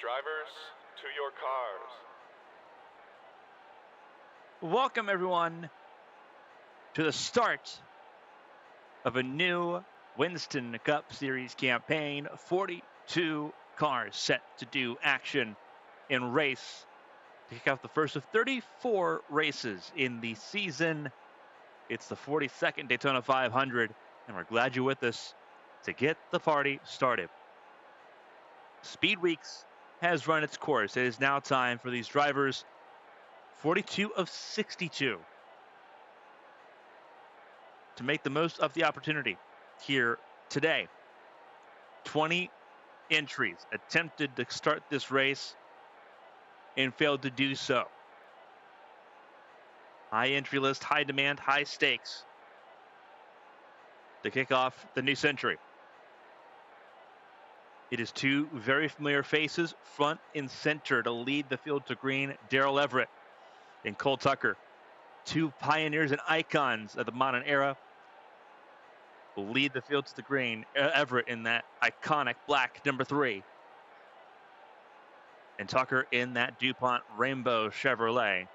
Drivers, to your cars. Welcome, everyone, to the start of a new Winston Cup Series campaign. 42 cars set to do action in race to kick off the first of 34 races in the season. It's the 42nd Daytona 500, and we're glad you're with us to get the party started. Speed Weeks has run its course. It is now time for these drivers, 42 of 62, to make the most of the opportunity here today. 20 entries attempted to start this race and failed to do so. High entry list, high demand, high stakes to kick off the new century. It is two very familiar faces front and center to lead the field to green. Darrell Everett and Cole Tucker, two pioneers and icons of the modern era, will lead the field to the green. Everett in that iconic black number 3. And Tucker in that DuPont Rainbow Chevrolet.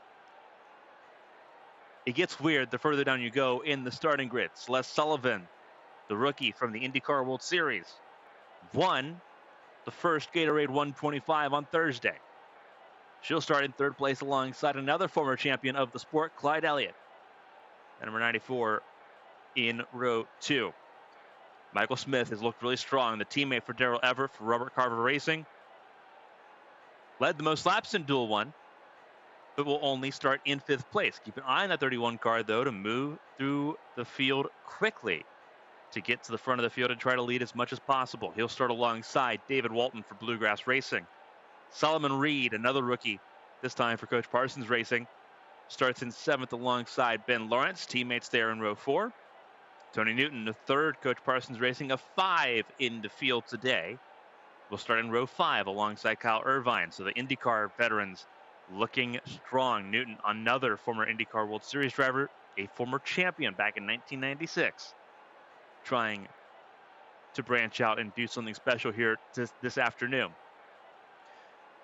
It gets weird the further down you go in the starting grid. Celeste Sullivan, the rookie from the IndyCar World Series, won the first Gatorade 125 on Thursday. She'll start in third place alongside another former champion of the sport, Clyde Elliott, at number 94 in row 2. Michael Smith has looked really strong, the teammate for Darrell Everett for Robert Carver Racing. Led the most laps in Duel 1, but will only start in 5th place. Keep an eye on that 31 car, though, to move through the field quickly to get to the front of the field and try to lead as much as possible. He'll start alongside David Walton for Bluegrass Racing. Solomon Reed, another rookie, this time for Coach Parsons Racing, starts in 7th alongside Ben Lawrence, teammates there in row 4. Tony Newton, the third Coach Parsons Racing, of 5 in the field today, will start in row 5 alongside Kyle Irvine. So the IndyCar veterans looking strong. Newton, another former IndyCar World Series driver, a former champion back in 1996, trying to branch out and do something special here this afternoon.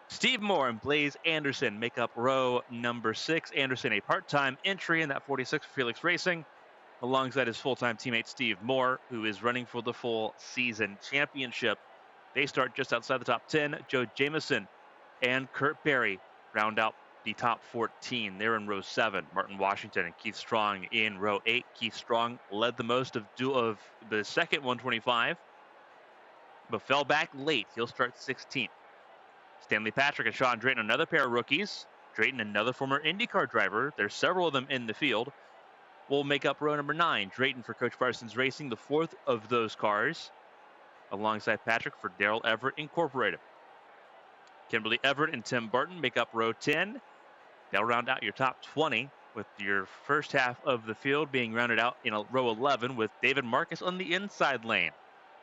Steve Moore and Blaze Anderson make up row number 6. Anderson, a part-time entry in that 46 for Felix Racing, alongside his full-time teammate Steve Moore, who is running for the full season championship. They start just outside the top 10. Joe Jamieson and Kurt Berry round out the top 14. They're in row 7. Martin Washington and Keith Strong in row 8. Keith Strong led the most of the second 125, but fell back late. He'll start 16th. Stanley Patrick and Sean Drayton, another pair of rookies. Drayton, another former IndyCar driver. There's several of them in the field. Will make up row number 9. Drayton for Coach Parsons Racing, the 4th of those cars, alongside Patrick for Darrell Everett Incorporated. Kimberly Everett and Tim Barton make up row 10. They'll round out your top 20, with your first half of the field being rounded out in row 11 with David Marcus on the inside lane.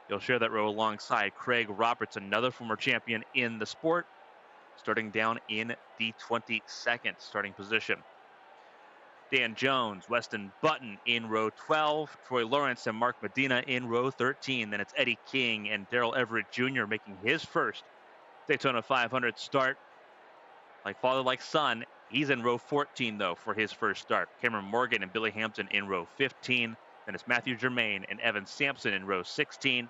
He'll share that row alongside Craig Roberts, another former champion in the sport, starting down in the 22nd starting position. Dan Jones, Weston Button in row 12, Troy Lawrence and Mark Medina in row 13. Then it's Eddie King and Darrell Everett Jr. making his first Daytona 500 start. Like father, like son, he's in row 14, though, for his first start. Cameron Morgan and Billy Hampton in row 15. Then it's Matthew Germain and Evan Sampson in row 16.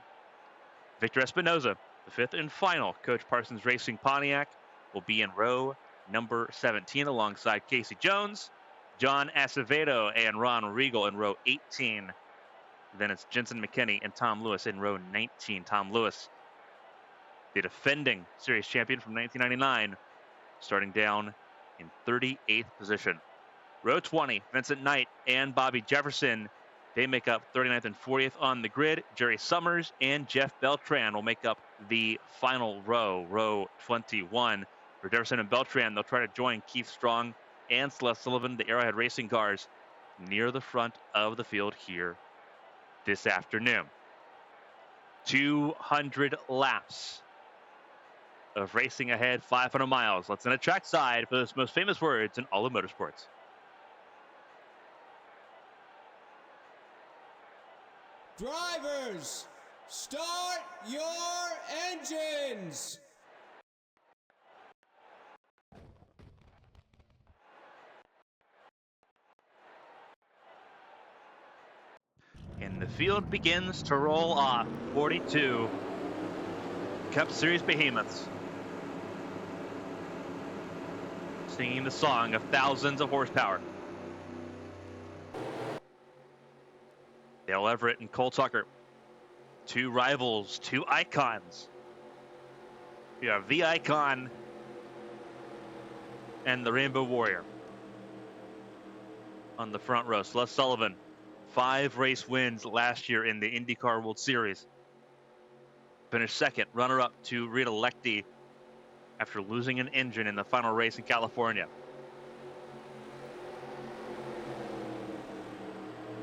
Victor Espinoza, the 5th and final Coach Parsons Racing Pontiac, will be in row number 17 alongside Casey Jones, John Acevedo and Ron Regal in row 18. Then it's Jensen McKinney and Tom Lewis in row 19. Tom Lewis, the defending series champion from 1999, starting down in 38th position. Row 20, Vincent Knight and Bobby Jefferson, they make up 39th and 40th on the grid. Jerry Summers and Jeff Beltran will make up the final row, row 21. For Jefferson and Beltran, they'll try to join Keith Strong and Celeste Sullivan, the Arrowhead Racing cars, near the front of the field here this afternoon. 200 laps of racing ahead, 500 miles. Let's in a trackside for those most famous words in all of motorsports. Drivers, start your engines! And the field begins to roll off 42 Cup Series behemoths, singing the song of thousands of horsepower. Dale Everett and Cole Tucker, two rivals, two icons. You have the Icon and the Rainbow Warrior on the front row. So Les Sullivan, 5 race wins last year in the IndyCar World Series. Finished second, runner-up to Rita Lechty after losing an engine in the final race in California.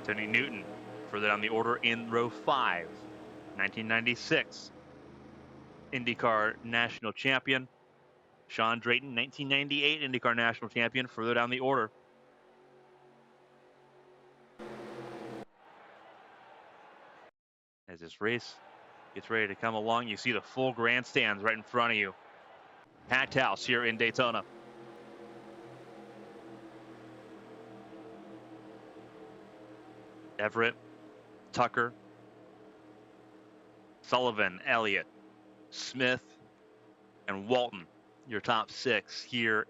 Tony Newton, further down the order in row 5, 1996 IndyCar National Champion. Sean Drayton, 1998 IndyCar National Champion, further down the order. As this race gets ready to come along, you see the full grandstands right in front of you. Packed house here in Daytona. Everett, Tucker, Sullivan, Elliott, Smith, and Walton, your top 6 here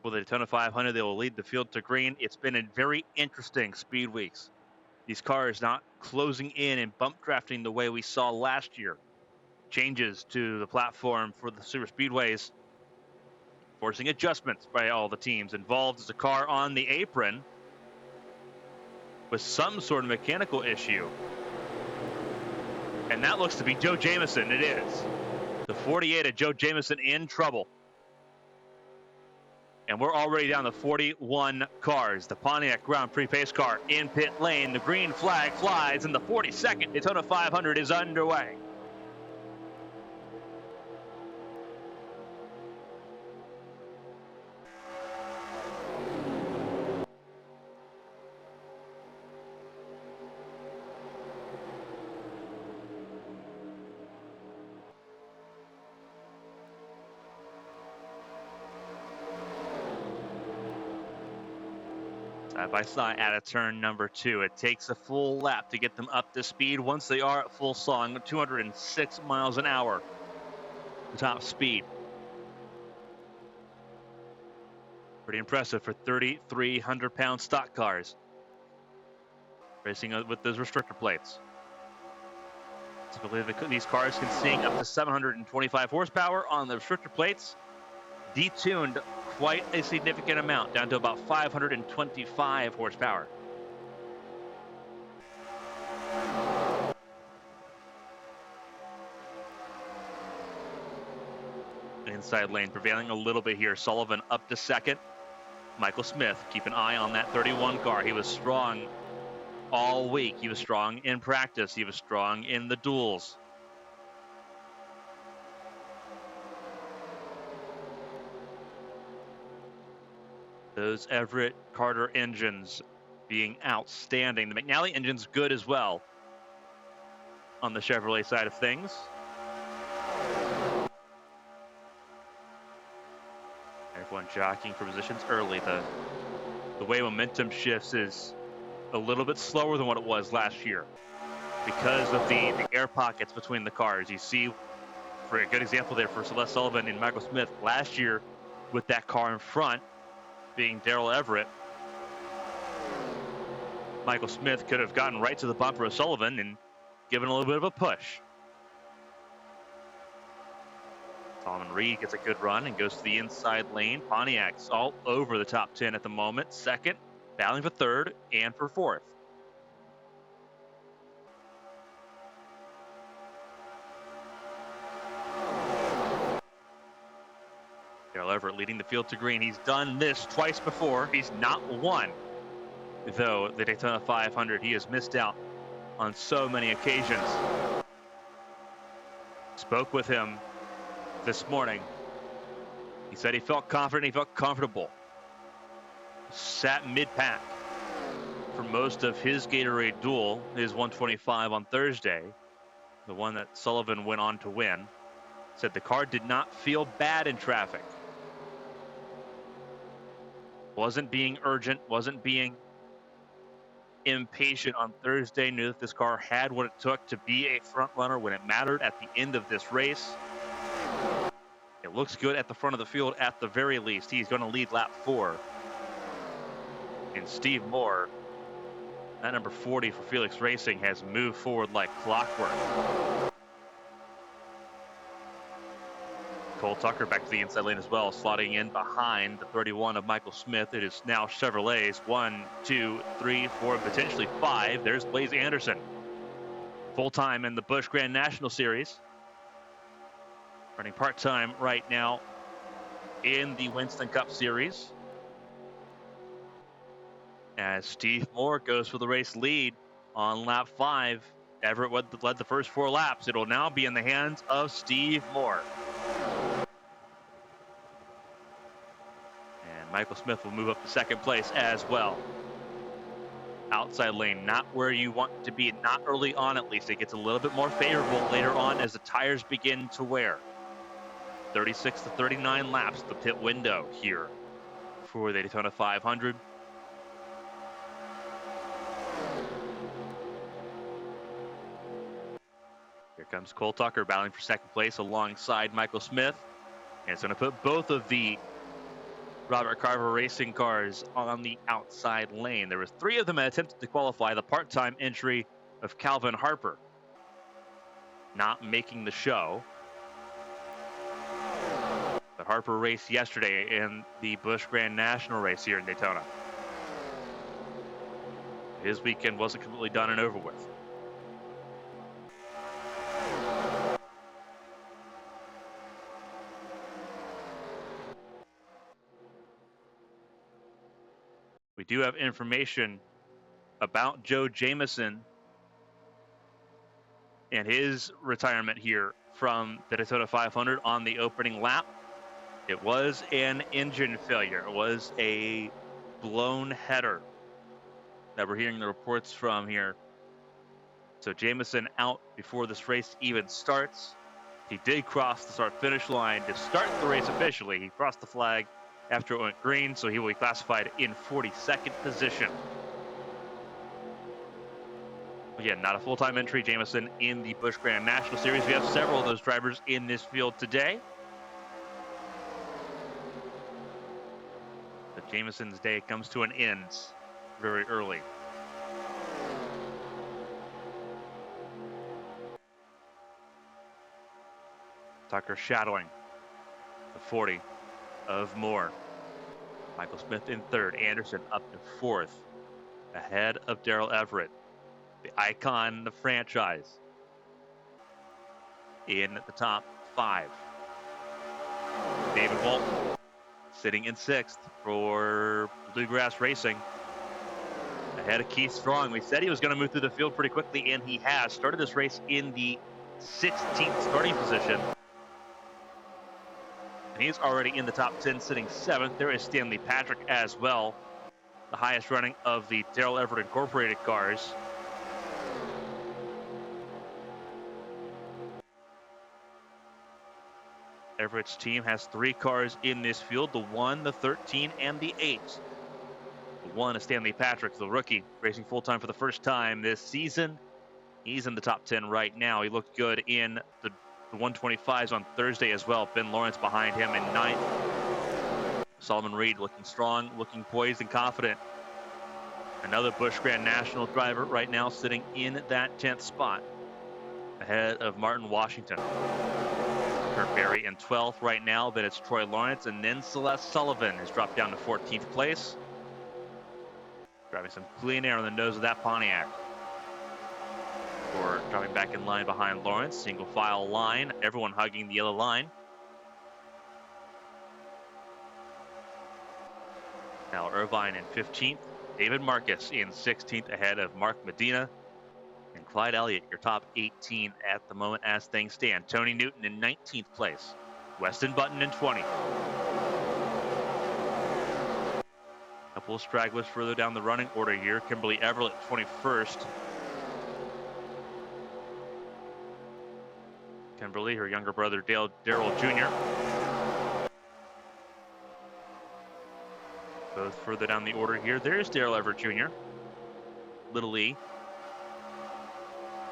for the Daytona 500. They will lead the field to green. It's been a very interesting speed weeks. These cars not closing in and bump drafting the way we saw last year. Changes to the platform for the super speedways, forcing adjustments by all the teams involved. As a car on the apron with some sort of mechanical issue. And that looks to be Joe Jamieson. It is. The 48 of Joe Jamieson in trouble. And we're already down to 41 cars. The Pontiac Grand Prix pace car in pit lane. The green flag flies, and the 42nd Daytona 500 is underway. Side by side at a turn number 2. It takes a full lap to get them up to speed. Once they are at full song, 206 miles an hour, the top speed. Pretty impressive for 3,300-pound stock cars. Racing with those restrictor plates. Typically, these cars can sing up to 725 horsepower on the restrictor plates. Detuned quite a significant amount, down to about 525 horsepower. Inside lane prevailing a little bit here. Sullivan up to second. Michael Smith, keep an eye on that 31 car. He was strong all week. He was strong in practice. He was strong in the duels. Those Everett Carter engines being outstanding. The McNally engine's good as well on the Chevrolet side of things. Everyone jockeying for positions early. The way momentum shifts is a little bit slower than what it was last year because of the air pockets between the cars. You see, for a good example there for Les Sullivan and Michael Smith last year with that car in front being Darrell Everett. Michael Smith could have gotten right to the bumper of Sullivan and given a little bit of a push. Solomon Reed gets a good run and goes to the inside lane. Pontiac's all over the top 10 at the moment. Second, battling for third and for fourth. Darrell Everett leading the field to green. He's done this twice before. He's not won, though, the Daytona 500. He has missed out on so many occasions. Spoke with him this morning. He said he felt confident, he felt comfortable. Sat mid-pack for most of his Gatorade duel, his 125 on Thursday, the one that Sullivan went on to win. Said the car did not feel bad in traffic. Wasn't being urgent, wasn't being impatient on Thursday, knew that this car had what it took to be a front runner when it mattered at the end of this race. It looks good at the front of the field at the very least. He's going to lead lap 4. And Steve Moore, that number 40 for Felix Racing, has moved forward like clockwork. Cole Tucker back to the inside lane as well, slotting in behind the 31 of Michael Smith. It is now Chevrolet's 1, 2, 3, 4, and potentially 5. There's Blaze Anderson, full-time in the Busch Grand National Series. Running part-time right now in the Winston Cup Series. As Steve Moore goes for the race lead on lap 5. Everett led the first 4 laps. It'll now be in the hands of Steve Moore. And Michael Smith will move up to second place as well. Outside lane, not where you want to be, not early on at least. It gets a little bit more favorable later on as the tires begin to wear. 36 to 39 laps, the pit window here for the Daytona 500. Here comes Cole Tucker battling for second place alongside Michael Smith. And it's going to put both of the Robert Carver Racing cars on the outside lane. There was 3 of them that attempted to qualify. The part-time entry of Calvin Harper not making the show. But Harper raced yesterday in the Busch Grand National race here in Daytona. His weekend wasn't completely done and over with. We do have information about Joe Jamieson and his retirement here from the Daytona 500 on the opening lap. It was an engine failure. It was a blown header that we're hearing the reports from here. So Jamieson out before this race even starts. He did cross the start-finish line to start the race officially. He crossed the flag after it went green, so he will be classified in 42nd position. Again, not a full-time entry, Jamieson in the Busch Grand National Series. We have several of those drivers in this field today. But Jamieson's day comes to an end very early. Tucker shadowing the 40 of Moore. Michael Smith in third. Anderson up to fourth, ahead of Darrell Everett, the icon, the franchise, in the top 5. David Walton sitting in 6th for Bluegrass Racing, ahead of Keith Strong. We said he was going to move through the field pretty quickly, and he has. Started this race in the 16th starting position. And he's already in the top 10, sitting 7th. There is Stanley Patrick as well, the highest running of the Darrell Everett Incorporated cars. Everett's team has 3 cars in this field, the 1, the 13, and the 8. The 1 is Stanley Patrick, the rookie, racing full-time for the first time this season. He's in the top 10 right now. He looked good in the 125s on Thursday as well. Ben Lawrence behind him in 9th. Solomon Reed looking strong, looking poised and confident. Another Busch Grand National driver right now sitting in that 10th spot, ahead of Martin Washington. Kurt Berry in 12th right now, but it's Troy Lawrence, and then Celeste Sullivan has dropped down to 14th place. Driving some clean air on the nose of that Pontiac. Or driving back in line behind Lawrence, single file line, everyone hugging the yellow line. Now Irvine in 15th, David Marcus in 16th, ahead of Mark Medina and Clyde Elliott, your top 18 at the moment as things stand. Tony Newton in 19th place, Weston Button in 20th. Couple of stragglers further down the running order here. Kimberly Everett 21st. Kimberly, her younger brother Darrell Jr. Both further down the order here. There's Darrell Everett Jr. Little Lee.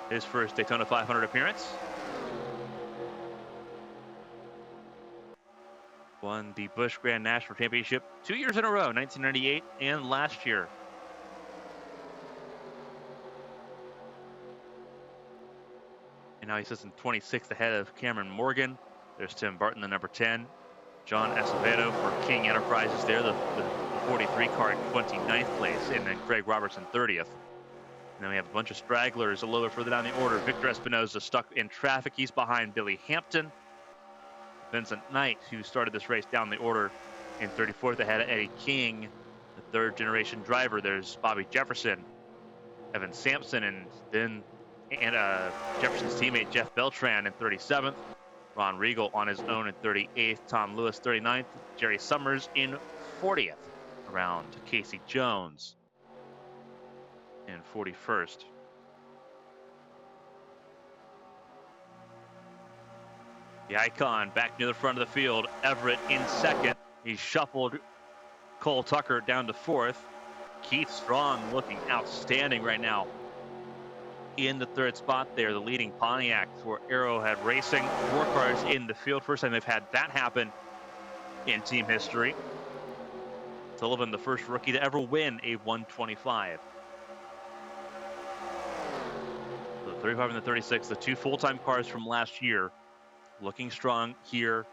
His first Daytona 500 appearance. Won the Busch Grand National Championship 2 years in a row, 1998 and last year. And now he sits in 26th ahead of Cameron Morgan. There's Tim Barton, the number 10. John Acevedo for King Enterprises there, the 43 car in 29th place. And then Craig Robertson, 30th. And then we have a bunch of stragglers a little bit further down the order. Victor Espinoza stuck in traffic. He's behind Billy Hampton. Vincent Knight, who started this race down the order in 34th ahead of Eddie King, the third generation driver. There's Bobby Jefferson, Evan Sampson, and then Jefferson's teammate Jeff Beltran in 37th. Ron Regal on his own in 38th. Tom Lewis 39th. Jerry Summers in 40th. Around Casey Jones in 41st. The Icon back near the front of the field. Everett in second. He shuffled Cole Tucker down to fourth. Keith Strong looking outstanding right now in the third spot there, the leading Pontiac for Arrowhead Racing. 4 cars in the field. First time they've had that happen in team history. Sullivan, the first rookie to ever win a 125. So the 35 and the 36, the 2 full-time cars from last year, looking strong here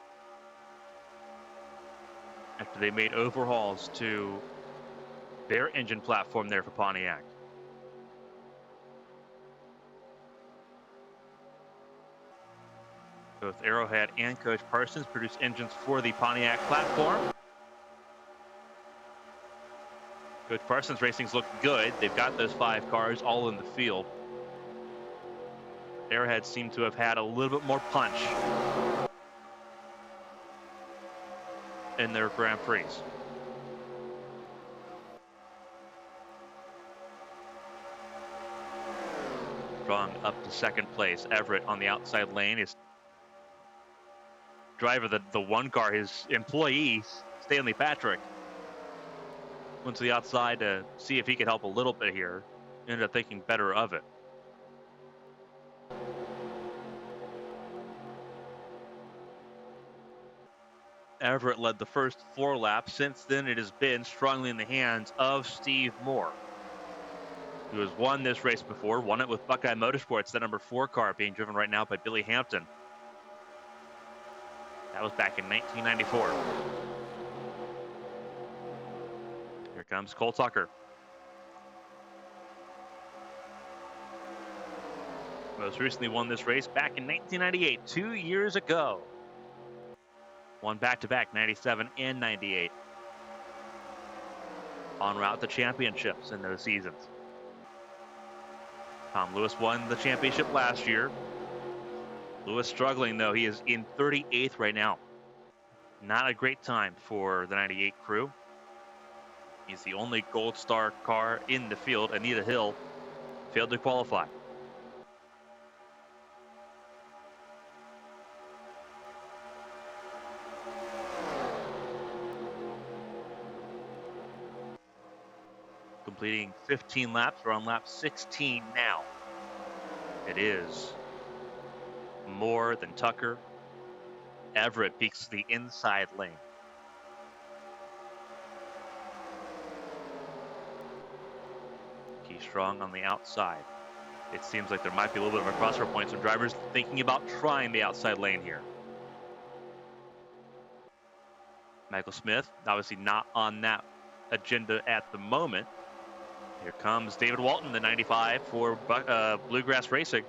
after they made overhauls to their engine platform there for Pontiac. Both Arrowhead and Coach Parsons produced engines for the Pontiac platform. Coach Parsons Racing's look good. They've got those 5 cars all in the field. Arrowhead seem to have had a little bit more punch in their Grand Prix. Strong up to second place. Everett on the outside lane. His driver, the 1 car, his employee, Stanley Patrick, went to the outside to see if he could help a little bit here. Ended up thinking better of it. Everett led the first 4 laps. Since then, it has been strongly in the hands of Steve Moore, who has won this race before, won it with Buckeye Motorsports, the number 4 car being driven right now by Billy Hampton. That was back in 1994. Here comes Cole Tucker. Most recently won this race back in 1998, 2 years ago. Won back-to-back 97 and 98. En route to championships in those seasons. Tom Lewis won the championship last year. Lewis struggling, though. He is in 38th right now. Not a great time for the 98 crew. He's the only Gold Star car in the field. Anita Hill failed to qualify. Completing 15 laps. We're on lap 16 now. It is more than Tucker. Everett peeks the inside lane. Key Strong on the outside. It seems like there might be a little bit of a crossroad point. Some drivers thinking about trying the outside lane here. Michael Smith, obviously not on that agenda at the moment. Here comes David Walton, the 95 for Bluegrass Racing.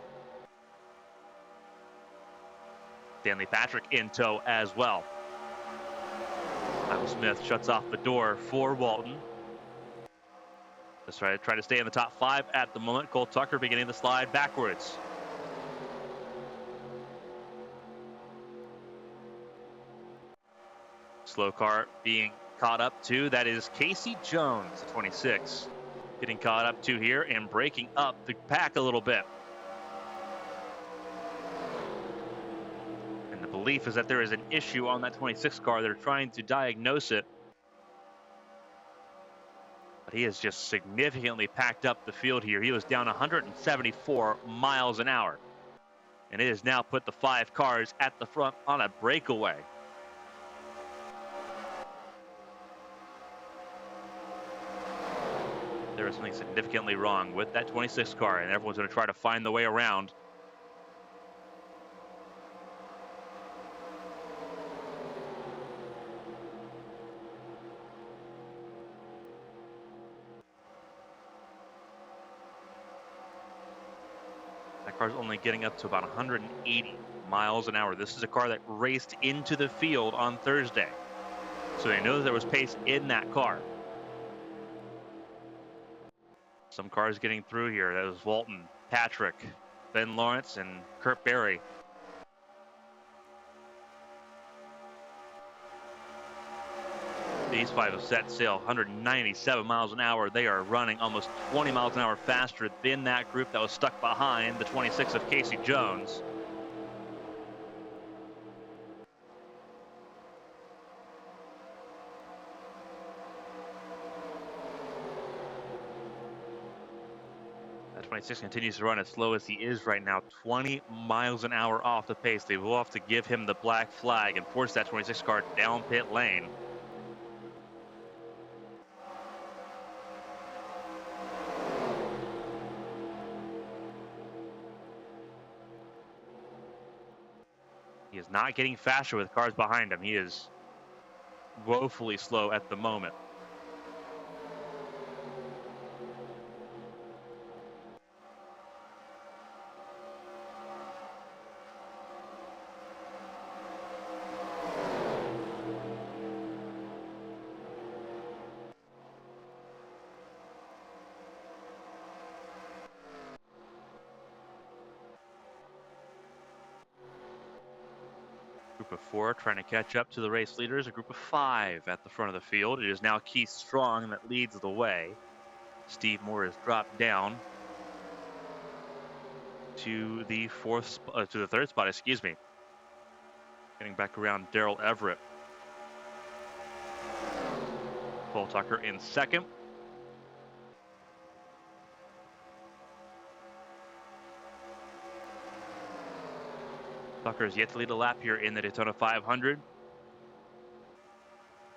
Stanley Patrick in tow as well. Michael Smith shuts off the door for Walton. Let's try to stay in the top 5 at the moment. Cole Tucker beginning to slide backwards. Slow car being caught up to, that is Casey Jones, 26. Getting caught up to here and breaking up the pack a little bit. And the belief is that there is an issue on that 26 car. They're trying to diagnose it. A He has just significantly packed up the field here. He was down 174 miles an hour. And it has now put the 5 cars at the front on a breakaway. There is something significantly wrong with that 26 car, and everyone's going to try to find the way around. That car's only getting up to about 180 miles an hour. This is a car that raced into the field on Thursday. So they know that there was pace in that car. Some cars getting through here. That was Walton, Patrick, Ben Lawrence, and Kurt Berry. These 5 have set sail 197 miles an hour. They are running almost 20 miles an hour faster than that group that was stuck behind the 26 of Casey Jones. That 26 continues to run as slow as he is right now, 20 miles an hour off the pace. They will have to give him the black flag and force that 26 car down pit lane. He is not getting faster with cars behind him. He is woefully slow at the moment. Group of 4 trying to catch up to the race leaders. A group of 5 at the front of the field. It is now Keith Strong that leads the way. Steve Moore has dropped down to the third spot. Excuse me. Getting back around Daryl Everett. Paul Tucker in second. Tucker is yet to lead a lap here in the Daytona 500.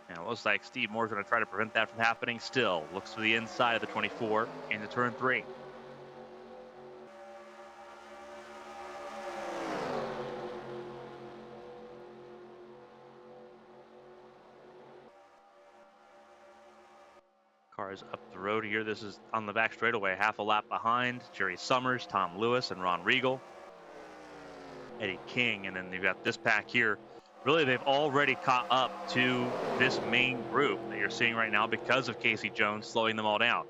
And it looks like Steve Moore's going to try to prevent that from happening still. Looks to the inside of the 24 into turn 3. Cars up the road here. This is on the back straightaway, half a lap behind. Jerry Summers, Tom Lewis, and Ron Regal. Eddie King, and then you've got this pack here. Really, they've already caught up to this main group that you're seeing right now because of Casey Jones slowing them all down.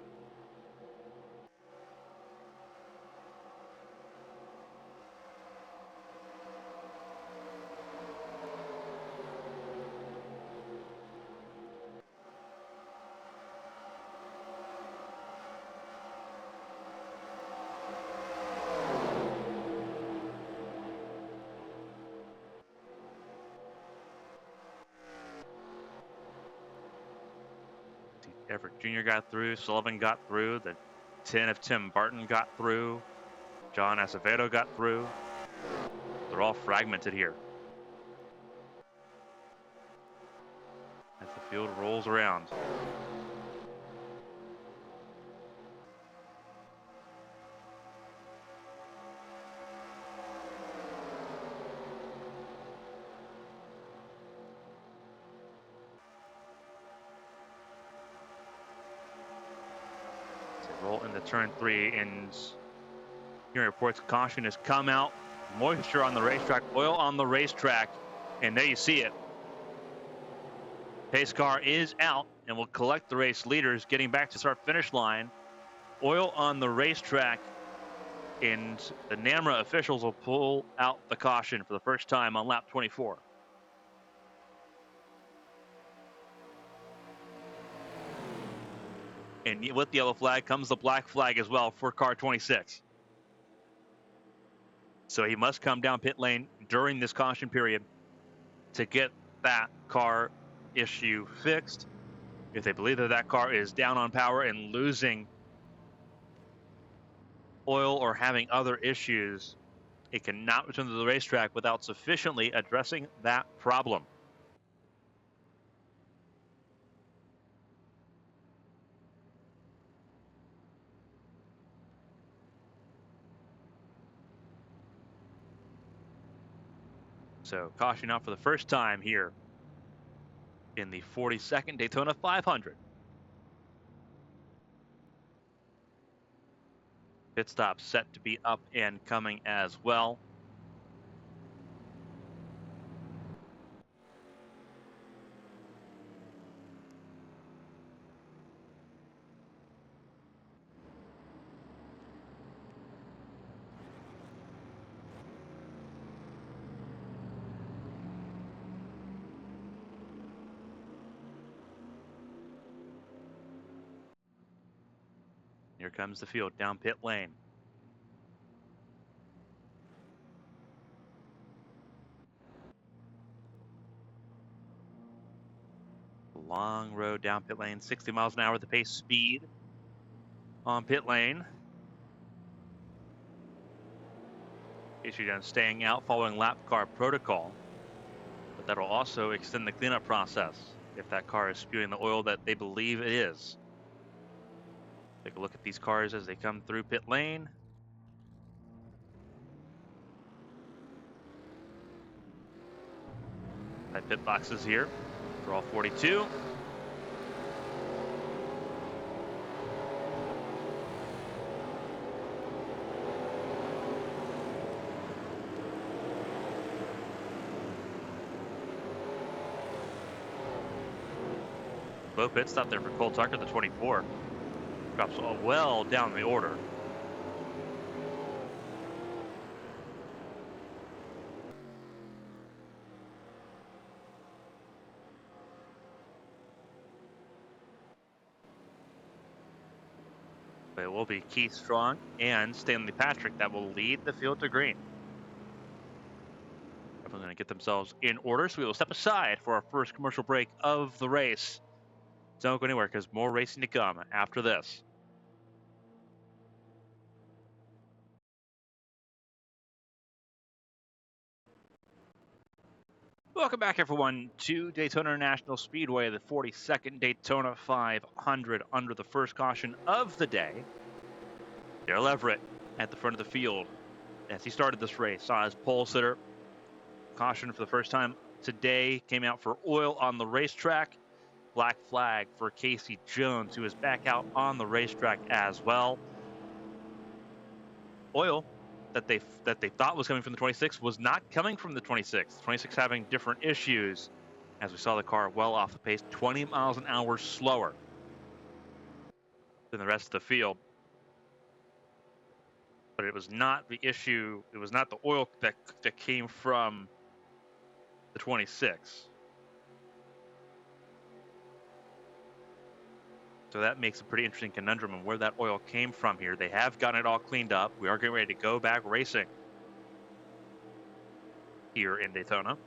Everett Jr. got through. Sullivan got through. The 10 of Tim Barton got through. John Acevedo got through. They're all fragmented here as the field rolls around. Roll into turn 3, and here reports caution has come out. Moisture on the racetrack, oil on the racetrack, and there you see it. Pace car is out and will collect the race leaders getting back to start finish line. Oil on the racetrack, and the NAMRA officials will pull out the caution for the first time on lap 24. And with the yellow flag comes the black flag as well for car 26. So he must come down pit lane during this caution period to get that car issue fixed. If they believe that that car is down on power and losing oil or having other issues, it cannot return to the racetrack without sufficiently addressing that problem. So caution out for the first time here in the 42nd Daytona 500. Pit stop set to be up and coming as well. Here comes the field down pit lane. Long road down pit lane, 60 miles an hour, the pace speed on pit lane. Issue done staying out following lap car protocol, but that'll also extend the cleanup process if that car is spewing the oil that they believe it is. Take a look at these cars as they come through pit lane. Pit boxes here for all 42. Low pit stop there for Cole Tucker, the 24. Drops well down the order. But it will be Keith Strong and Stanley Patrick that will lead the field to green. Everyone's going to get themselves in order, so we will step aside for our first commercial break of the race. Don't go anywhere because more racing to come after this. Welcome back, everyone, to Daytona International Speedway, the 42nd Daytona 500 under the first caution of the day. Darrell Everett at the front of the field as he started this race. Saw his pole sitter. Caution for the first time today came out for oil on the racetrack. Black flag for Casey Jones, who is back out on the racetrack as well. Oil that they thought was coming from the 26 was not coming from the 26. 26 having different issues, as we saw the car well off the pace, 20 miles an hour slower than the rest of the field. But it was not the issue. It was not the oil that came from the 26. So that makes a pretty interesting conundrum on where that oil came from here. They have gotten it all cleaned up. We are getting ready to go back racing here in Daytona.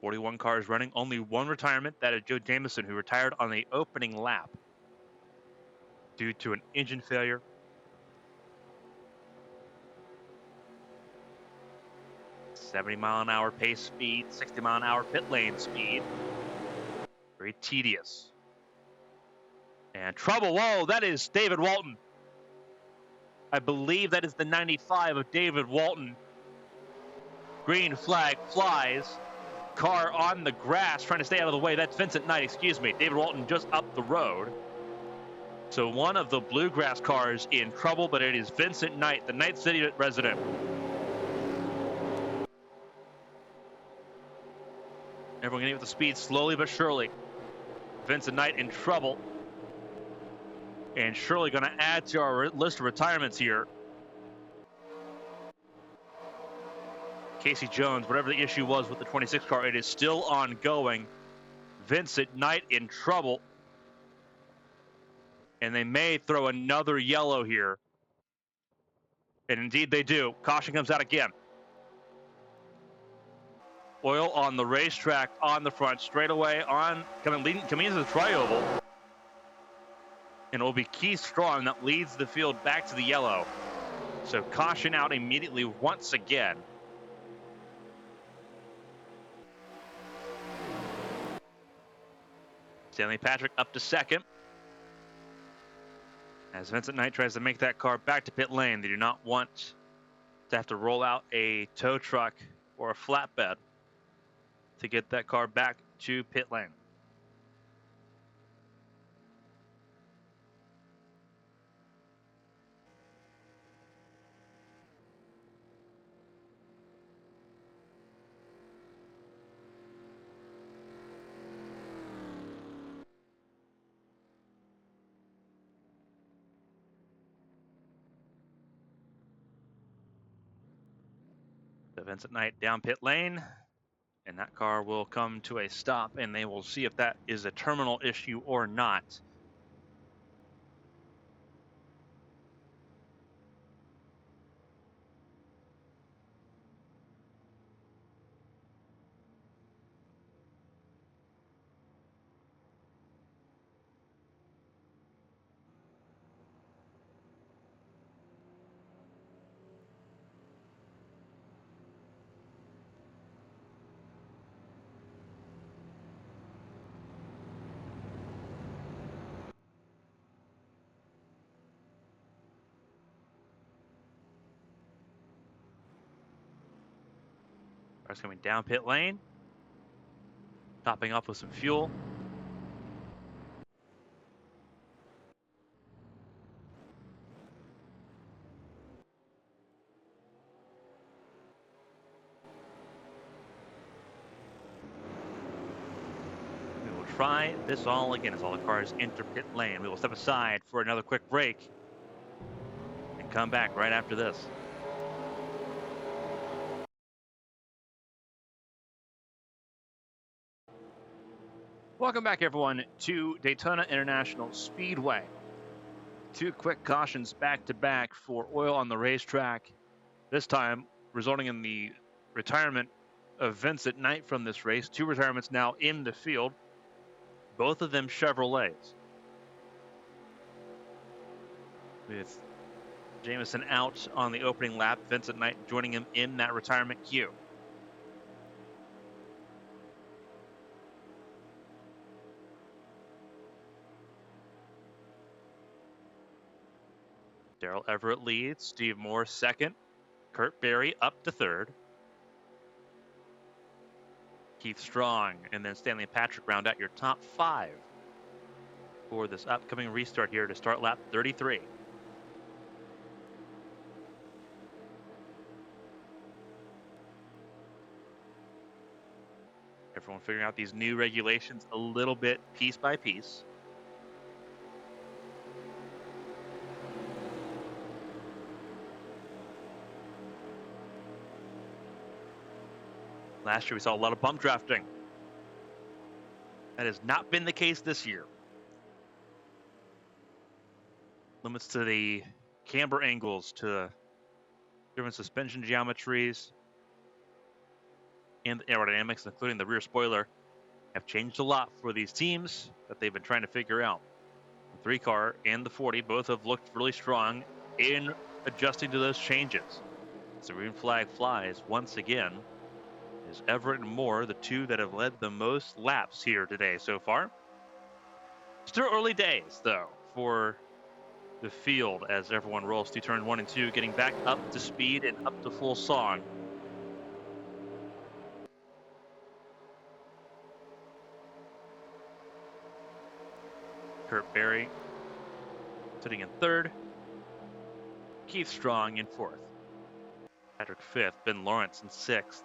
.41 cars running. Only one retirement. That is Joe Jamison, who retired on the opening lap due to an engine failure. .70-mile-an-hour pace speed, 60-mile-an-hour pit lane speed. Very tedious. And trouble. Whoa, that is David Walton. I believe that is the 95 of David Walton. Green flag flies. Car on the grass trying to stay out of the way. That's Vincent Knight, excuse me. David Walton just up the road. So one of the bluegrass cars in trouble, but it is Vincent Knight, the Night City resident. Everyone getting with the speed slowly but surely. Vincent Knight in trouble. And surely going to add to our list of retirements here. Casey Jones, whatever the issue was with the 26 car, it is still ongoing. Vincent Knight in trouble. And they may throw another yellow here. And indeed they do. Caution comes out again. Oil on the racetrack on the front straightaway coming into the tri-oval. And it will be Keith Strong that leads the field back to the yellow. So caution out immediately once again. Stanley Patrick up to second. As Vincent Knight tries to make that car back to pit lane. They do not want to have to roll out a tow truck or a flatbed to get that car back to pit lane. So Vincent Knight down pit lane, and that car will come to a stop, and they will see if that is a terminal issue or not. Car's coming down pit lane, topping off with some fuel. We will try this all again as all the cars enter pit lane. We will step aside for another quick break and come back right after this. Welcome back, everyone, to Daytona International Speedway. Two quick cautions back-to-back for oil on the racetrack, this time resulting in the retirement of Vincent Knight from this race. Two retirements now in the field, both of them Chevrolets. With Jamison out on the opening lap, Vincent Knight joining him in that retirement queue. Darrell Everett leads, Steve Moore second, Kurt Berry up to third. Keith Strong and then Stanley Patrick round out your top five for this upcoming restart here to start lap 33. Everyone figuring out these new regulations a little bit piece by piece. Last year we saw a lot of bump drafting. That has not been the case this year. Limits to the camber angles, to different suspension geometries, and aerodynamics, including the rear spoiler, have changed a lot for these teams that they've been trying to figure out. The 3-car and the 40 both have looked really strong in adjusting to those changes. As the green flag flies once again, is Everett and Moore, the two that have led the most laps here today so far. Still early days, though, for the field as everyone rolls through turn 1 and 2, getting back up to speed and up to full song. Kurt Berry sitting in third. Keith Strong in fourth. Patrick fifth. Ben Lawrence in sixth.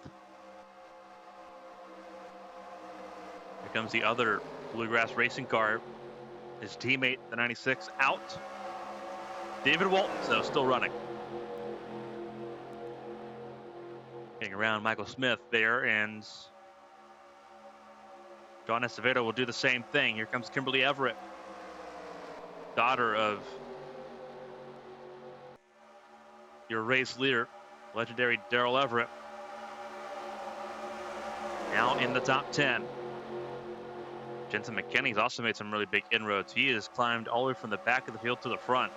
Here comes the other Bluegrass racing car. His teammate, the 96, out. David Walton, though, still running. Getting around Michael Smith there, and John Acevedo will do the same thing. Here comes Kimberly Everett. daughter of your race leader, legendary Daryl Everett. Now in the top 10. Jensen McKinney's also made some really big inroads. He has climbed all the way from the back of the field to the front.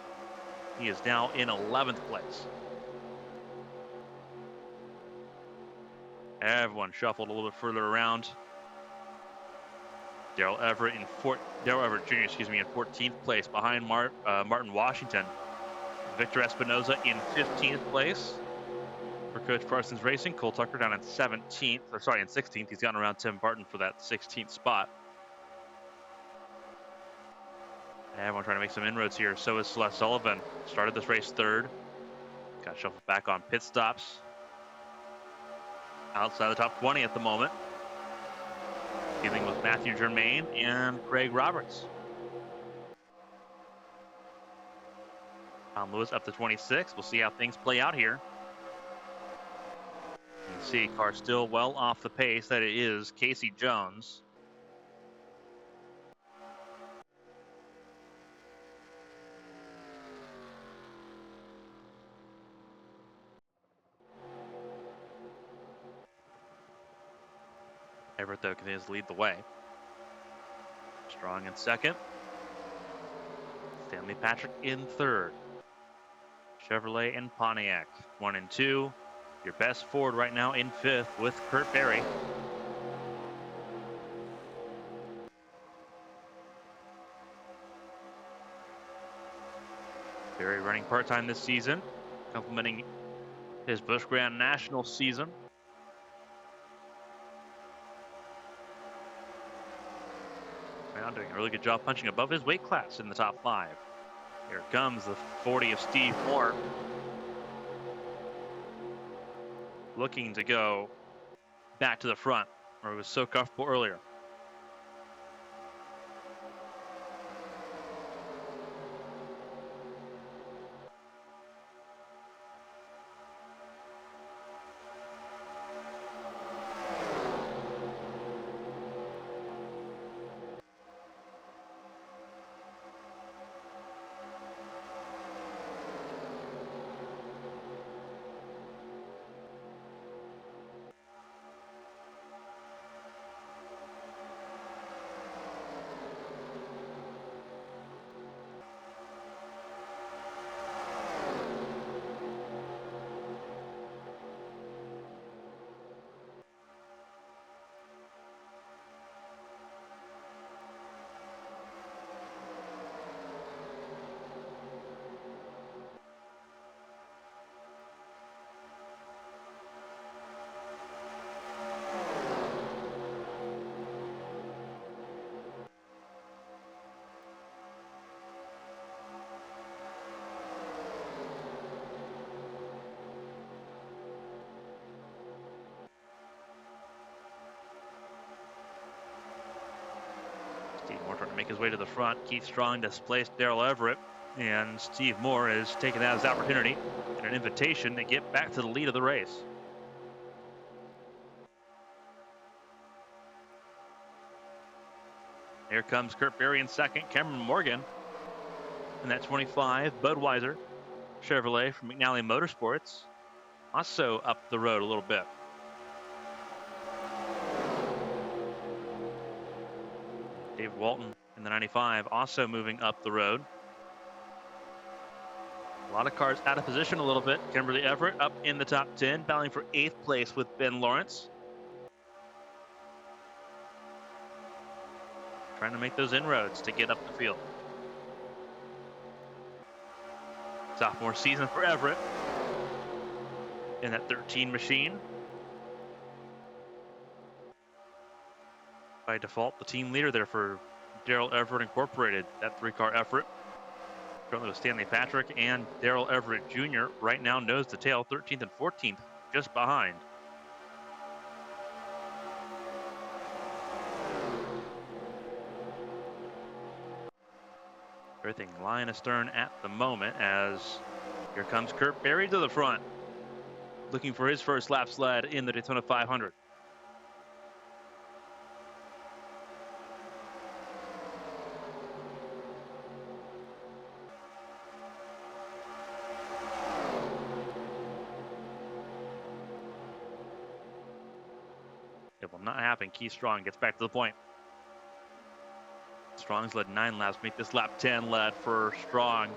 He is now in 11th place. Everyone shuffled a little bit further around. Daryl Everett Jr. In 14th place behind Martin Washington. Victor Espinoza in 15th place for Coach Parsons Racing. Cole Tucker down in 16th. He's gotten around Tim Barton for that 16th spot. Everyone trying to make some inroads here. So is Celeste Sullivan. Started this race third. Got shuffled back on pit stops. Outside the top 20 at the moment. Dealing with Matthew Germain and Craig Roberts. Tom Lewis up to 26. We'll see how things play out here. You can see car still well off the pace that it is Casey Jones. Everett, though, continues to lead the way. Strong in second. Stanley Patrick in third. Chevrolet and Pontiac 1 and 2. Your best Ford right now in fifth with Kurt Berry. Berry running part-time this season, complementing his Busch Grand National season. Now doing a really good job punching above his weight class in the top 5. Here comes the 40 of Steve Moore. Looking to go back to the front, where he was so comfortable earlier. Steve Moore trying to make his way to the front. Keith Strong displaced Daryl Everett, and Steve Moore is taking that as an opportunity and an invitation to get back to the lead of the race. Here comes Kurt Berry in second. Cameron Morgan in that 25 Budweiser Chevrolet from McNally Motorsports. Also up the road a little bit. Dave Walton in the 95 also moving up the road. A lot of cars out of position a little bit. Kimberly Everett up in the top 10, battling for 8th place with Ben Lawrence. Trying to make those inroads to get up the field. Sophomore season for Everett in that 13 machine. By default, the team leader there for Daryl Everett Incorporated, that 3-car effort. Currently with Stanley Patrick and Daryl Everett Jr. right now nose to tail, 13th and 14th, just behind. Everything lying astern at the moment as here comes Kurt Berry to the front, looking for his first lap sled in the Daytona 500. not happen. Keith Strong gets back to the point. Strong's led 9 laps. Make this lap 10 led for Strong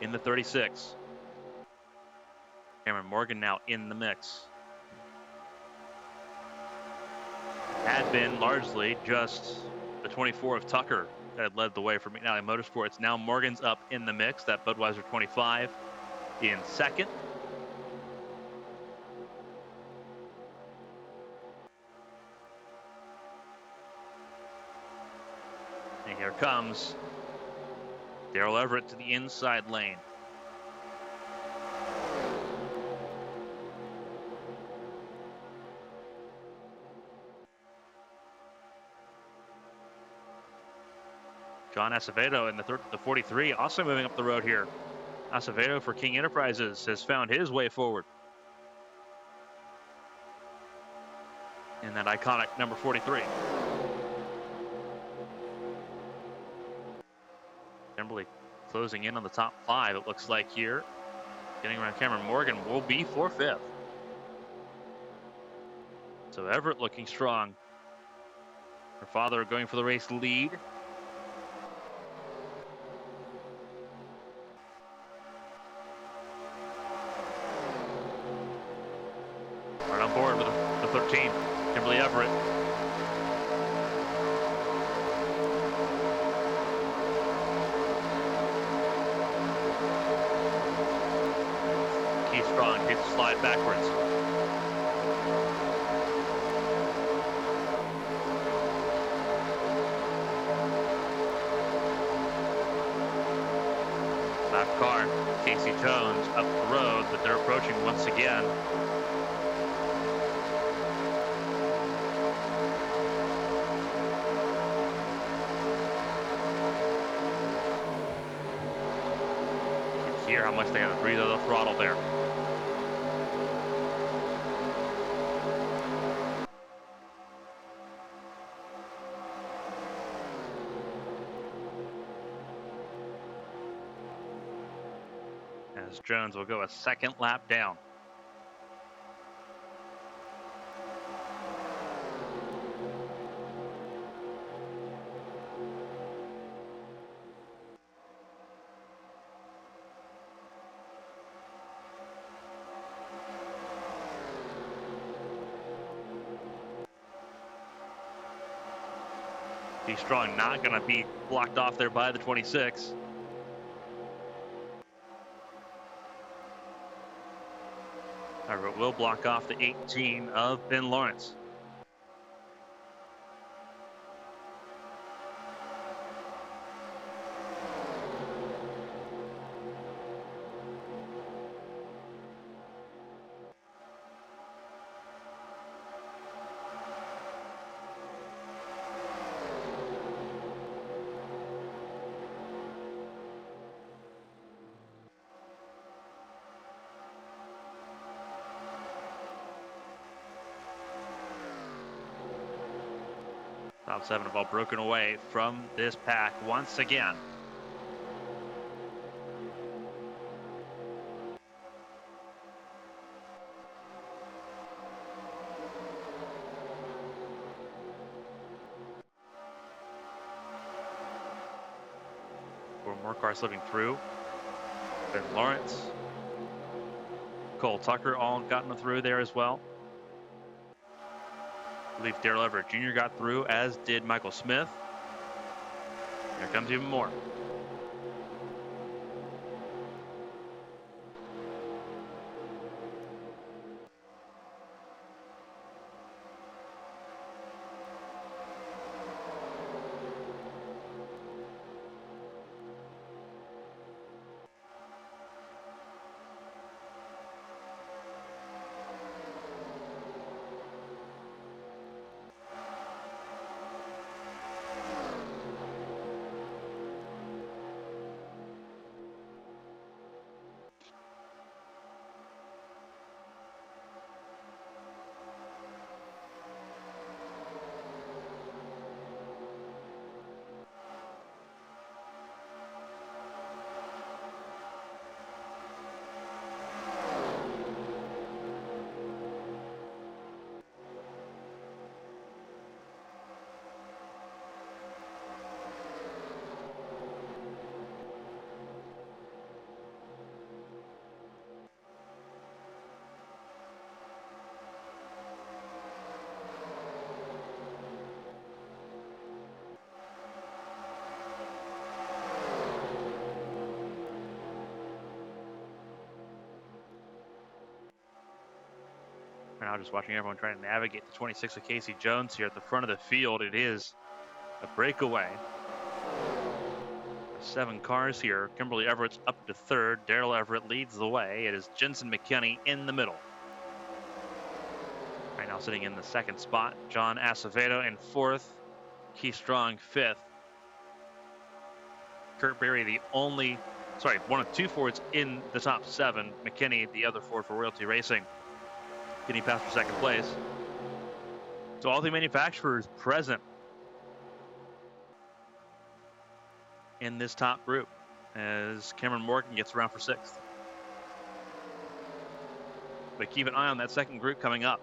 in the 36. Cameron Morgan now in the mix. Had been largely just the 24 of Tucker that had led the way for McNally Motorsports. Now Morgan's up in the mix. That Budweiser 25 in second. And here comes Darrell Everett to the inside lane. John Acevedo in the 43, also moving up the road here. Acevedo for King Enterprises has found his way forward. In that iconic number 43. Kimberly closing in on the top 5, it looks like here. Getting around Cameron Morgan will be for 5th. So Everett looking strong. Her father going for the race lead. Right on board with the 13, Kimberly Everett. Keith Strong takes a slide backwards. Lap car, Casey Jones up the road, but they're approaching once again. Hear how much they got to breathe out of the throttle there. As Jones will go a second lap down. Keith Strong not going to be blocked off there by the 26. However, it will block off the 18 of Ben Lawrence. Top 7 have all broken away from this pack once again. Four more cars slipping through. Ben Lawrence, Cole Tucker all gotten through there as well. I believe Darrell Everett Jr. got through, as did Michael Smith. Here comes even more. Right now, just watching everyone trying to navigate the 26 of Casey Jones here at the front of the field. It is a breakaway. 7 cars here. Kimberly Everett's up to third. Daryl Everett leads the way. It is Jensen McKinney in the middle. Right now sitting in the second spot. John Acevedo in fourth. Keith Strong fifth. Kurt Berry one of 2 Fords in the top 7. McKinney, the other Ford for Royalty Racing, getting past for second place. So all the manufacturers present in this top group as Cameron Morgan gets around for 6th. But keep an eye on that second group coming up.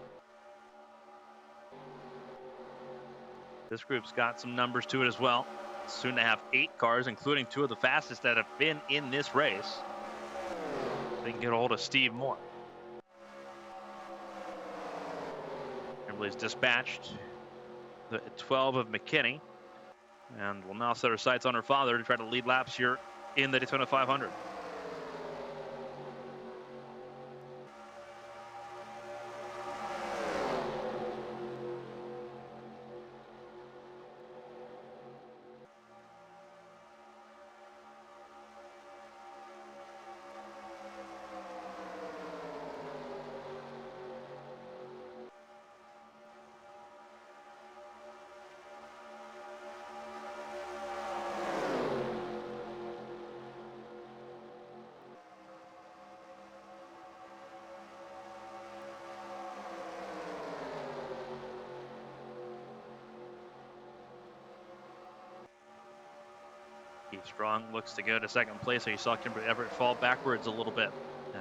This group's got some numbers to it as well. Soon to have 8 cars, including 2 of the fastest that have been in this race. They can get a hold of Steve Moore. Kimberly's dispatched the 12 of McKinney and will now set her sights on her father to try to lead laps here in the Daytona 500. Keith Strong looks to go to second place, so you saw Kimberly Everett fall backwards a little bit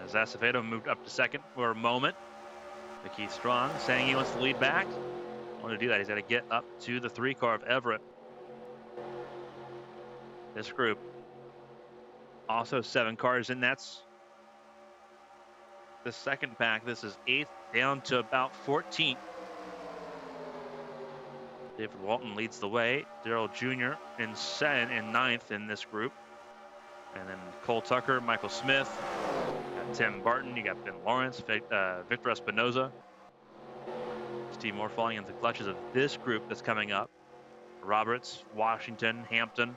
as Acevedo moved up to second for a moment. But Keith Strong saying he wants to lead back. In order to do that, he's got to get up to the 3 car of Everett. This group also 7 cars in. That's the second pack. This is 8th down to about 14th. David Walton leads the way. Darrell Jr. in 9th in this group. And then Cole Tucker, Michael Smith, got Tim Barton, you got Ben Lawrence, Victor Espinoza. Steve Moore falling into the clutches of this group that's coming up. Roberts, Washington, Hampton,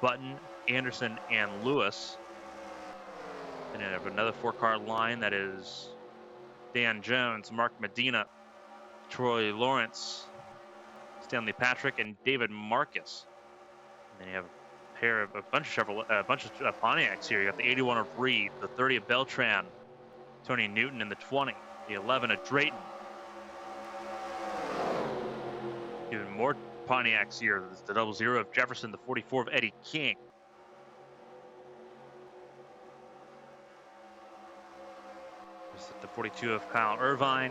Button, Anderson, and Lewis. And then you have another 4-car line that is Dan Jones, Mark Medina, Troy Lawrence, Stanley Patrick, and David Marcus. And then you have a bunch of Pontiacs here. You got the 81 of Reed, the 30 of Beltran, Tony Newton, and the 20, the 11 of Drayton. Even more Pontiacs here. There's the 00 of Jefferson, the 44 of Eddie King. There's the 42 of Kyle Irvine.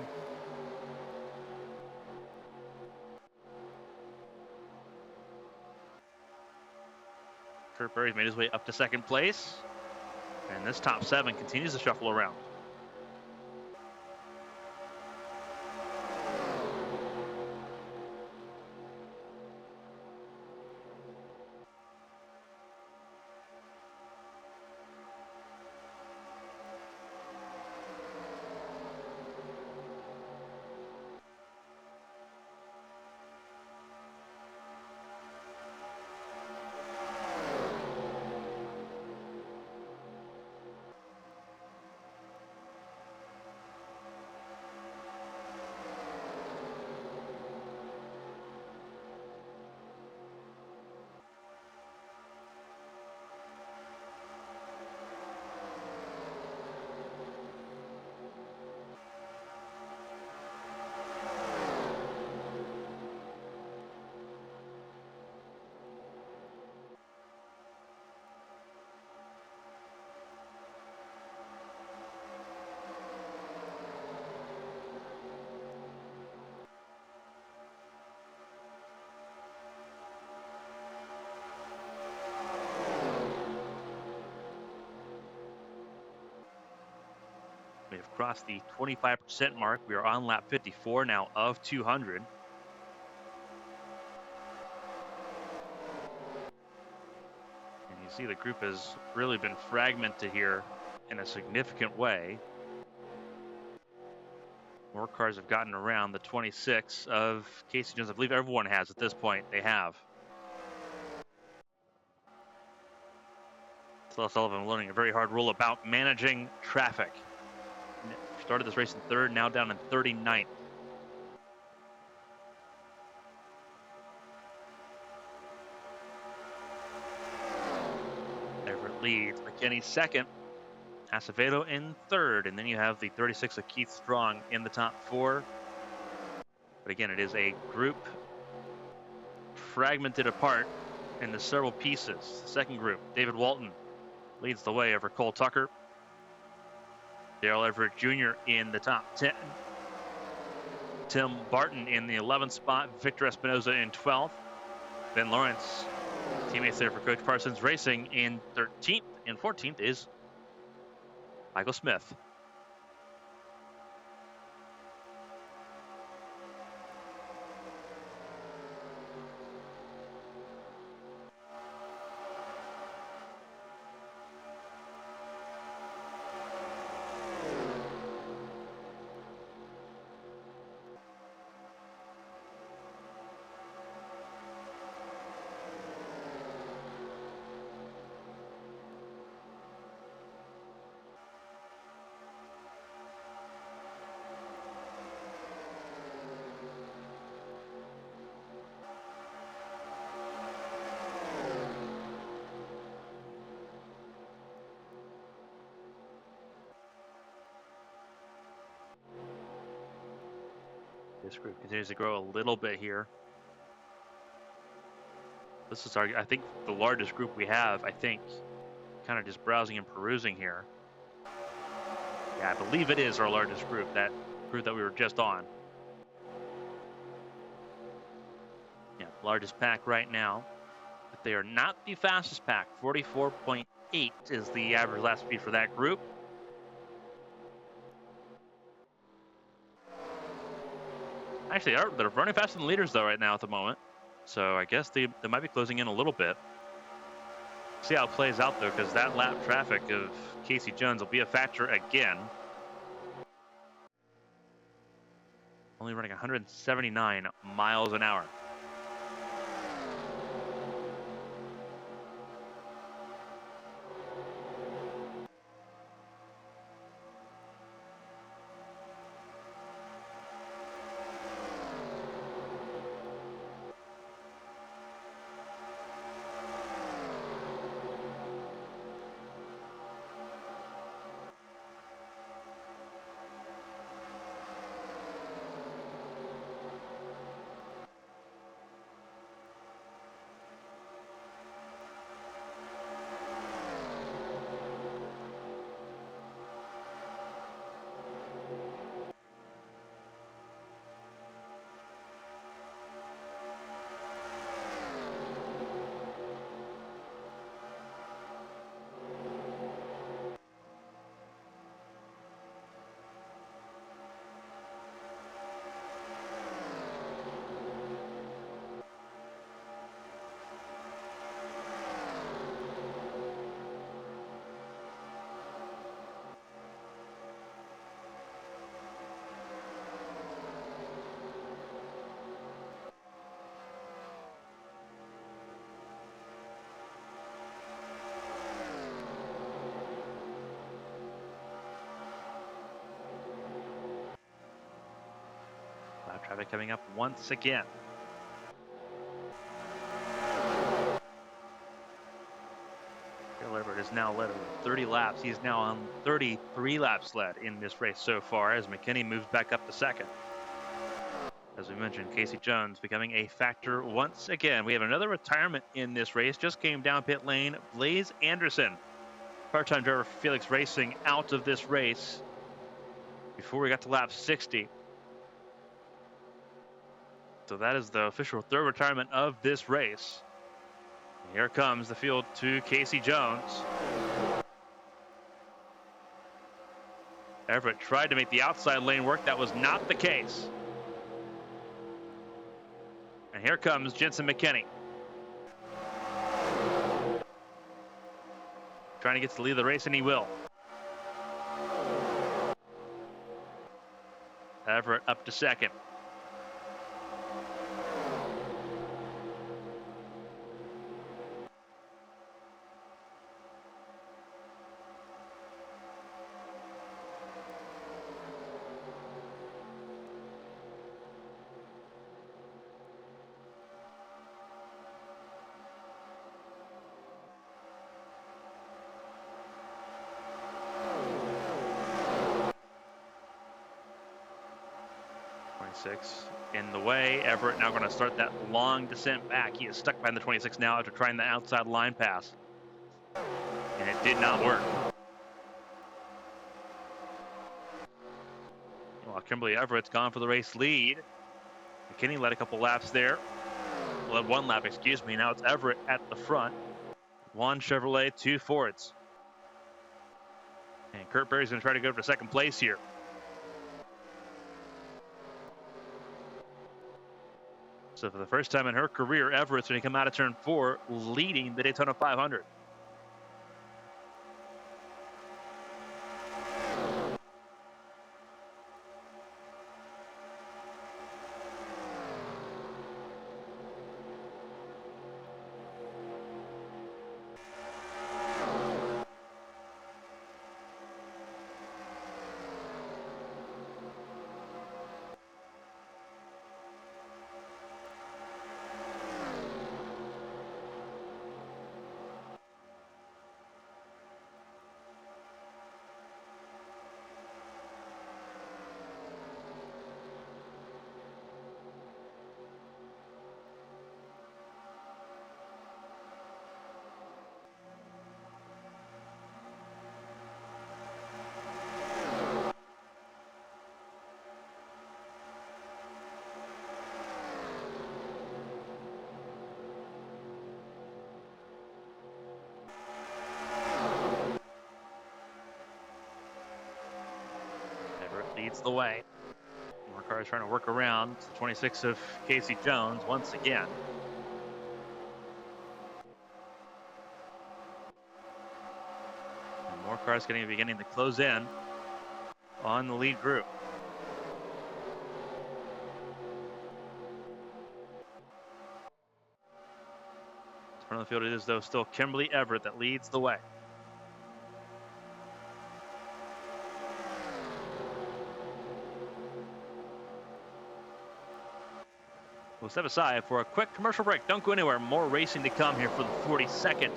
Kurt Berry's made his way up to second place. And this top 7 continues to shuffle around. We have crossed the 25% mark. We are on lap 54 now of 200. And you see the group has really been fragmented here in a significant way. More cars have gotten around the 26 of Casey Jones. I believe everyone has at this point. They have. Phil Sullivan learning a very hard rule about managing traffic. Started this race in 3rd, now down in 39th. Everett leads. McKinney 2nd. Acevedo in 3rd. And then you have the 36 of Keith Strong in the top 4. But again, it is a group fragmented apart into several pieces. The second group, David Walton leads the way over Cole Tucker. Darrell Everett Jr. in the top 10. Tim Barton in the 11th spot. Victor Espinoza in 12th. Ben Lawrence, teammates there for Coach Parsons Racing, in 13th. And 14th is Michael Smith. This group continues to grow a little bit here. This is I think, the largest group we have, I think. Kind of just browsing and perusing here. Yeah, I believe it is our largest group, that group that we were just on. Yeah, largest pack right now. But they are not the fastest pack. 44.8 is the average lap speed for that group. Actually, they're running faster than the leaders, though, right now at the moment. So I guess they might be closing in a little bit. See how it plays out, though, because that lap traffic of Casey Jones will be a factor again. Only running 179 miles an hour. Traffic coming up once again. Darrell Everett is now led over 30 laps. He's now on 33 laps led in this race so far, as McKinney moves back up to 2nd. As we mentioned, Casey Jones becoming a factor once again. We have another retirement in this race. Just came down pit lane. Blaze Anderson, part-time driver for Felix Racing, out of this race before we got to lap 60. So that is the official 3rd retirement of this race. And here comes the field to Casey Jones. Everett tried to make the outside lane work. That was not the case. And here comes Jensen McKinney. Trying to get to the lead of the race, and he will. Everett up to second. In the way. Everett now going to start that long descent back. He is stuck behind the 26 now after trying the outside line pass. And it did not work. Well, Kimberly Everett's gone for the race lead. McKinney led a couple laps there. Led one lap, excuse me. Now it's Everett at the front. One Chevrolet, two Fords. And Kurt Berry's going to try to go for second place here. So for the first time in her career, Everett's going to come out of turn 4 leading the Daytona 500. Leads the way. More cars trying to work around the 26 of Casey Jones once again. And more cars beginning to close in on the lead group. In front of the field it is, though, still Kimberly Everett that leads the way. We'll step aside for a quick commercial break. Don't go anywhere. More racing to come here for the 42nd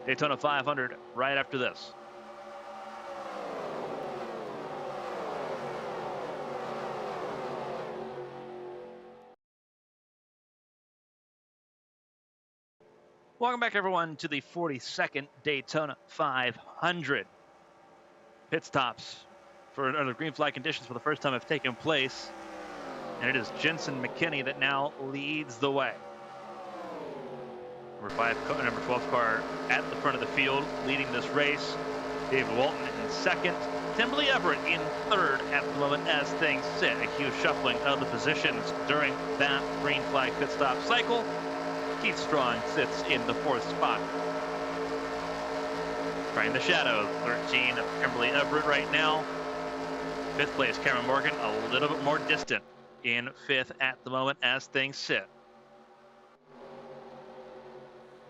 Daytona 500 right after this. Welcome back, everyone, to the 42nd Daytona 500. Pit stops for under green flag conditions for the first time have taken place. And it is Jensen McKinney that now leads the way. Number 12 car at the front of the field, leading this race. David Walton in second. Kimberly Everett in third at the moment as things sit. A huge shuffling of the positions during that green flag pit stop cycle. Keith Strong sits in the fourth spot. Right in the shadow, 13 of Kimberly Everett right now. Fifth place, Cameron Morgan, a little bit more distant in fifth at the moment as things sit.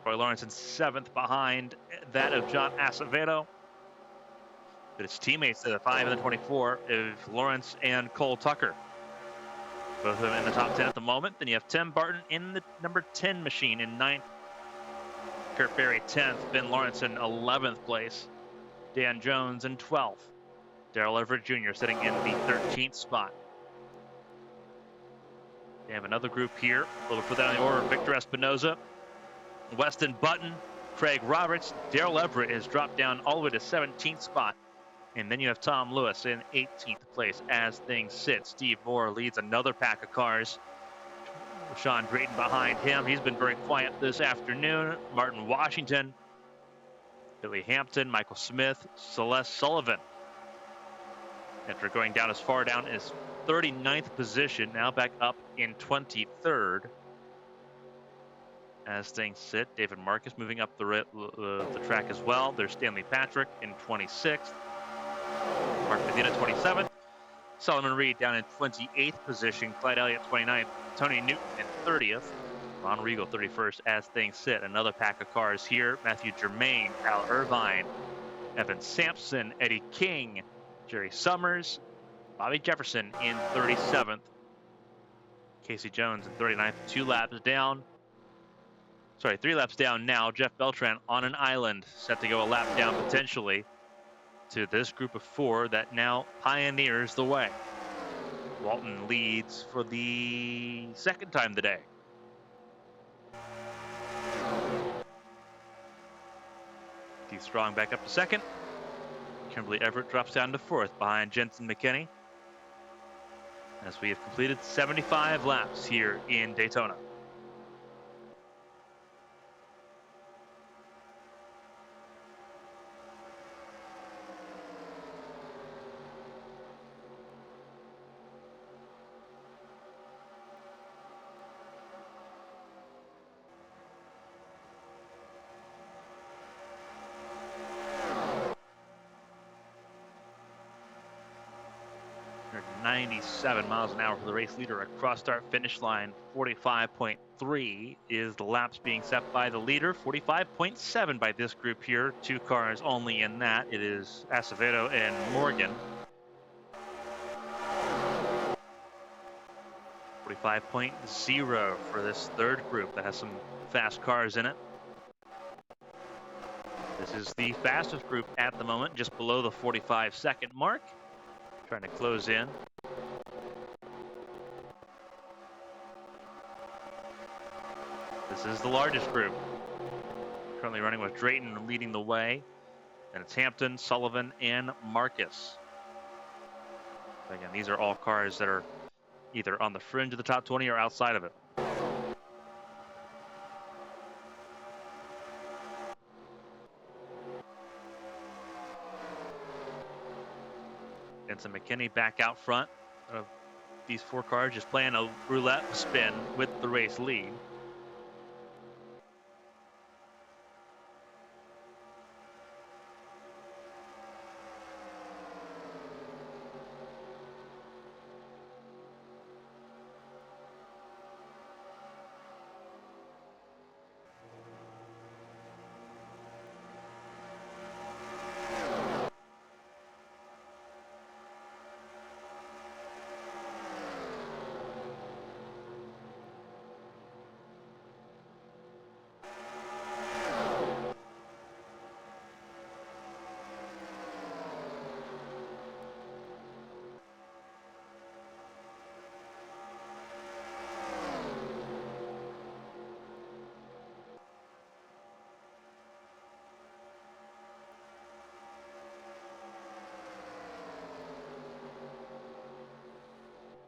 Troy Lawrence in seventh behind that of John Acevedo. But his teammates at the 5 and the 24 is Lawrence and Cole Tucker. Both of them in the top 10 at the moment. Then you have Tim Barton in the number 10 machine in ninth. Kurt Berry 10th. Ben Lawrence in 11th place. Dan Jones in 12th. Darrell Everett Jr. sitting in the 13th spot. They have another group here. A little further down the order, Victor Espinoza, Weston Button, Craig Roberts. Darrell Everett has dropped down all the way to 17th spot. And then you have Tom Lewis in 18th place as things sit. Steve Moore leads another pack of cars. Sean Drayton behind him. He's been very quiet this afternoon. Martin Washington, Billy Hampton, Michael Smith, Celeste Sullivan. After going down as far down as 39th position, now back up in 23rd. As things sit, David Marcus moving up the track as well. There's Stanley Patrick in 26th. Mark Medina 27th. Solomon Reed down in 28th position. Clyde Elliott 29th. Tony Newton in 30th. Ron Regal 31st as things sit. Another pack of cars here. Matthew Germain, Al Irvine, Evan Sampson, Eddie King, Jerry Summers, Bobby Jefferson in 37th. Casey Jones in 39th. 2 laps down. Sorry, 3 laps down now. Jeff Beltran on an island, set to go a lap down potentially to this group of 4 that now pioneers the way. Walton leads for the 2nd time today. Keith Strong back up to 2nd. Kimberly Everett drops down to 4th behind Jensen McKinney, as we have completed 75 laps here in Daytona. Hundred 97 miles an hour for the race leader across start finish line. 45.3 is the laps being set by the leader. 45.7 by this group here. 2 cars only in that. It is Acevedo and Morgan. 45.0 for this 3rd group that has some fast cars in it. This is the fastest group at the moment, just below the 45-second mark. Trying to close in. This is the largest group. Currently running with Drayton leading the way. And it's Hampton, Sullivan, and Marcus. Again, these are all cars that are either on the fringe of the top 20 or outside of it. Jensen McKinney back out front of these 4 cars, just playing a roulette spin with the race lead.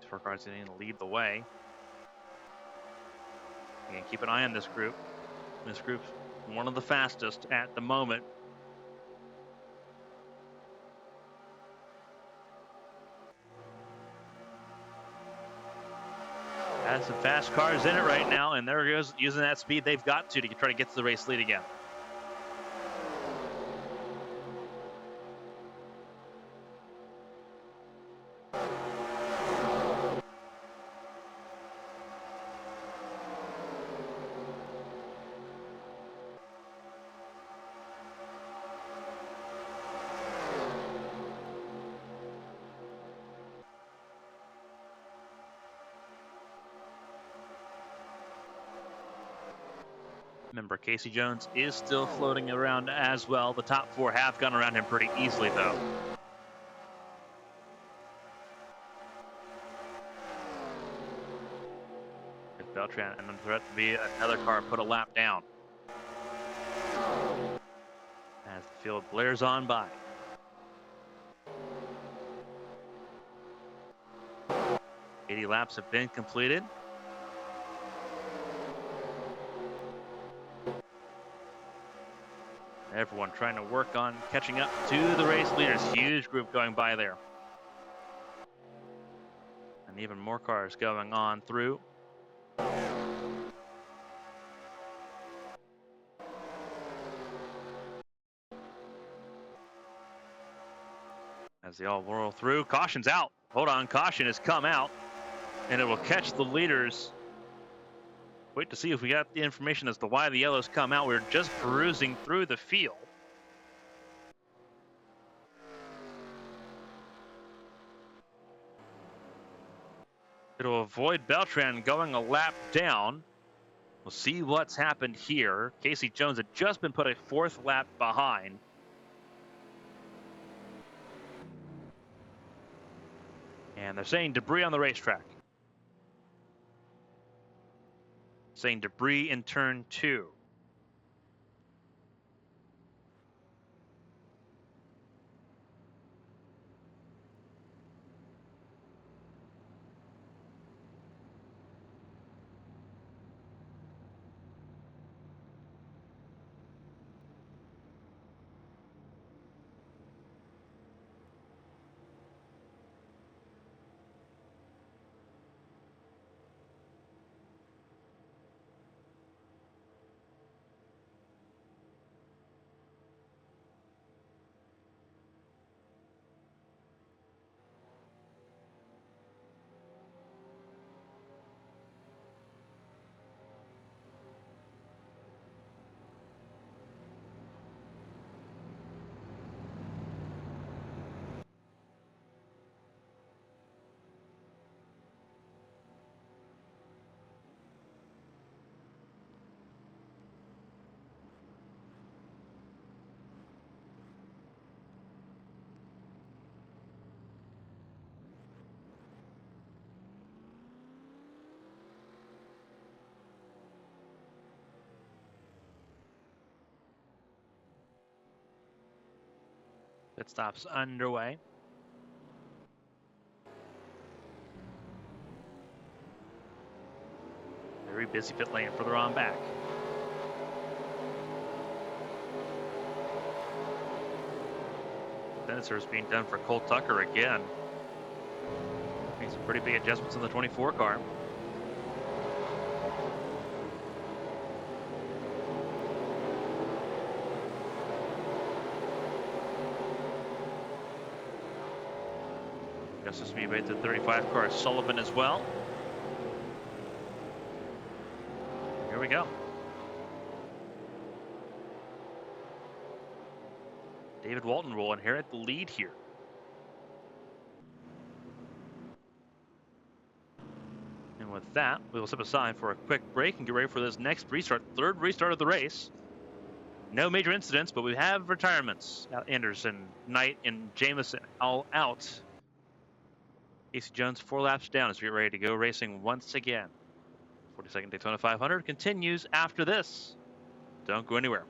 Four cars going to lead the way. Again, keep an eye on this group. This group's one of the fastest at the moment. Has some fast cars in it right now, and there it goes, using that speed they've got to try to get to the race lead again. Remember, Casey Jones is still floating around as well. The top 4 have gone around him pretty easily, though. Beltran and the threat to be another car put a lap down. As the field blares on by. $80 laps have been completed. Everyone trying to work on catching up to the race leaders. Huge group going by there. And even more cars going on through. As they all whirl through. Caution's out. Hold on, caution has come out, and it will catch the leaders. Wait to see if we got the information as to why the yellows come out. We're just perusing through the field. It'll avoid Beltran going a lap down. We'll see what's happened here. Casey Jones had just been put a 4th lap behind. And they're saying debris on the racetrack. Saying debris in turn 2. Pit stop's underway. Very busy pit lane further on back. Sensors being done for Cole Tucker again. Made some pretty big adjustments in the 24 car. Justice Speedway to 35 car, Sullivan as well. Here we go. David Walton will inherit the lead here. And with that, we will step aside for a quick break and get ready for this next restart, 3rd restart of the race. No major incidents, but we have retirements. Anderson, Knight, and Jamison all out. Casey Jones 4 laps down as we get ready to go racing once again. 42nd Daytona 500 continues after this. Don't go anywhere.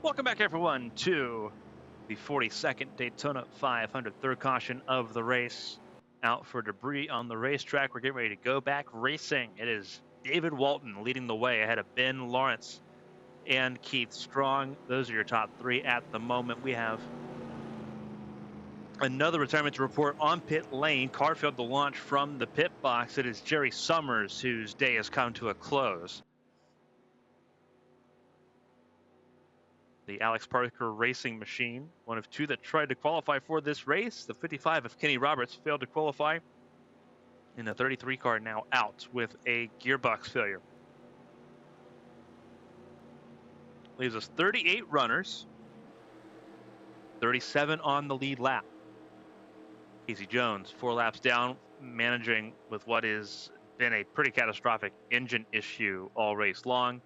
Welcome back, everyone, to the 42nd Daytona 500, 3rd caution of the race. Out for debris on the racetrack. We're getting ready to go back racing. It is David Walton leading the way ahead of Ben Lawrence and Keith Strong. Those are your top 3 at the moment. We have another retirement to report on pit lane. Car failed to launch from the pit box. It is Jerry Summers whose day has come to a close. The Alex Parker Racing machine, one of 2 that tried to qualify for this race. The 55 of Kenny Roberts failed to qualify. And the 33 car now out with a gearbox failure. Leaves us 38 runners, 37 on the lead lap. Casey Jones 4 laps down, managing with what has been a pretty catastrophic engine issue all race long.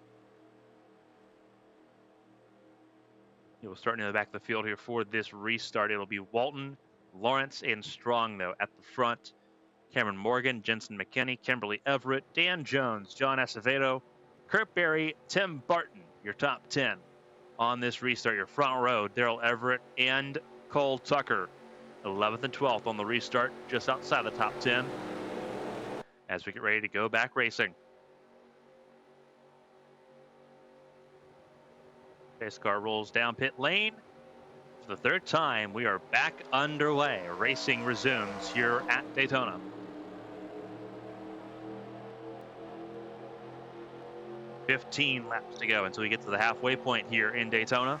He will start in the back of the field here for this restart. It'll be Walton, Lawrence, and Strong, though, at the front. Cameron Morgan, Jensen McKinney, Kimberly Everett, Dan Jones, John Acevedo, Kurt Berry, Tim Barton, your top 10 on this restart. Your front row, Daryl Everett and Cole Tucker, 11th and 12th on the restart, just outside the top 10 as we get ready to go back racing. Pace car rolls down pit lane. For the 3rd time, we are back underway. Racing resumes here at Daytona. 15 laps to go until we get to the halfway point here in Daytona.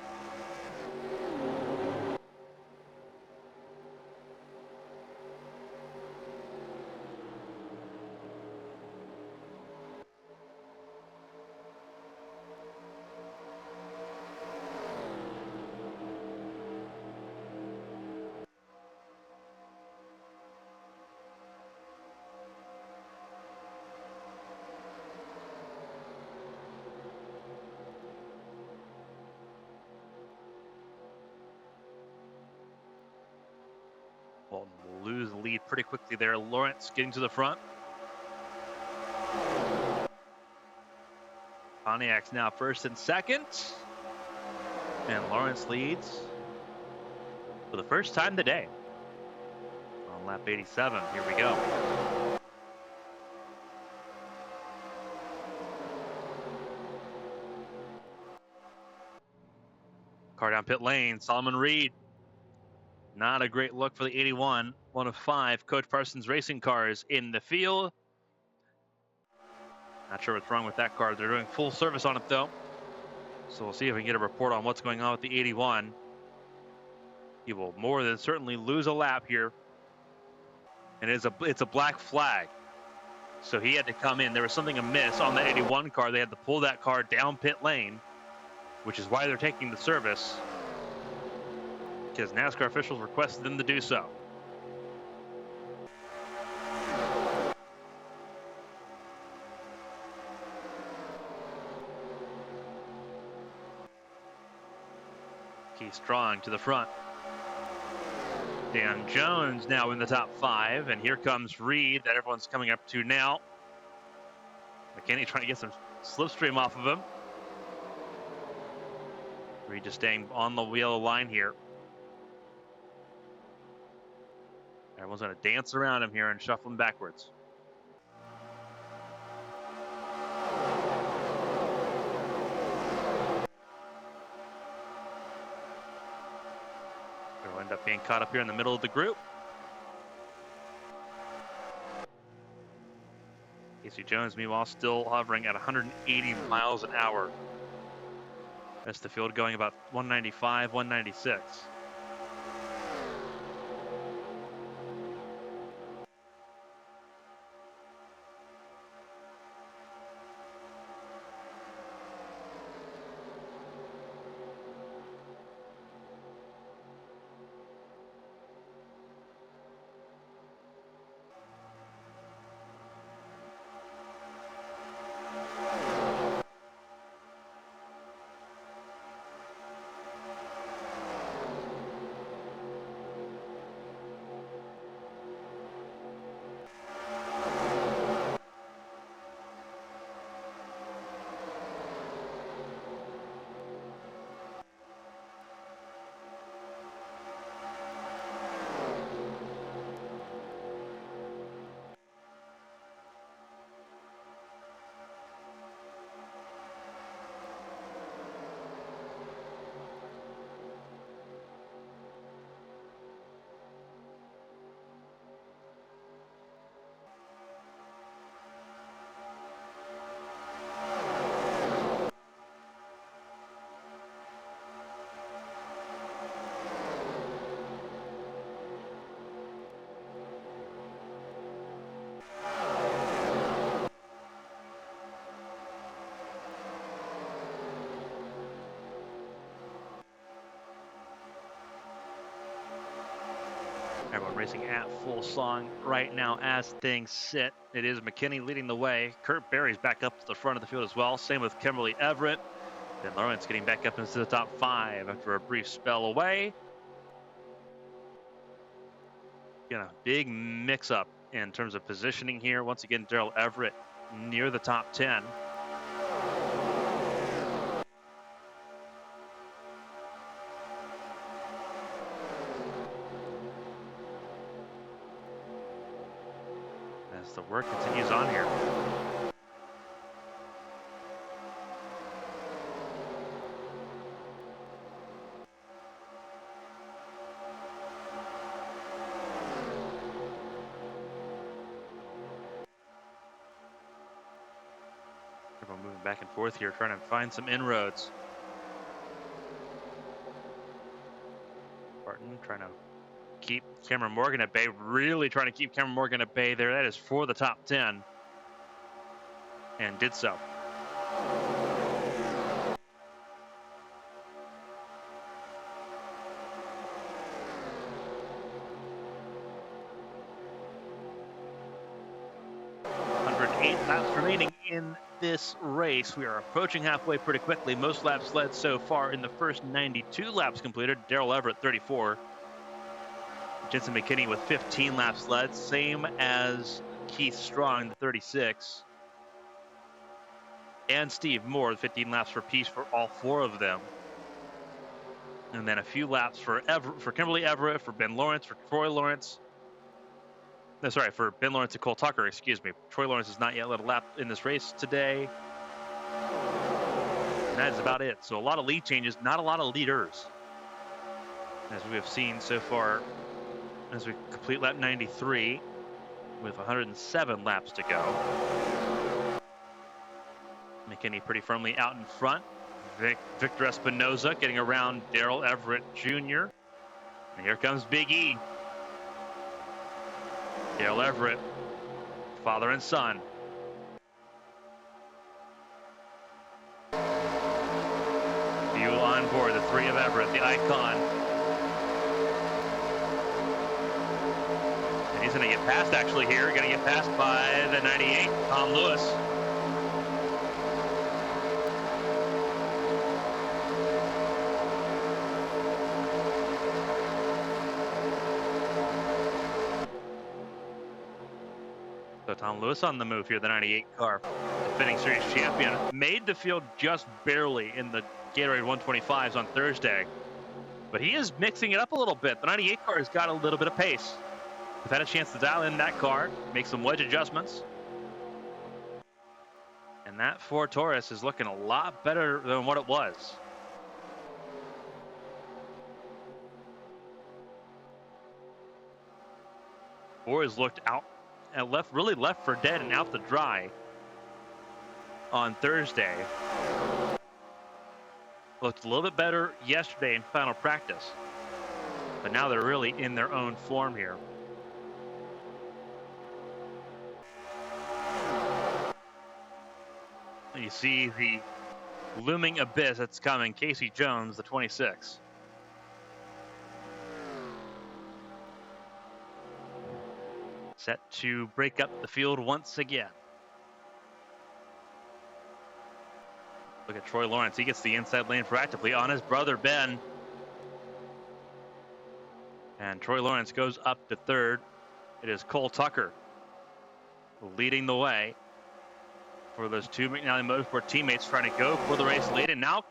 Well, we'll lose the lead pretty quickly there. Lawrence getting to the front. Pontiac's now first and second. And Lawrence leads for the first time today on lap 87. Here we go. Car down pit lane, Solomon Reed. Not a great look for the 81. One of 5 Coach Parsons racing cars in the field. Not sure what's wrong with that car. They're doing full service on it though. So we'll see if we can get a report on what's going on with the 81. He will more than certainly lose a lap here. And it's a black flag. So he had to come in. There was something amiss on the 81 car. They had to pull that car down pit lane, which is why they're taking the service, because NASCAR officials requested them to do so. Keith Strong to the front. Dan Jones now in the top 5, and here comes Reed that everyone's coming up to now. McKinney trying to get some slipstream off of him. Reed just staying on the yellow line here. Everyone's going to dance around him here and shuffle him backwards. They'll end up being caught up here in the middle of the group. Casey Jones, meanwhile, still hovering at 180 miles an hour. Rest of the field going about 195, 196. Everyone racing at full song right now as things sit. It is McKinney leading the way. Kurt Berry's back up to the front of the field as well. Same with Kimberly Everett. Then Lawrence getting back up into the top 5 after a brief spell away. Again, a big mix-up in terms of positioning here. Once again, Darrell Everett near the top 10. The work continues on here. We're moving back and forth here, trying to find some inroads. Barton trying to keep Cameron Morgan at bay, really trying to keep Cameron Morgan at bay there. That is for the top 10, and did so. Laps remaining in this race. We are approaching halfway pretty quickly. Most laps led so far in the first 92 laps completed. Darrell Everett 34. Jensen McKinney with 15 laps led, same as Keith Strong, the 36. And Steve Moore, 15 laps for piece for all four of them. And then a few laps for Kimberly Everett, for Ben Lawrence, for Troy Lawrence. No, sorry, for Ben Lawrence and Cole Tucker, excuse me. Troy Lawrence has not yet led a lap in this race today. And that is about it. So a lot of lead changes, not a lot of leaders, as we have seen so far as we complete lap 93 with 107 laps to go. McKinney pretty firmly out in front. Victor Espinoza getting around Darrell Everett Jr. And here comes Big E. Darrell Everett, father and son. Fuel on board, the three of Everett, the icon. And he's going to get past actually here. Going to get passed by the 98, Tom Lewis. So Tom Lewis on the move here, the 98 car, defending series champion. Made the field just barely in the Gatorade 125s on Thursday, but he is mixing it up a little bit. The 98 car has got a little bit of pace. We've had a chance to dial in that car, make some wedge adjustments. And that Ford Taurus is looking a lot better than what it was. Ford has looked out and really left for dead and out to dry on Thursday. Looked a little bit better yesterday in final practice, but now they're really in their own form here. You see the looming abyss that's coming. Casey Jones, the 26. Set to break up the field once again. Look at Troy Lawrence. He gets the inside lane proactively on his brother, Ben. And Troy Lawrence goes up to third. It is Cole Tucker leading the way for those two McNally Motorsport teammates trying to go for the race lead. And now,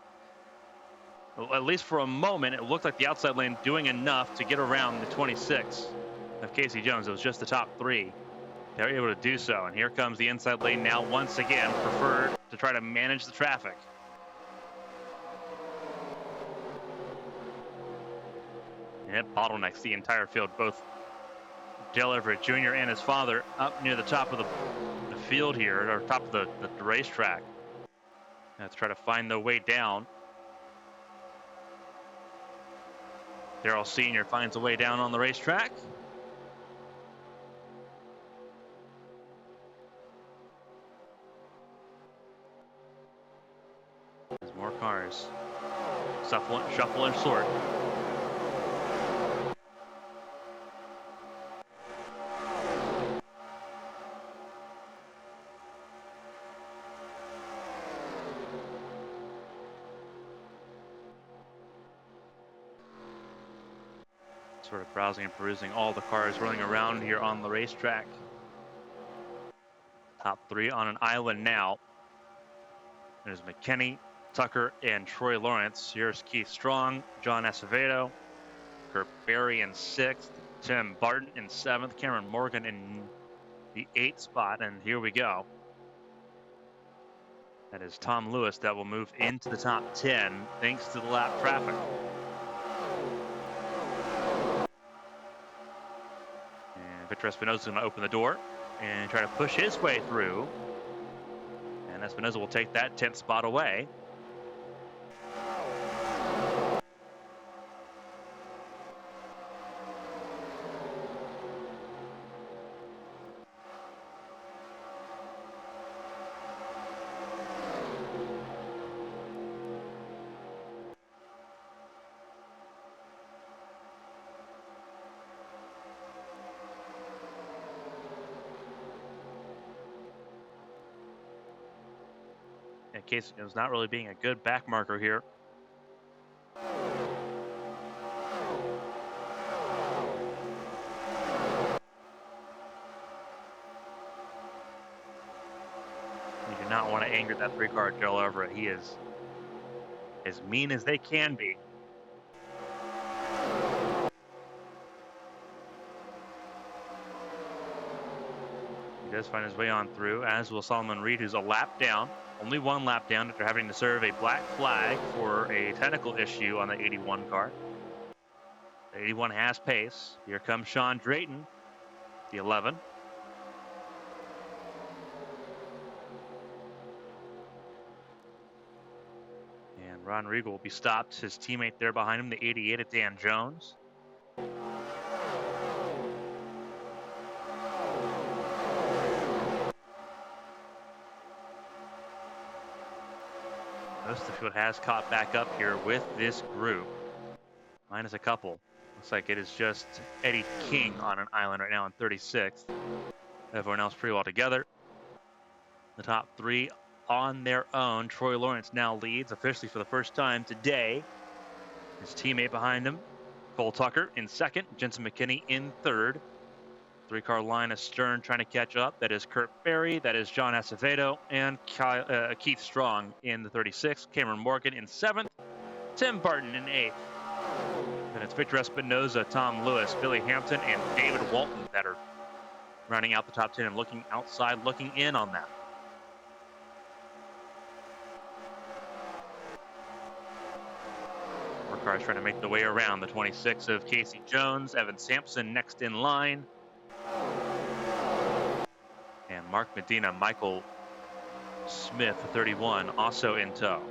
at least for a moment, it looked like the outside lane doing enough to get around the 26 of Casey Jones. It was just the top three. They were able to do so. And here comes the inside lane now once again, preferred to try to manage the traffic. And it bottlenecks the entire field. Both Dale Everett Jr. and his father up near the top of the field here, or top of the racetrack. Let's try to find their way down. Darrell Sr. finds a way down on the racetrack. There's more cars. Shuffle and sort. Sort of browsing and perusing all the cars running around here on the racetrack. Top three on an island now. There's McKinney, Tucker, and Troy Lawrence. Here's Keith Strong, John Acevedo, Kurt Berry in 6th, Tim Barton in 7th, Cameron Morgan in the 8th spot, and here we go. That is Tom Lewis that will move into the top 10 thanks to the lap traffic. And Victor Espinosa is going to open the door and try to push his way through. And And Espinoza will take that 10th spot away. In case it was not really being a good back marker here. You do not want to anger that 3-car Joel Everett. He is as mean as they can be. He does find his way on through, as will Solomon Reed, who's a lap down. Only one lap down after having to serve a black flag for a technical issue on the 81 car. The 81 has pace. Here comes Sean Drayton, the 11. And Ron Regal will be stopped. His teammate there behind him, the 88 at Dan Jones. Most of the field has caught back up here with this group, minus a couple. Looks like it is just Eddie King on an island right now in 36th. Everyone else pretty well together. The top 3 on their own. Troy Lawrence now leads officially for the first time today. His teammate behind him, Cole Tucker, in 2nd. Jensen McKinney in 3rd. 3-car line astern trying to catch up. That is Kurt Berry, that is John Acevedo, and Keith Strong in the 36th. Cameron Morgan in 7th. Tim Barton in 8th. Then it's Victor Espinoza, Tom Lewis, Billy Hampton, and David Walton that are rounding out the top 10 and looking outside, looking in on that. More cars trying to make their way around. The 26 of Casey Jones, Evan Sampson next in line. And Mark Medina, Michael Smith, 31, also in tow.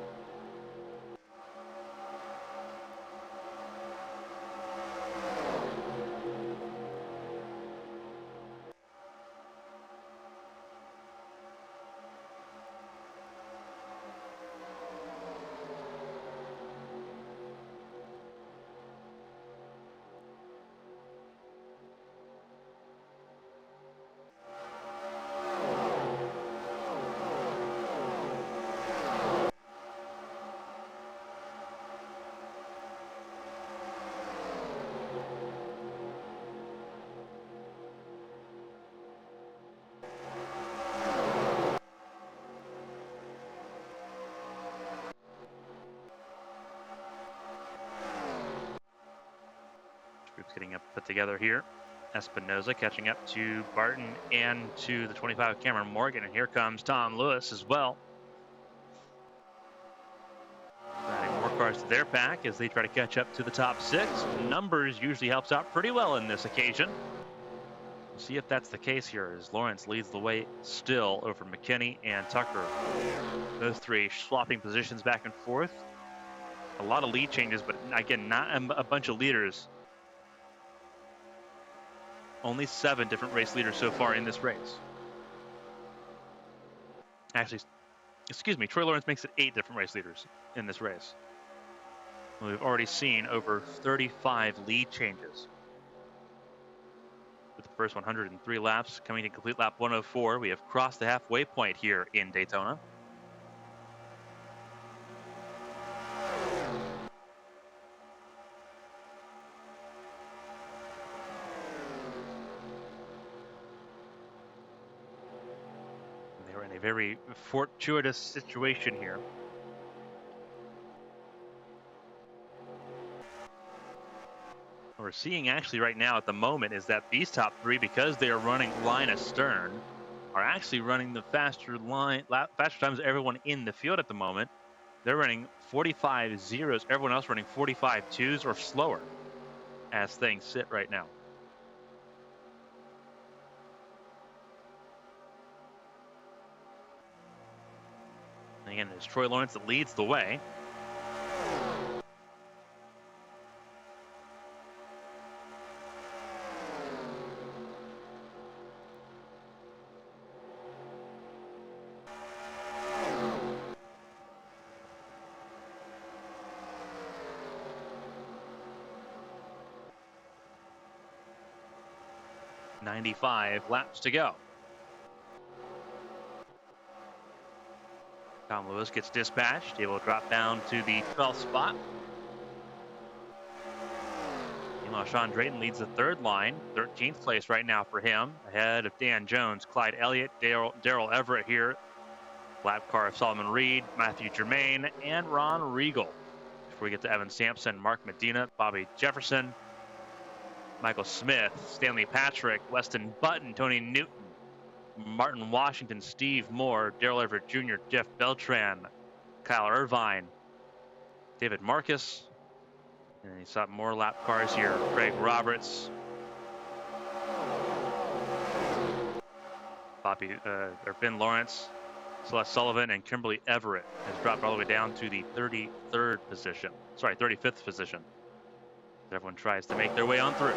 Group's getting up put together here. Espinoza catching up to Barton and to the 25 Cameron Morgan. And here comes Tom Lewis as well. Adding more cars to their pack as they try to catch up to the top 6. Numbers usually helps out pretty well in this occasion. We'll see if that's the case here as Lawrence leads the way still over McKinney and Tucker. Those 3 swapping positions back and forth. A lot of lead changes, but again, not a bunch of leaders. Only 7 different race leaders so far in this race. Actually, excuse me, Troy Lawrence makes it 8 different race leaders in this race. We've already seen over 35 lead changes. With the first 103 laps coming to complete lap 104, we have crossed the halfway point here in Daytona. Very fortuitous situation here. What we're seeing actually right now at the moment is that these top 3, because they are running line astern, are actually running the faster times than everyone in the field at the moment. They're running 45 zeros, everyone else running 45 twos or slower as things sit right now. Again, it's Troy Lawrence that leads the way. .95 laps to go. Tom Lewis gets dispatched. He will drop down to the 12th spot. Meanwhile, Sean Drayton leads the third line. 13th place right now for him. Ahead of Dan Jones, Clyde Elliott, Daryl Everett here. Lap car of Solomon Reed, Matthew Germain, and Ron Regal. Before we get to Evan Sampson, Mark Medina, Bobby Jefferson, Michael Smith, Stanley Patrick, Weston Button, Tony Newton, Martin Washington, Steve Moore, Daryl Everett Jr., Jeff Beltran, Kyle Irvine, David Marcus, and you saw more lap cars here. Craig Roberts, Ben Lawrence, Celeste Sullivan, and Kimberly Everett has dropped all the way down to the 35th position. Everyone tries to make their way on through.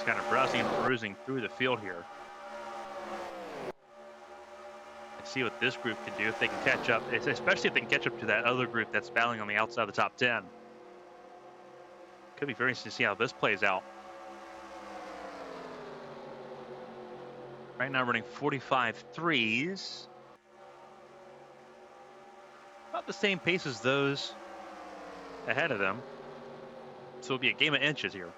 Kind of browsing and perusing through the field here. And see what this group can do if they can catch up, especially if they can catch up to that other group that's battling on the outside of the top 10. Could be very interesting to see how this plays out. Right now running 45.3s. About the same pace as those ahead of them. So it'll be a game of inches here.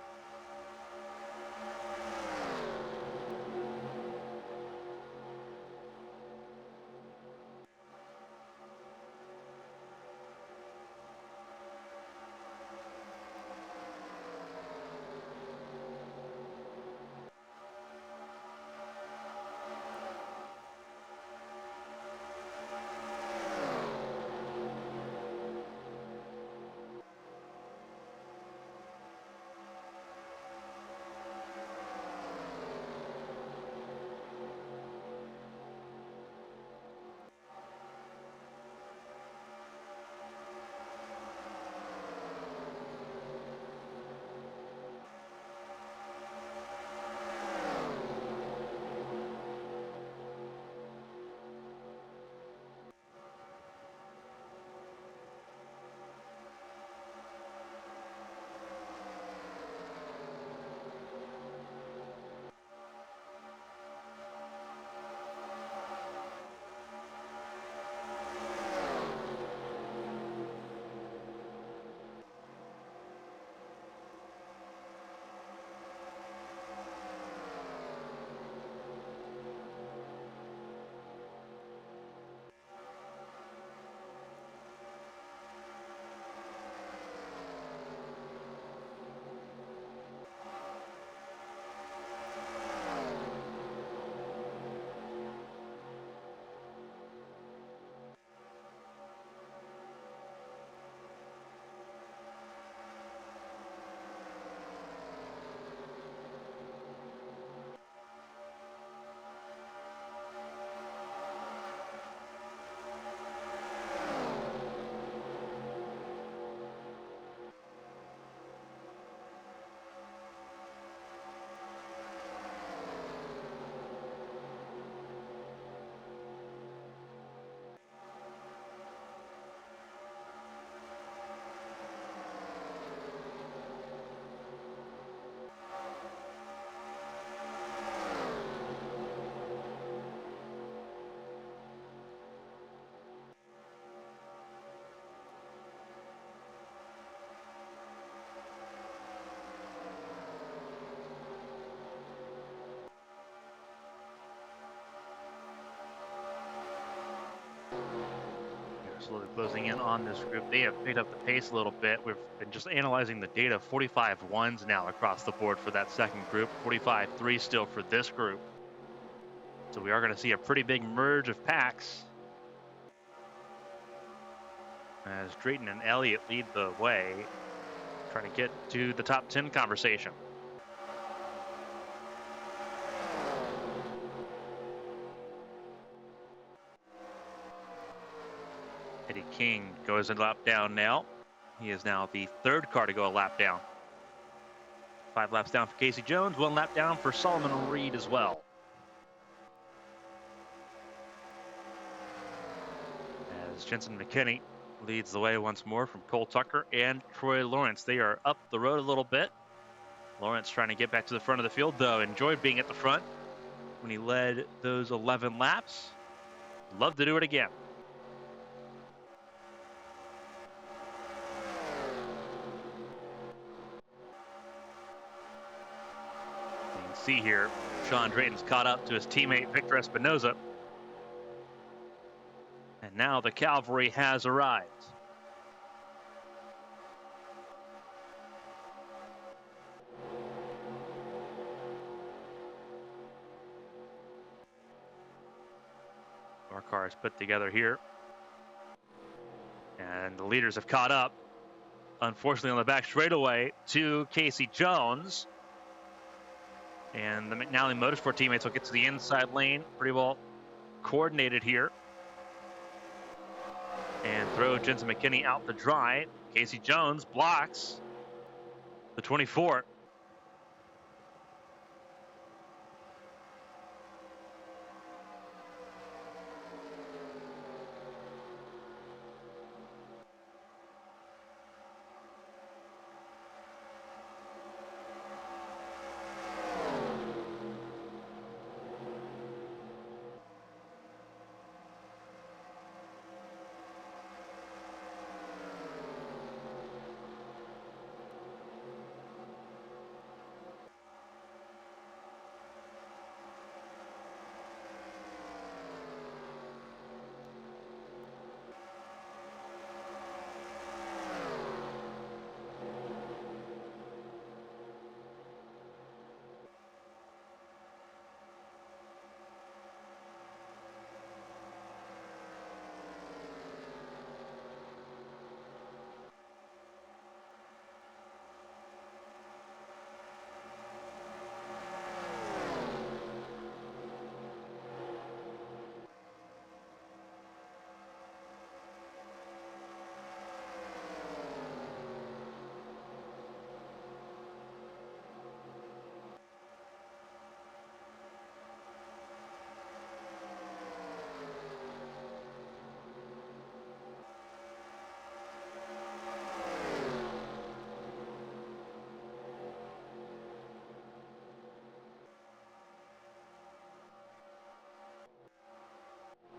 slowly closing in on this group. They have picked up the pace a little bit. We've been just analyzing the data. 45 ones now across the board for that second group. 45 threes still for this group. So we are going to see a pretty big merge of packs as Drayton and Elliott lead the way, trying to get to the top 10 conversation. Eddie King goes a lap down now. He is now the third car to go a lap down. 5 laps down for Casey Jones, 1 lap down for Solomon Reed as well. As Jensen McKinney leads the way once more from Cole Tucker and Troy Lawrence. They are up the road a little bit. Lawrence trying to get back to the front of the field, though. Enjoyed being at the front when he led those 11 laps. Love to do it again. You can see here, Sean Drayton's caught up to his teammate Victor Espinoza. And now the cavalry has arrived. More cars put together here. And the leaders have caught up, unfortunately, on the back straightaway to Casey Jones. And the McNally Motorsport teammates will get to the inside lane. Pretty well coordinated here. And throw Jensen McKinney out to dry. Casey Jones blocks the 24.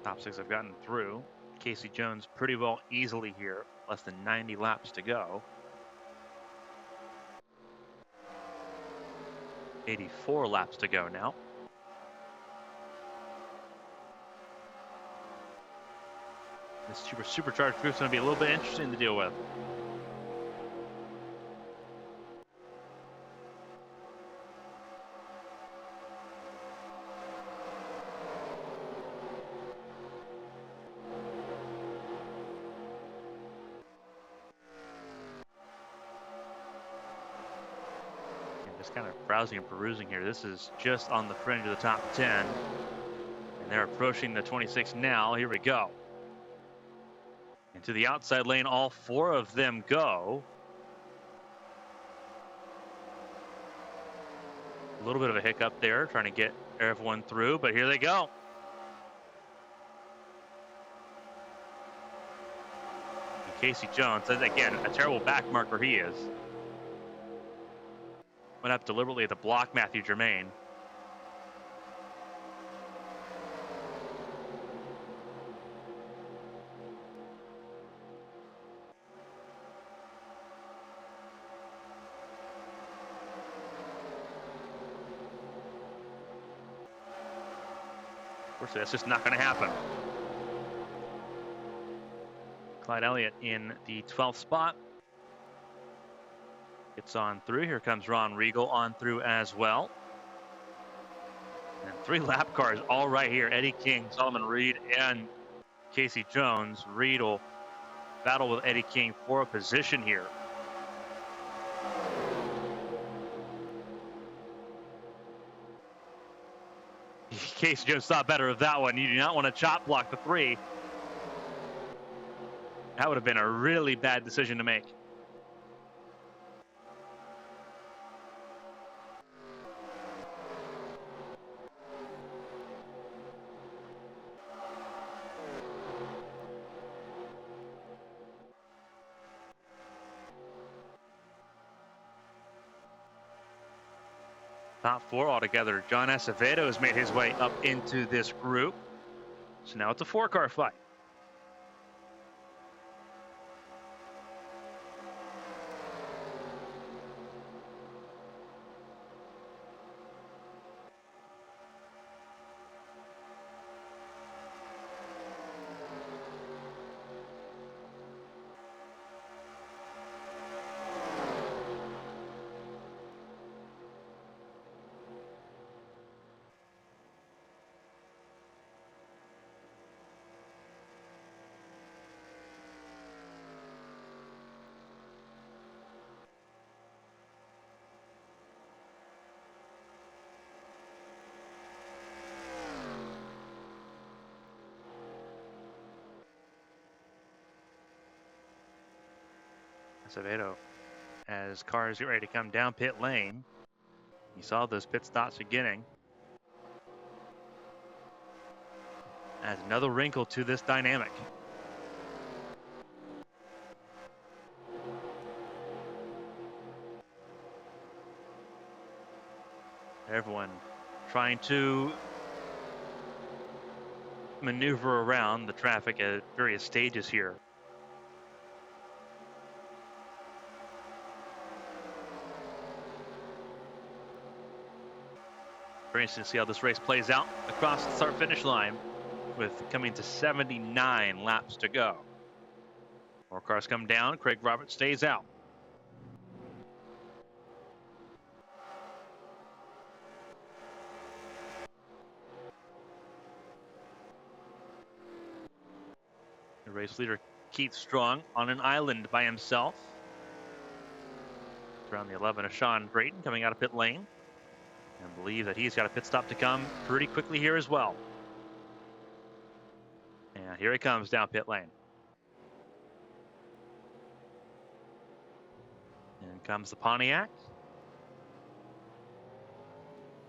Top 6 have gotten through. Casey Jones pretty well easily here. Less than 90 laps to go. 84 laps to go now. This supercharged group's going to be a little bit interesting to deal with. Kind of browsing and perusing here. This is just on the fringe of the top 10. And they're approaching the 26 now. Here we go. Into the outside lane, all 4 of them go. A little bit of a hiccup there, trying to get everyone through, but here they go. And Casey Jones, again, a terrible back marker he is. Went up deliberately to block Matthew Germain. Of course, that's just not going to happen. Clyde Elliott in the 12th spot. Gets on through. Here comes Ron Regal on through as well. And 3 lap cars all right here. Eddie King, Solomon Reed, and Casey Jones. Reed will battle with Eddie King for a position here. Casey Jones thought better of that one. You do not want to chop block the 3. That would have been a really bad decision to make. Top 4 altogether. John Acevedo has made his way up into this group. So now it's a 4-car fight. Acevedo, as cars get ready to come down pit lane. You saw those pit stops beginning. Adds another wrinkle to this dynamic. Everyone trying to maneuver around the traffic at various stages here. Very interesting to see how this race plays out across the start-finish line, with coming to 79 laps to go. More cars come down. Craig Roberts stays out. The race leader Keith Strong on an island by himself. It's around the 11 of Sean Drayton coming out of pit lane. And believe that he's got a pit stop to come pretty quickly here as well. And here he comes down pit lane. And comes the Pontiac.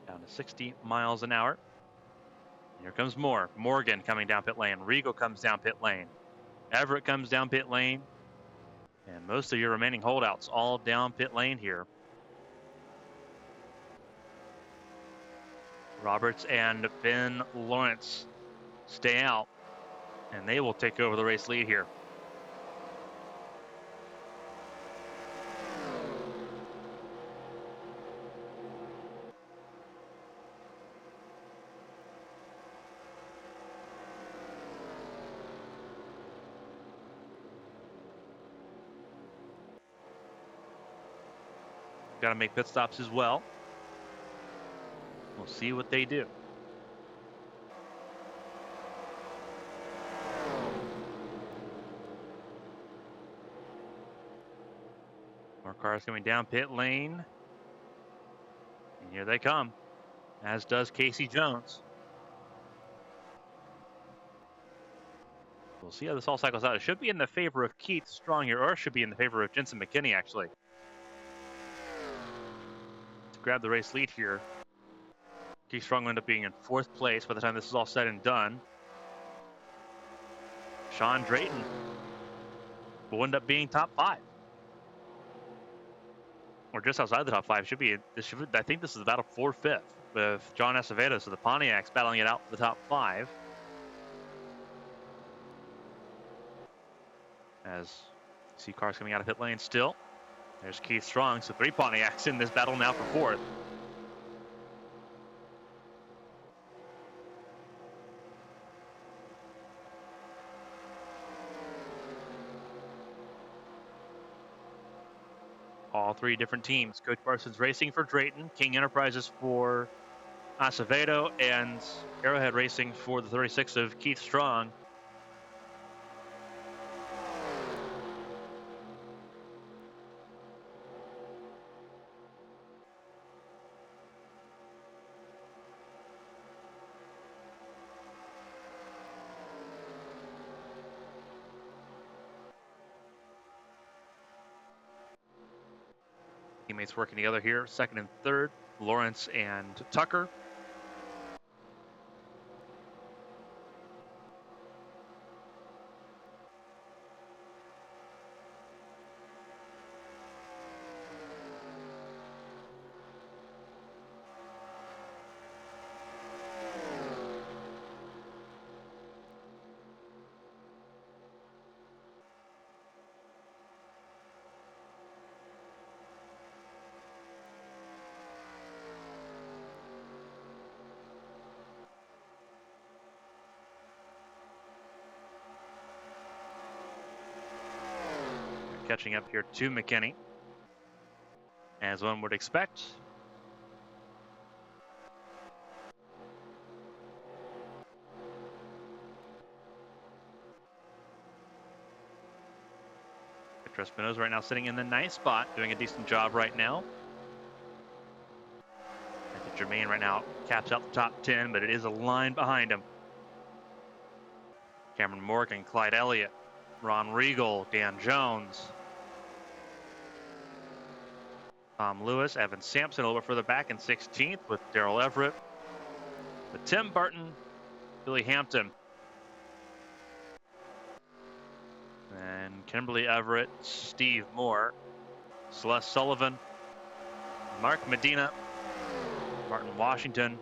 Down to 60 miles an hour. Here comes Morgan coming down pit lane. Regal comes down pit lane. Everett comes down pit lane. And most of your remaining holdouts all down pit lane here. Roberts and Ben Lawrence stay out, and they will take over the race lead here. Got to make pit stops as well. We'll see what they do. More cars coming down pit lane. And here they come, as does Casey Jones. We'll see how this all cycles out. It should be in the favor of Keith Strong here, or it should be in the favor of Jensen McKinney, actually, to grab the race lead here. Keith Strong will end up being in 4th place by the time this is all said and done. Sean Drayton will end up being top 5. Or just outside the top 5. I think this is the battle for 5th with John Acevedo. So the Pontiac's battling it out for the top 5. As you see cars coming out of pit lane still. There's Keith Strong. So 3 Pontiacs in this battle now for 4th. all three different teams. Coach Parsons racing for Drayton, King Enterprises for Acevedo, and Arrowhead Racing for the 36 of Keith Strong. Teammates working together here, second and third, Lawrence and Tucker. Catching up here to McKinney, as one would expect. Espinosa right now sitting in the ninth spot, doing a decent job right now. I think Jermaine right now caps out the top 10, but it is a line behind him. Cameron Morgan, Clyde Elliott, Ron Regal, Dan Jones, Tom Lewis, Evan Sampson a little bit further back in 16th with Daryl Everett, with Tim Burton, Billy Hampton, and Kimberly Everett, Steve Moore, Celeste Sullivan, Mark Medina, Martin Washington,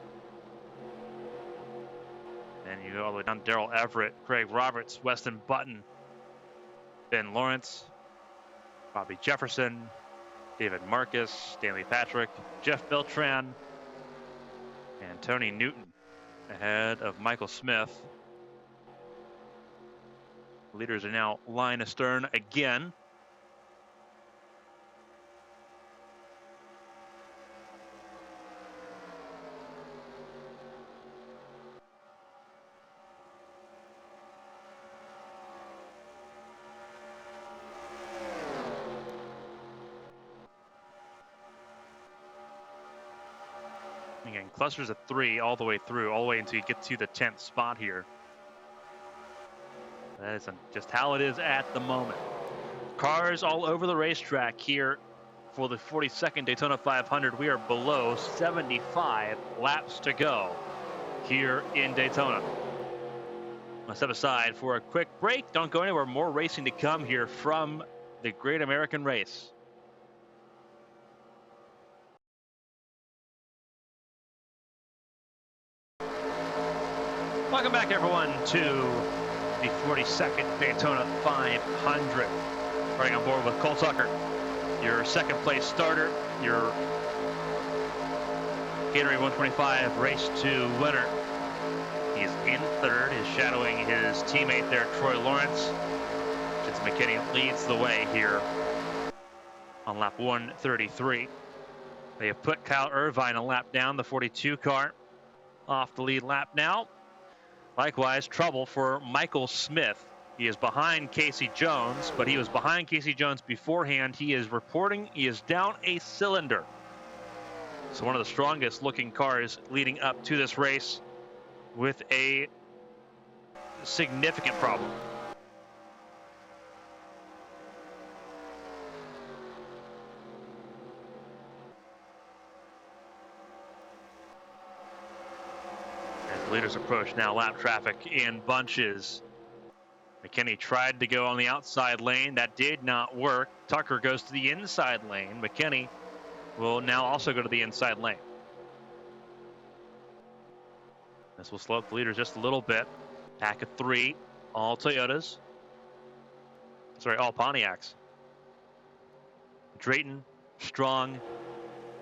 and you go all the way down to Daryl Everett, Craig Roberts, Weston Button, Ben Lawrence, Bobby Jefferson, David Marcus, Stanley Patrick, Jeff Beltran, and Tony Newton ahead of Michael Smith. Leaders are now line astern again. Again, clusters of 3 all the way through, all the way until you get to the 10th spot here. That is just how it is at the moment. Cars all over the racetrack here for the 42nd Daytona 500. We are below 75 laps to go here in Daytona. I'll step aside for a quick break. Don't go anywhere. More racing to come here from the Great American Race. Welcome back, everyone, to the 42nd Daytona 500. Starting on board with Cole Tucker, your second place starter, your Gatorade 125 Race 2 winner. He's in third, is shadowing his teammate there, Troy Lawrence. Jens McKinney leads the way here on lap 133. They have put Kyle Irvine a lap down, the 42 car, off the lead lap now. Likewise, trouble for Michael Smith. He is behind Casey Jones, but he was behind Casey Jones beforehand. He is reporting he is down a cylinder. So one of the strongest looking cars leading up to this race with a significant problem. Leaders approach now, lap traffic in bunches. McKinney tried to go on the outside lane. That did not work. Tucker goes to the inside lane. McKinney will now also go to the inside lane. This will slow up the leaders just a little bit. Pack of 3, all Toyotas. Sorry, all Pontiacs. Drayton, Strong,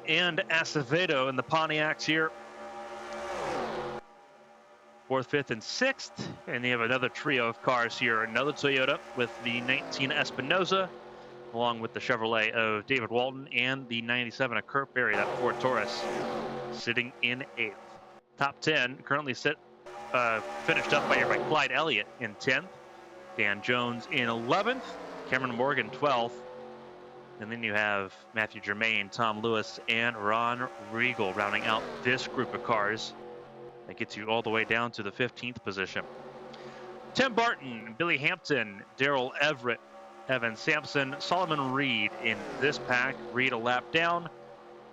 and Acevedo in the Pontiacs here. 4th, 5th, and 6th. And they have another trio of cars here. Another Toyota with the 19 Espinosa along with the Chevrolet of David Walton and the 97 of Kurt Berry, that Ford Taurus, sitting in 8th. Top 10 currently finished up by Clyde Elliott in 10th, Dan Jones in 11th, Cameron Morgan 12th, and then you have Matthew Germain, Tom Lewis, and Ron Regal rounding out this group of cars. That gets you all the way down to the 15th position. Tim Barton, Billy Hampton, Darrell Everett, Evan Sampson, Solomon Reed in this pack. Reed a lap down.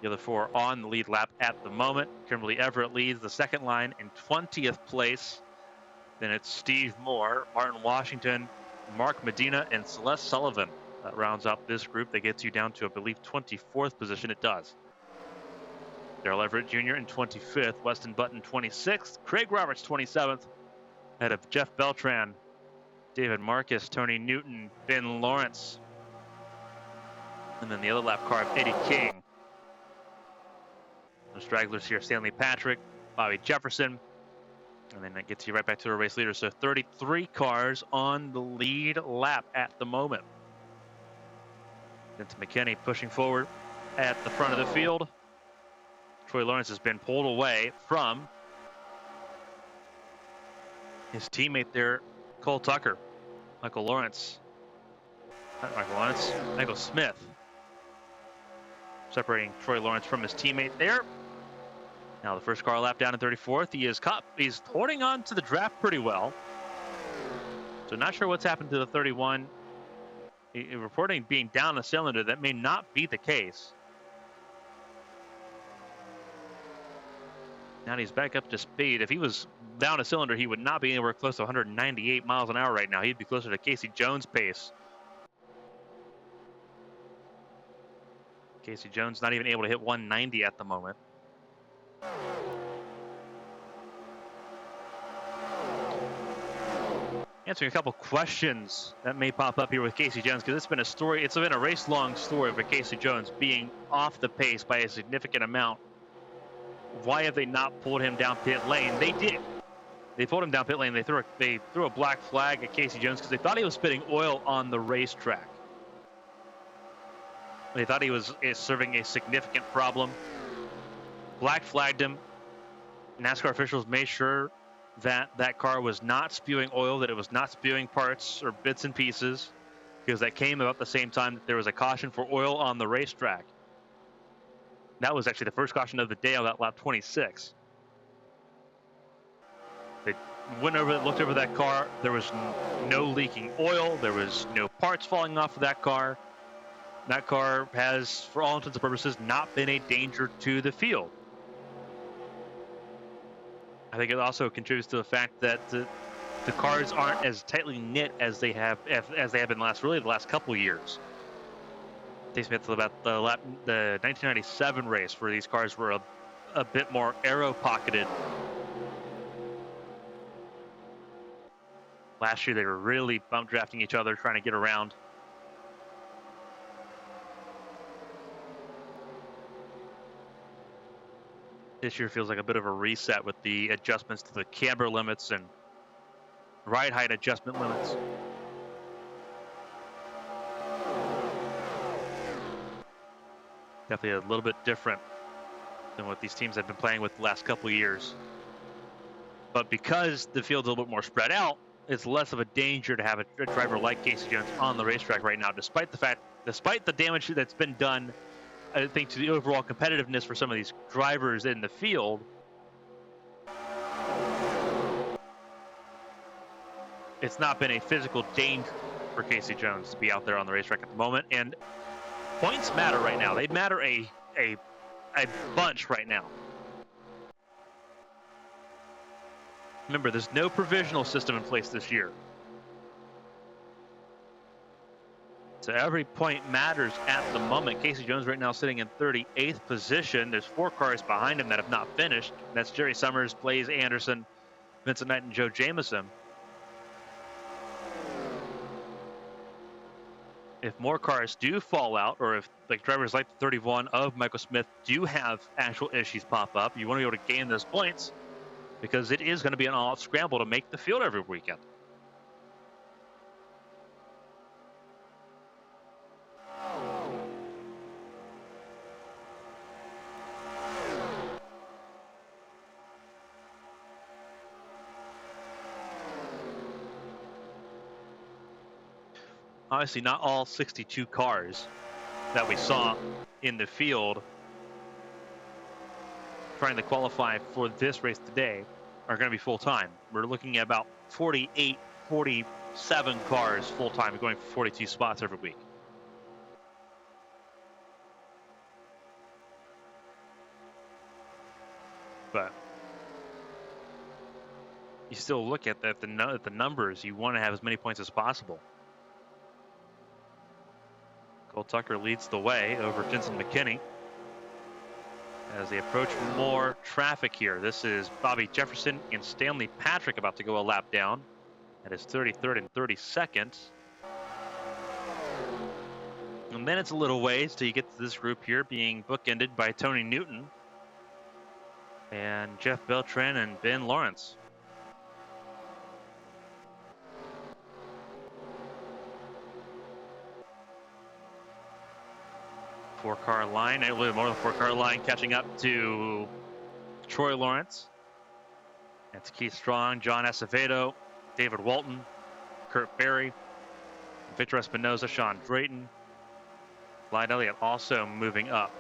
The other 4 on the lead lap at the moment. Kimberly Everett leads the second line in 20th place. Then it's Steve Moore, Martin Washington, Mark Medina, and Celeste Sullivan. That rounds up this group. That gets you down to, I believe, 24th position. It does. Darrell Everett Jr. in 25th. Weston Button 26th. Craig Roberts 27th. Ahead of Jeff Beltran, David Marcus, Tony Newton, Ben Lawrence. And then the other lap car of Eddie King. The stragglers here, Stanley Patrick, Bobby Jefferson. And then that gets you right back to the race leader. So 33 cars on the lead lap at the moment. Denton McKinney pushing forward at the front of the field. Troy Lawrence has been pulled away from his teammate there, Cole Tucker. Michael Smith. Separating Troy Lawrence from his teammate there. Now the first car lap down in 34th. He's holding on to the draft pretty well. So not sure what's happened to the 31. Reporting being down a cylinder. That may not be the case. Now he's back up to speed. If he was down a cylinder, he would not be anywhere close to 198 miles an hour right now. He'd be closer to Casey Jones' pace. Casey Jones not even able to hit 190 at the moment. Answering a couple questions that may pop up here with Casey Jones, because it's been a race-long story for Casey Jones being off the pace by a significant amount. Why have they not pulled him down pit lane? They did. They pulled him down pit lane. They threw a black flag at Casey Jones because they thought he was spitting oil on the racetrack. They thought he was serving a significant problem. Black flagged him. NASCAR officials made sure that that car was not spewing oil, that it was not spewing parts or bits and pieces, because that came about the same time that there was a caution for oil on the racetrack. That was actually the first caution of the day on that lap 26. They went over, looked over that car. There was no leaking oil. There was no parts falling off of that car. That car has, for all intents and purposes, not been a danger to the field. I think it also contributes to the fact that the cars aren't as tightly knit as they have been the last couple years. Takes me to about the 1997 race where these cars were a bit more aero-pocketed. Last year they were really bump drafting each other, trying to get around. This year feels like a bit of a reset with the adjustments to the camber limits and ride height adjustment limits. Definitely a little bit different than what these teams have been playing with the last couple of years. But because the field's a little bit more spread out, it's less of a danger to have a driver like Casey Jones on the racetrack right now, despite the damage that's been done, I think, to the overall competitiveness for some of these drivers in the field. It's not been a physical danger for Casey Jones to be out there on the racetrack at the moment, and points matter right now. They matter a bunch right now. Remember, there's no provisional system in place this year. So every point matters at the moment. Casey Jones right now sitting in 38th position. There's 4 cars behind him that have not finished. That's Jerry Summers, Blaze Anderson, Vincent Knight, and Joe Jamieson. If more cars do fall out, or if drivers like the 31 of Michael Smith do have actual issues pop up, you want to be able to gain those points, because it is going to be an all-out scramble to make the field every weekend. Obviously, not all 62 cars that we saw in the field trying to qualify for this race today are going to be full-time. We're looking at about 48, 47 cars full-time going for 42 spots every week. But you still look at the numbers. You want to have as many points as possible. Cole Tucker leads the way over Jensen McKinney as they approach more traffic here. This is Bobby Jefferson and Stanley Patrick about to go a lap down at his 33rd and 32nd. And then it's a little ways till you get to this group here being bookended by Tony Newton and Jeff Beltran and Ben Lawrence. Four-car line, a little more than four-car line, catching up to Troy Lawrence. It's Keith Strong, John Acevedo, David Walton, Kurt Berry, Victor Espinoza, Sean Drayton. Clyde Elliott also moving up.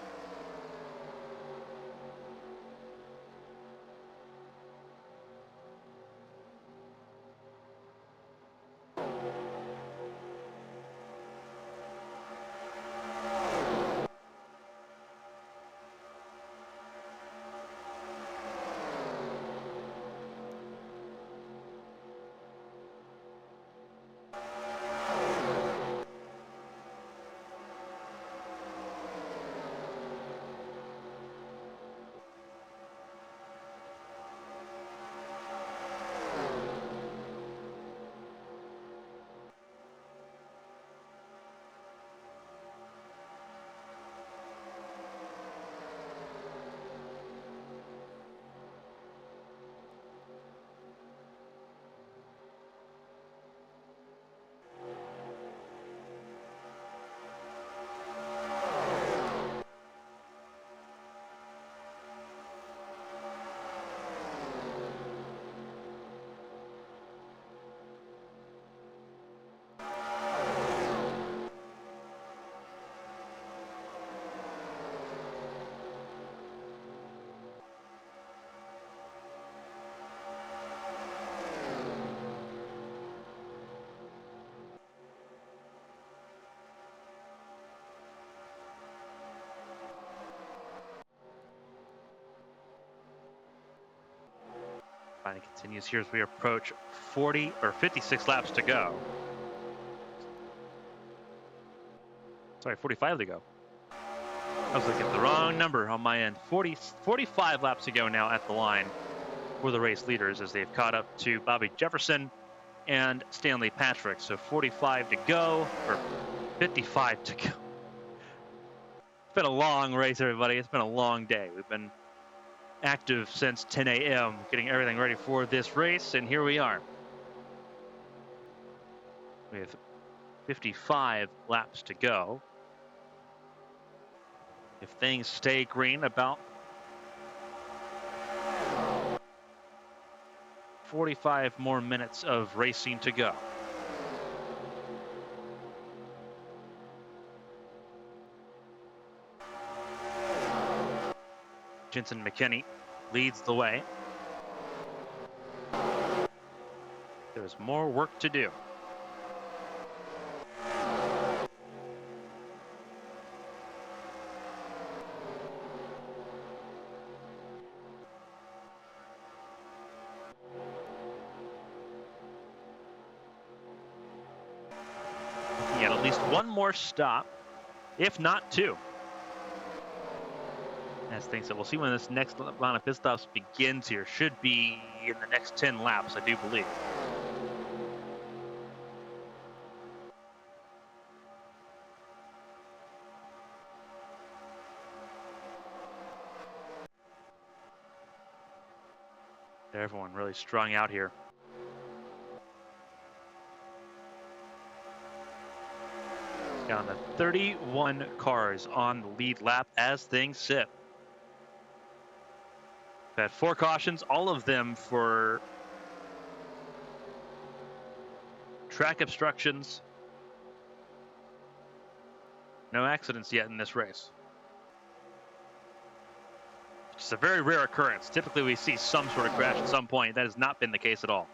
It continues here as we approach 56 laps to go. Sorry, 45 to go. I was looking at the wrong number on my end. 45 laps to go now at the line for the race leaders as they've caught up to Bobby Jefferson and Stanley Patrick. So 45 to go, or 55 to go. It's been a long race, everybody. It's been a long day. We've been active since 10 a.m. getting everything ready for this race, and here we are. We have 55 laps to go. If things stay green, about 45 more minutes of racing to go. Jensen McKinney leads the way. There's more work to do. Looking at least one more stop, if not two. As things that we'll see when this next round of pit stops begins here. Should be in the next 10 laps, I do believe. Everyone really strung out here. Down to 31 cars on the lead lap as things sit. We've had 4 cautions, all of them for track obstructions No accidents yet in this race. It's a very rare occurrence. Typically, we see some sort of crash at some point. That has not been the case at all.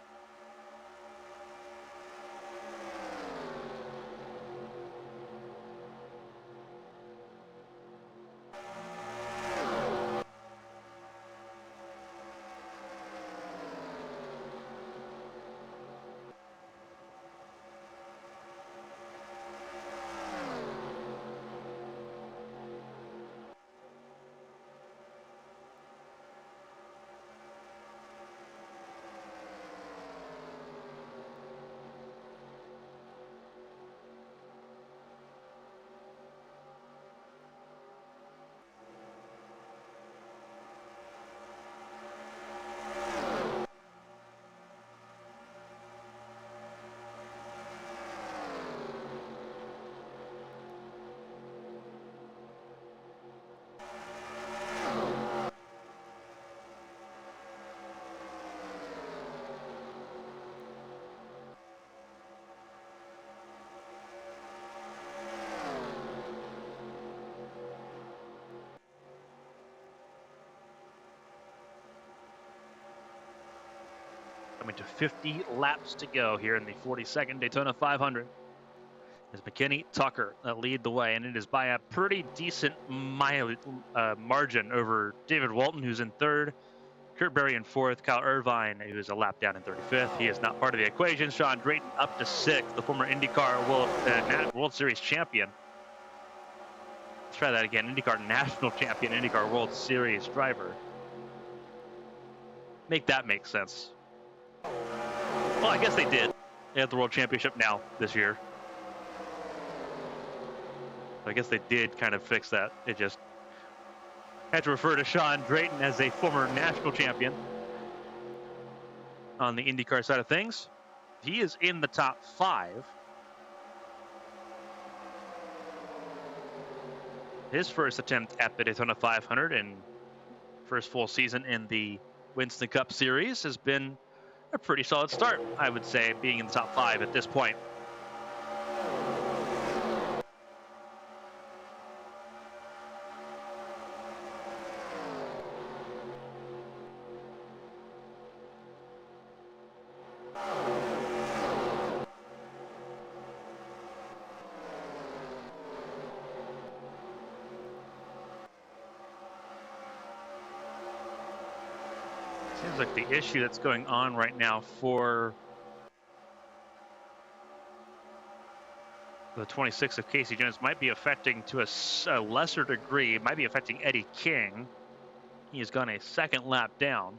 Coming to 50 laps to go here in the 42nd Daytona 500. As McKinney, Tucker lead the way, and it is by a pretty decent margin over David Walton, who's in third, Kurt Berry in fourth, Kyle Irvine, who is a lap down in 35th. He is not part of the equation. Sean Drayton up to sixth, the former IndyCar World Series champion. Let's try that again. IndyCar National Champion, IndyCar World Series driver. Make that make sense. Well, I guess they did. They have the World Championship now this year. I guess they did kind of fix that. It just had to refer to Sean Drayton as a former national champion on the IndyCar side of things. He is in the top 5. His first attempt at the Daytona 500 and first full season in the Winston Cup Series has been a pretty solid start, I would say, being in the top 5 at this point. Seems like the issue that's going on right now for the 26 of Casey Jones might be affecting to a lesser degree, might be affecting Eddie King. He has gone a second lap down.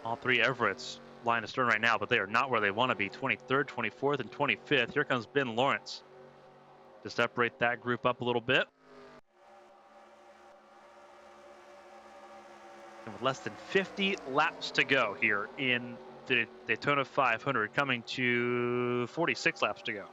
All 3 Everetts line astern right now, but they are not where they want to be. 23rd, 24th, and 25th. Here comes Ben Lawrence to separate that group up a little bit. And with less than 50 laps to go here in the Daytona 500, coming to 46 laps to go.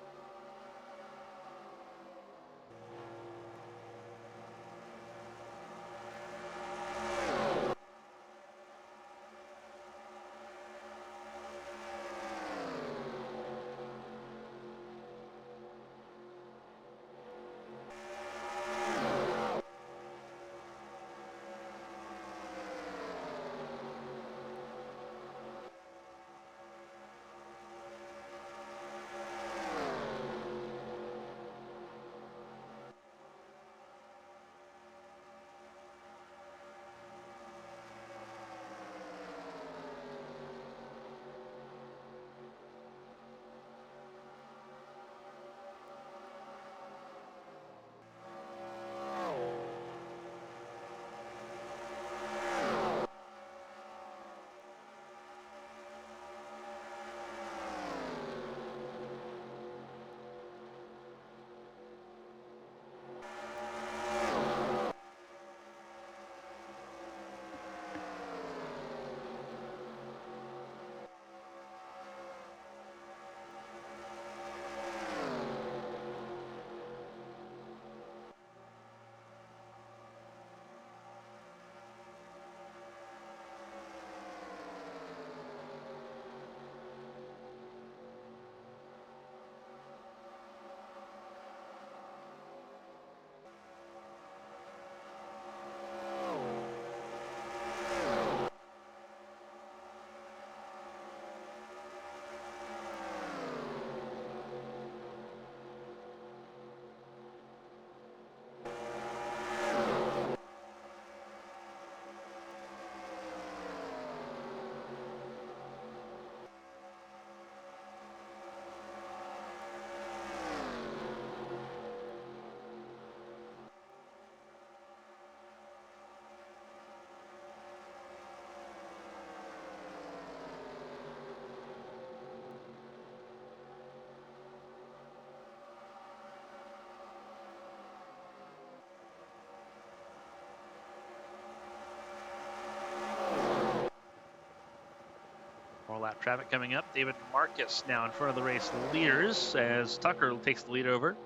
More lap traffic coming up. David Marcus now in front of the race leaders as Tucker takes the lead over.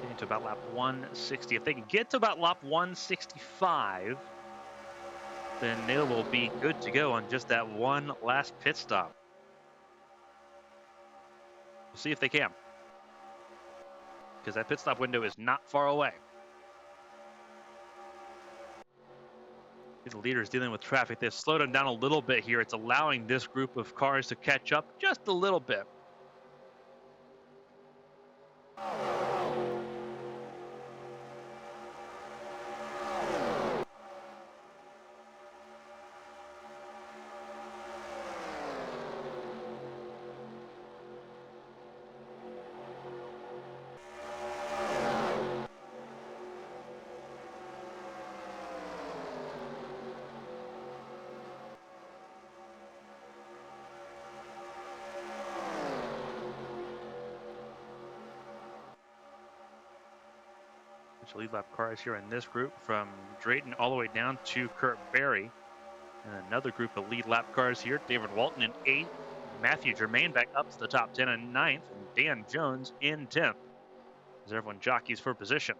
Getting to about lap 160. If they can get to about lap 165, then they will be good to go on just that one last pit stop. We'll see if they can, because that pit stop window is not far away. The leaders dealing with traffic. They've slowed them down a little bit here. It's allowing this group of cars to catch up just a little bit. Lead lap cars here in this group from Drayton all the way down to Kurt Berry. And another group of lead lap cars here. David Walton in 8th. Matthew Germain back up to the top 10 in 9th. And Dan Jones in 10th. As everyone jockeys for position.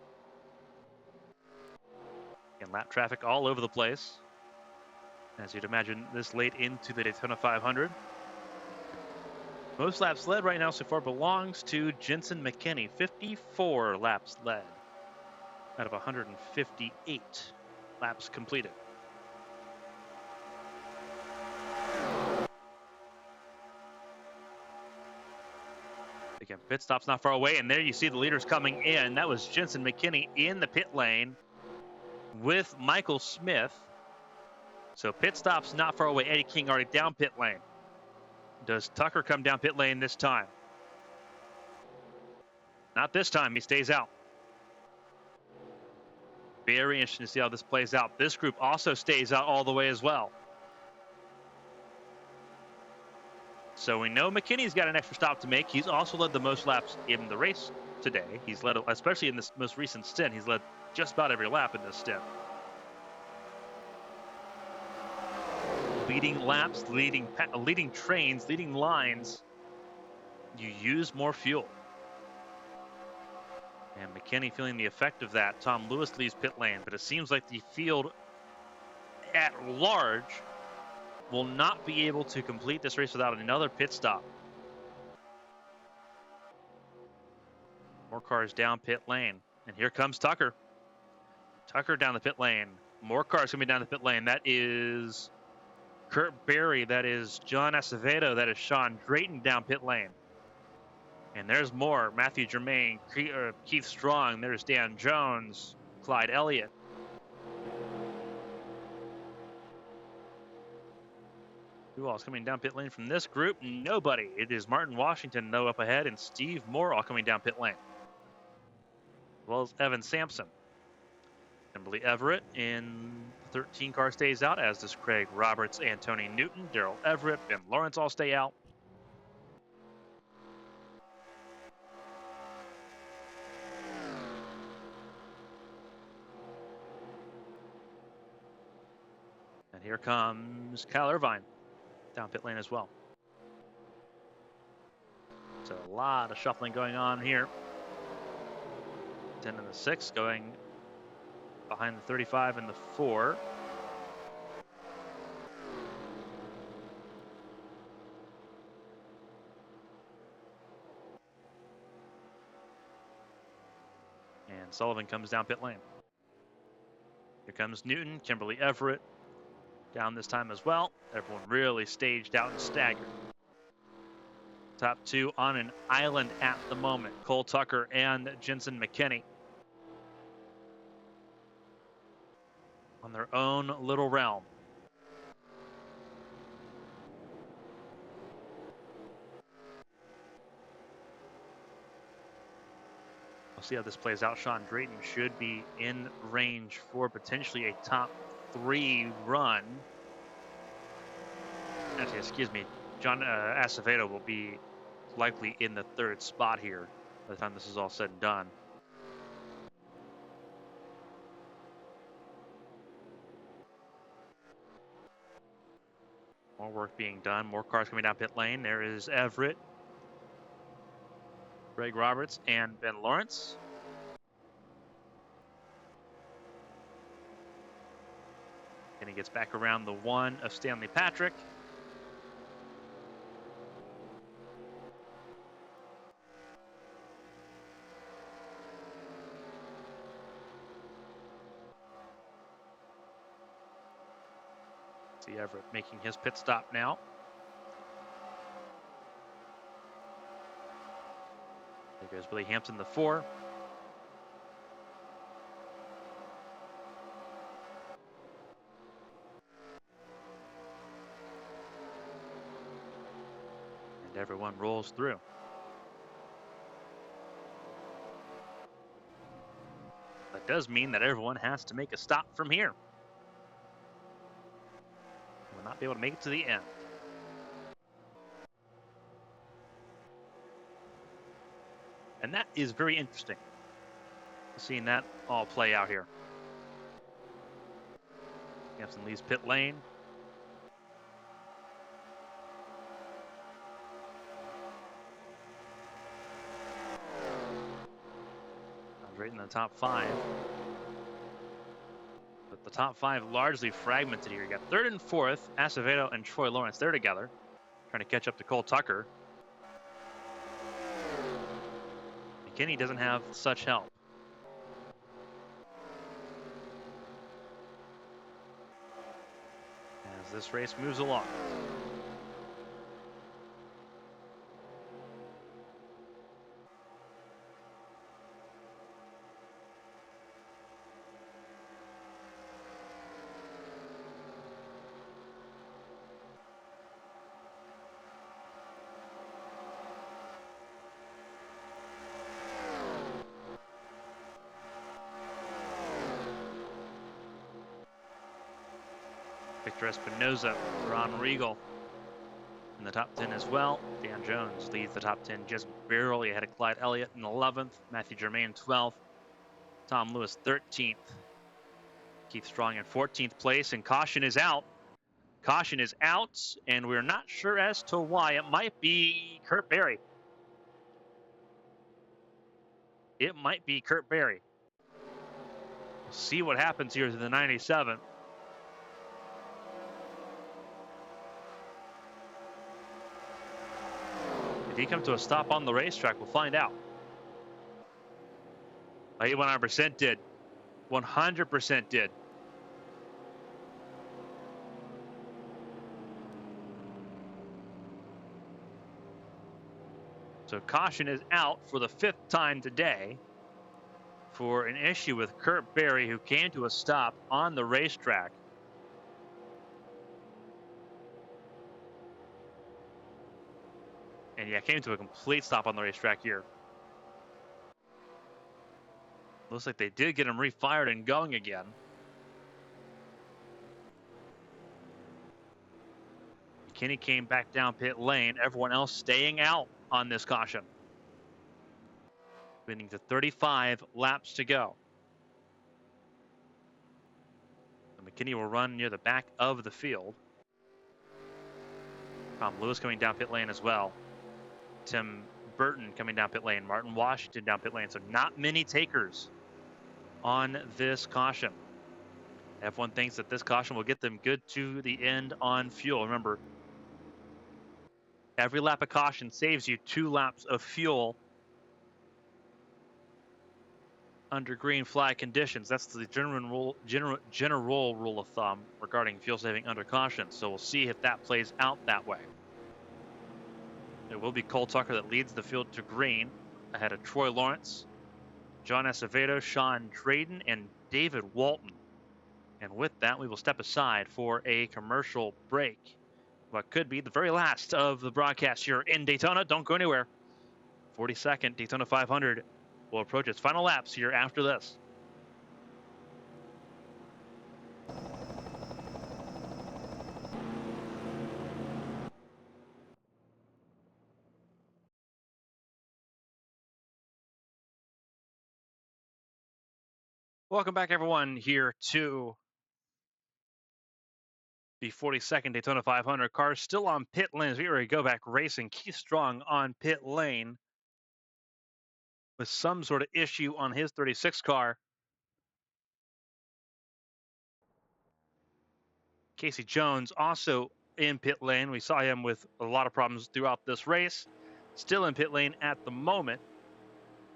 And lap traffic all over the place. As you'd imagine this late into the Daytona 500. Most laps led right now so far belongs to Jensen McKinney. 54 laps led out of 158 laps completed. Again, pit stop's not far away, and there you see the leaders coming in. That was Jensen McKinney in the pit lane with Michael Smith. So pit stop's not far away. Eddie King already down pit lane. Does Tucker come down pit lane this time? Not this time. He stays out. Very interesting to see how this plays out. This group also stays out all the way as well. So we know McKinney's got an extra stop to make. He's also led the most laps in the race today. He's led, especially in this most recent stint, he's led just about every lap in this stint. Leading laps, leading trains, leading lines, you use more fuel. And McKinney feeling the effect of that. Tom Lewis leaves pit lane, but it seems like the field at large will not be able to complete this race without another pit stop. More cars down pit lane. And here comes Tucker. Tucker down the pit lane. More cars coming down the pit lane. That is Kurt Berry. That is John Acevedo. That is Sean Drayton down pit lane. And there's more. Matthew Germain, Keith Strong. There's Dan Jones, Clyde Elliott. Who else coming down pit lane from this group? Nobody. It is Martin Washington, though, up ahead, and Steve Moore all coming down pit lane. As well as Evan Sampson. Kimberly Everett in 13 car stays out, as does Craig Roberts and Tony Newton. Daryl Everett, Ben Lawrence all stay out. And here comes Kyle Irvine down pit lane as well. So a lot of shuffling going on here. 10 and the 6 going behind the 35 and the 4. And Sullivan comes down pit lane. Here comes Newton, Kimberly Everett down this time as well. Everyone really staged out and staggered. Top two on an island at the moment. Cole Tucker and Jensen McKinney on their own little realm. We'll see how this plays out. Sean Drayton should be in range for potentially a top 3 run. Actually, excuse me. John Acevedo will be likely in the 3rd spot here by the time this is all said and done. More work being done. More cars coming down pit lane. There is Everett, Greg Roberts, and Ben Lawrence. And he gets back around the one of Stanley Patrick. See Everett making his pit stop now. There goes Billy Hampton, the 4. And everyone rolls through. That does mean that everyone has to make a stop from here. Will not be able to make it to the end. And that is very interesting, seeing that all play out here. Hampton leaves pit lane. Right in the top 5. But the top 5 largely fragmented here. You got 3rd and 4th, Acevedo and Troy Lawrence. They're together, trying to catch up to Cole Tucker. McKinney doesn't have such help. As this race moves along. Victor Espinoza, Ron Regal in the top 10 as well. Dan Jones leads the top 10 just barely ahead of Clyde Elliott in 11th. Matthew Germain 12th. Tom Lewis 13th. Keith Strong in 14th place, and caution is out. Caution is out, and we're not sure as to why. It might be Kurt Berry. It might be Kurt Berry. We'll see what happens here to the 97. Did he come to a stop on the racetrack? We'll find out. He 100% did. 100% did. So caution is out for the 5th time today for an issue with Kurt Berry, who came to a stop on the racetrack. And yeah, came to a complete stop on the racetrack here. Looks like they did get him refired and going again. McKinney came back down pit lane. Everyone else staying out on this caution. Winning to 35 laps to go. So McKinney will run near the back of the field. Tom Lewis coming down pit lane as well. Tim Burton coming down pit lane. Martin Washington down pit lane. So not many takers on this caution. Everyone thinks that this caution will get them good to the end on fuel. Remember, every lap of caution saves you 2 laps of fuel under green flag conditions. That's the general rule of thumb regarding fuel saving under caution. So we'll see if that plays out that way. It will be Cole Tucker that leads the field to green ahead of Troy Lawrence, John Acevedo, Sean Drayden, and David Walton. And with that, we will step aside for a commercial break. What could be the very last of the broadcast here in Daytona. Don't go anywhere. 42nd Daytona 500 will approach its final laps here after this. Welcome back, everyone, here to The 42nd Daytona 500 car still on pit lane as we already go back racing. Keith Strong on pit lane with some sort of issue on his 36 car. Casey Jones also in pit lane. We saw him with a lot of problems throughout this race. Still in pit lane at the moment.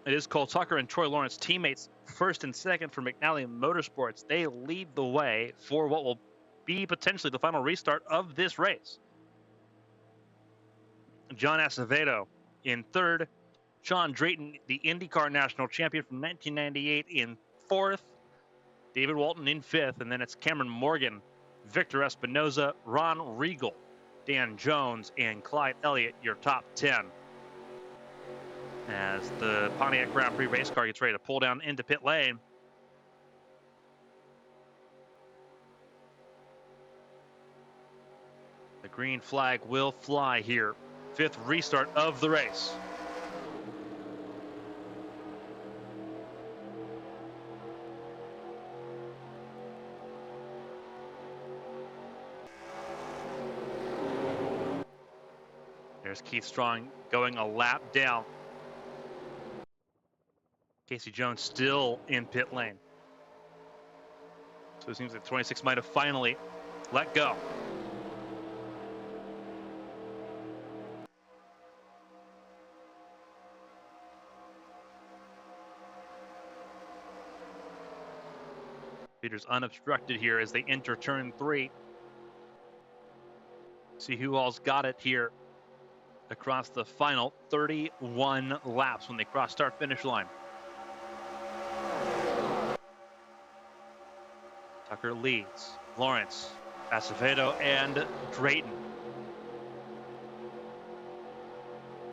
It is Cole Tucker and Troy Lawrence, teammates, first and second for McNally Motorsports. They lead the way for what will be potentially the final restart of this race. John Acevedo in third. Sean Drayton, the IndyCar national champion from 1998, in fourth. David Walton in fifth. And then it's Cameron Morgan, Victor Espinoza, Ron Regal, Dan Jones, and Clyde Elliott, your top 10. As the Pontiac Grand Prix race car gets ready to pull down into pit lane. The green flag will fly here. Fifth restart of the race. There's Keith Strong going a lap down. Casey Jones still in pit lane. So it seems like 26 might have finally let go. Leaders unobstructed here as they enter turn 3. See who all's got it here across the final 31 laps when they cross start finish line. Tucker leads. Lawrence, Acevedo, and Drayton.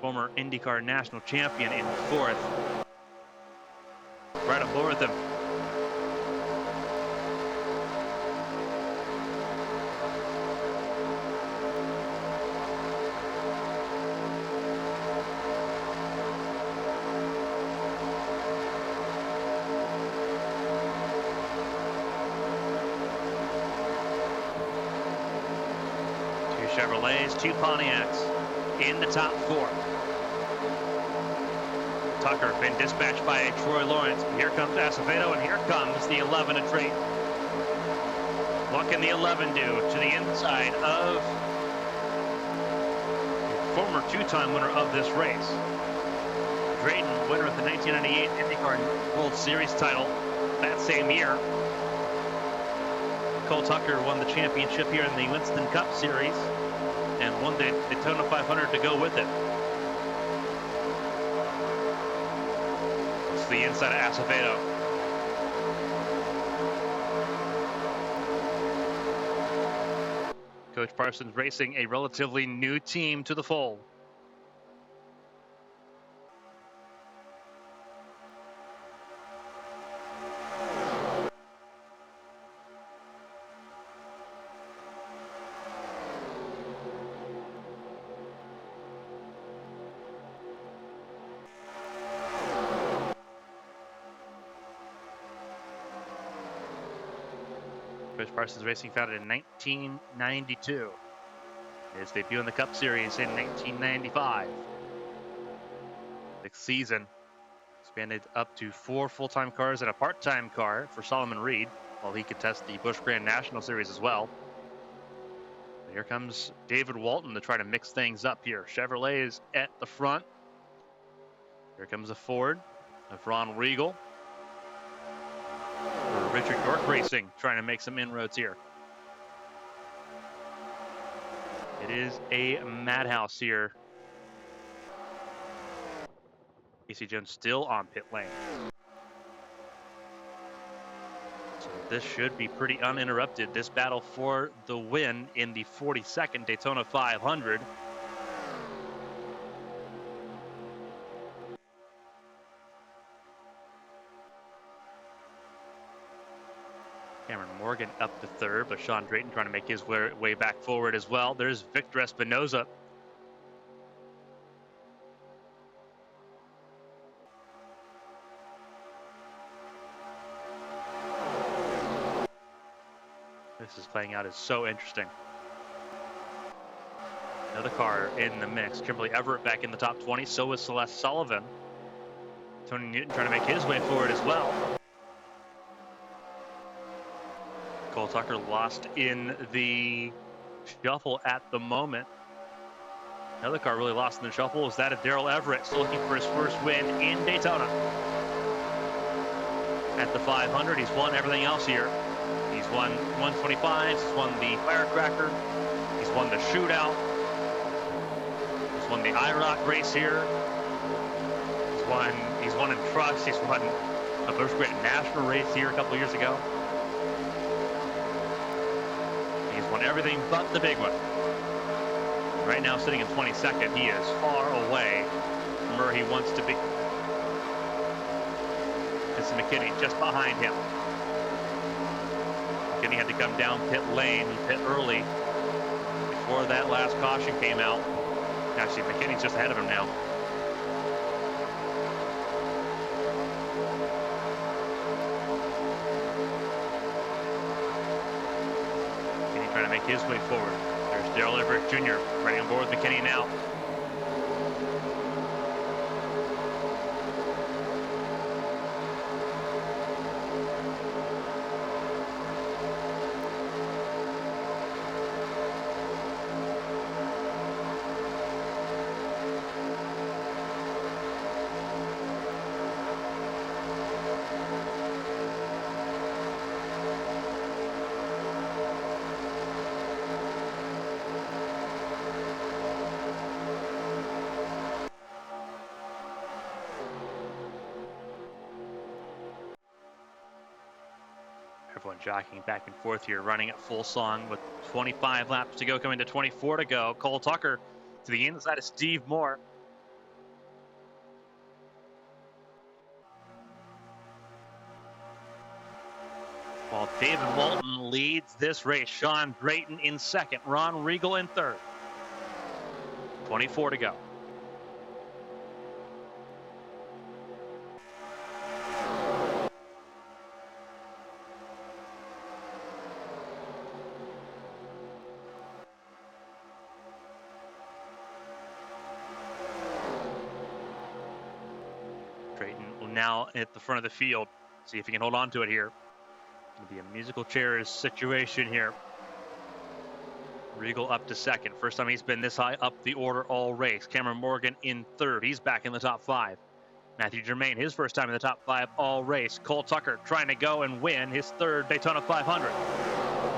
Former IndyCar national champion in fourth. Right up with him. Chevrolets, 2 Pontiacs in the top 4. Tucker been dispatched by Troy Lawrence. Here comes Acevedo, and here comes the 11 of Drayton. What can the 11 do to the inside of the former 2-time winner of this race? Drayton, winner of the 1998 IndyCar World Series title that same year. Cole Tucker won the championship here in the Winston Cup Series and won the Daytona 500 to go with it. It's the inside of Acevedo. Coach Parsons racing a relatively new team to the fold. Coach Parsons Racing, founded in 1992. His debut in the Cup Series in 1995. Sixth season, expanded up to 4 full-time cars and a part-time car for Solomon Reed, while he could test the Busch Grand National Series as well. Here comes David Walton to try to mix things up here. Chevrolet is at the front. Here comes a Ford of Ron Regal. For Richard York Racing, trying to make some inroads here. It is a madhouse here. Casey Jones still on pit lane. So this should be pretty uninterrupted. This battle for the win in the 42nd Daytona 500. Cameron Morgan up to third, but Sean Drayton trying to make his way back forward as well. There's Victor Espinoza. this is playing out is so interesting. Another car in the mix. Kimberly Everett back in the top 20. So is Celeste Sullivan. Tony Newton trying to make his way forward as well. Cole Tucker lost in the shuffle at the moment. Another car really lost in the shuffle is that of Daryl Everett, still looking for his first win in Daytona. At the 500, he's won everything else here. He's won 125, he's won the Firecracker, he's won the Shootout, he's won the IROC race here, he's won in trucks, he's won a first great national race here a couple years ago. He's won everything but the big one. Right now, sitting in 22nd, he is far away from where he wants to be. It's McKinney just behind him. McKinney had to come down pit lane and pit early before that last caution came out. Actually, McKinney's just ahead of him now. McKinney trying to make his way forward. There's Daryl Everett Jr. running on board with McKinney now. Everyone jockeying back and forth here, running at full song with 25 laps to go, coming to 24 to go. Cole Tucker to the inside of Steve Moore. While David Walton leads this race, Sean Drayton in second, Ron Regal in third. 24 to go. Now at the front of the field. See if he can hold on to it here. It'll be a musical chairs situation here. Regal up to second. First time he's been this high up the order all race. Cameron Morgan in third. He's back in the top five. Matthew Germain, his first time in the top five all race. Cole Tucker trying to go and win his third Daytona 500.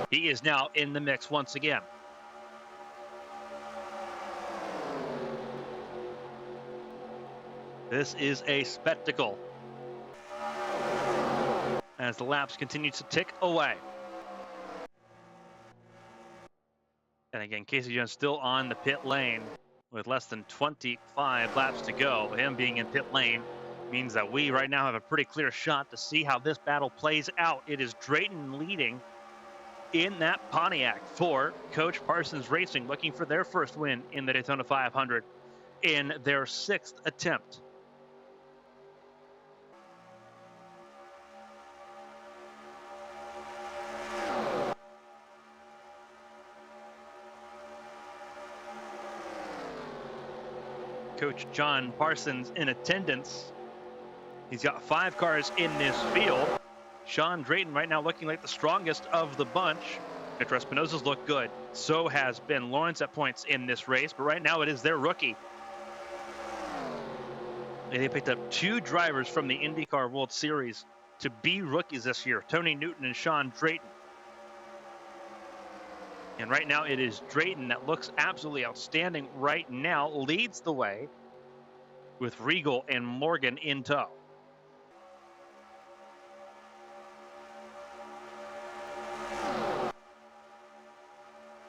He is now in the mix once again. This is a spectacle as the laps continue to tick away. And again, Casey Jones still on the pit lane with less than 25 laps to go. Him being in pit lane means that we right now have a pretty clear shot to see how this battle plays out. It is Drayton leading in that Pontiac for Coach Parsons Racing, looking for their first win in the Daytona 500 in their sixth attempt. Coach John Parsons in attendance. He's got 5 cars in this field. Sean Drayton right now looking like the strongest of the bunch. Victor Espinosa's look good. So has Ben Lawrence at points in this race, but right now it is their rookie. And they picked up 2 drivers from the IndyCar World Series to be rookies this year, Tony Newton and Sean Drayton. And right now it is Drayton that looks absolutely outstanding right now, leads the way with Regal and Morgan in tow.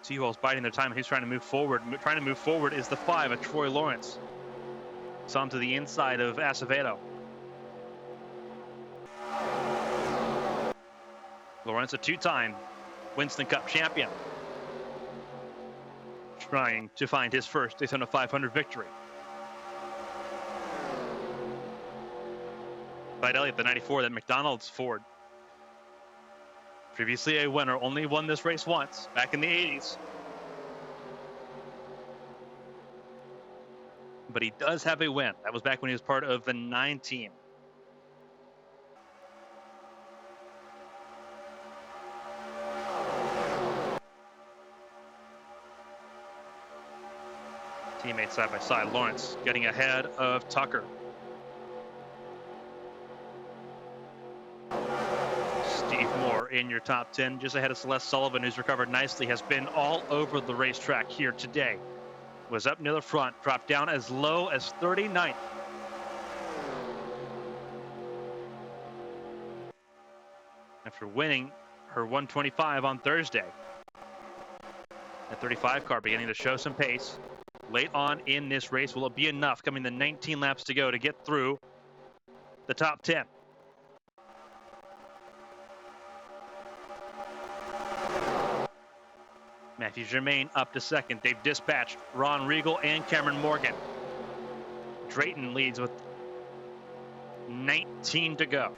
Seawall's biding their time. He's trying to move forward. Trying to move forward is the 5 of Troy Lawrence. It's on to the inside of Acevedo. Lawrence, a 2-time Winston Cup champion, trying to find his first Daytona 500 victory. Bide Elliott, the 94, that McDonald's Ford. Previously a winner, only won this race once, back in the 80s. But he does have a win. That was back when he was part of the 9 team. Teammates side by side. Lawrence getting ahead of Tucker. Steve Moore in your top 10, just ahead of Celeste Sullivan, who's recovered nicely, has been all over the racetrack here today. Was up near the front, dropped down as low as 39th. After winning her 125 on Thursday. That 35 car beginning to show some pace. Late on in this race, will it be enough coming to 19 laps to go to get through the top 10? Matthew Germain up to second. They've dispatched Ron Regal and Cameron Morgan. Drayton leads with 19 to go.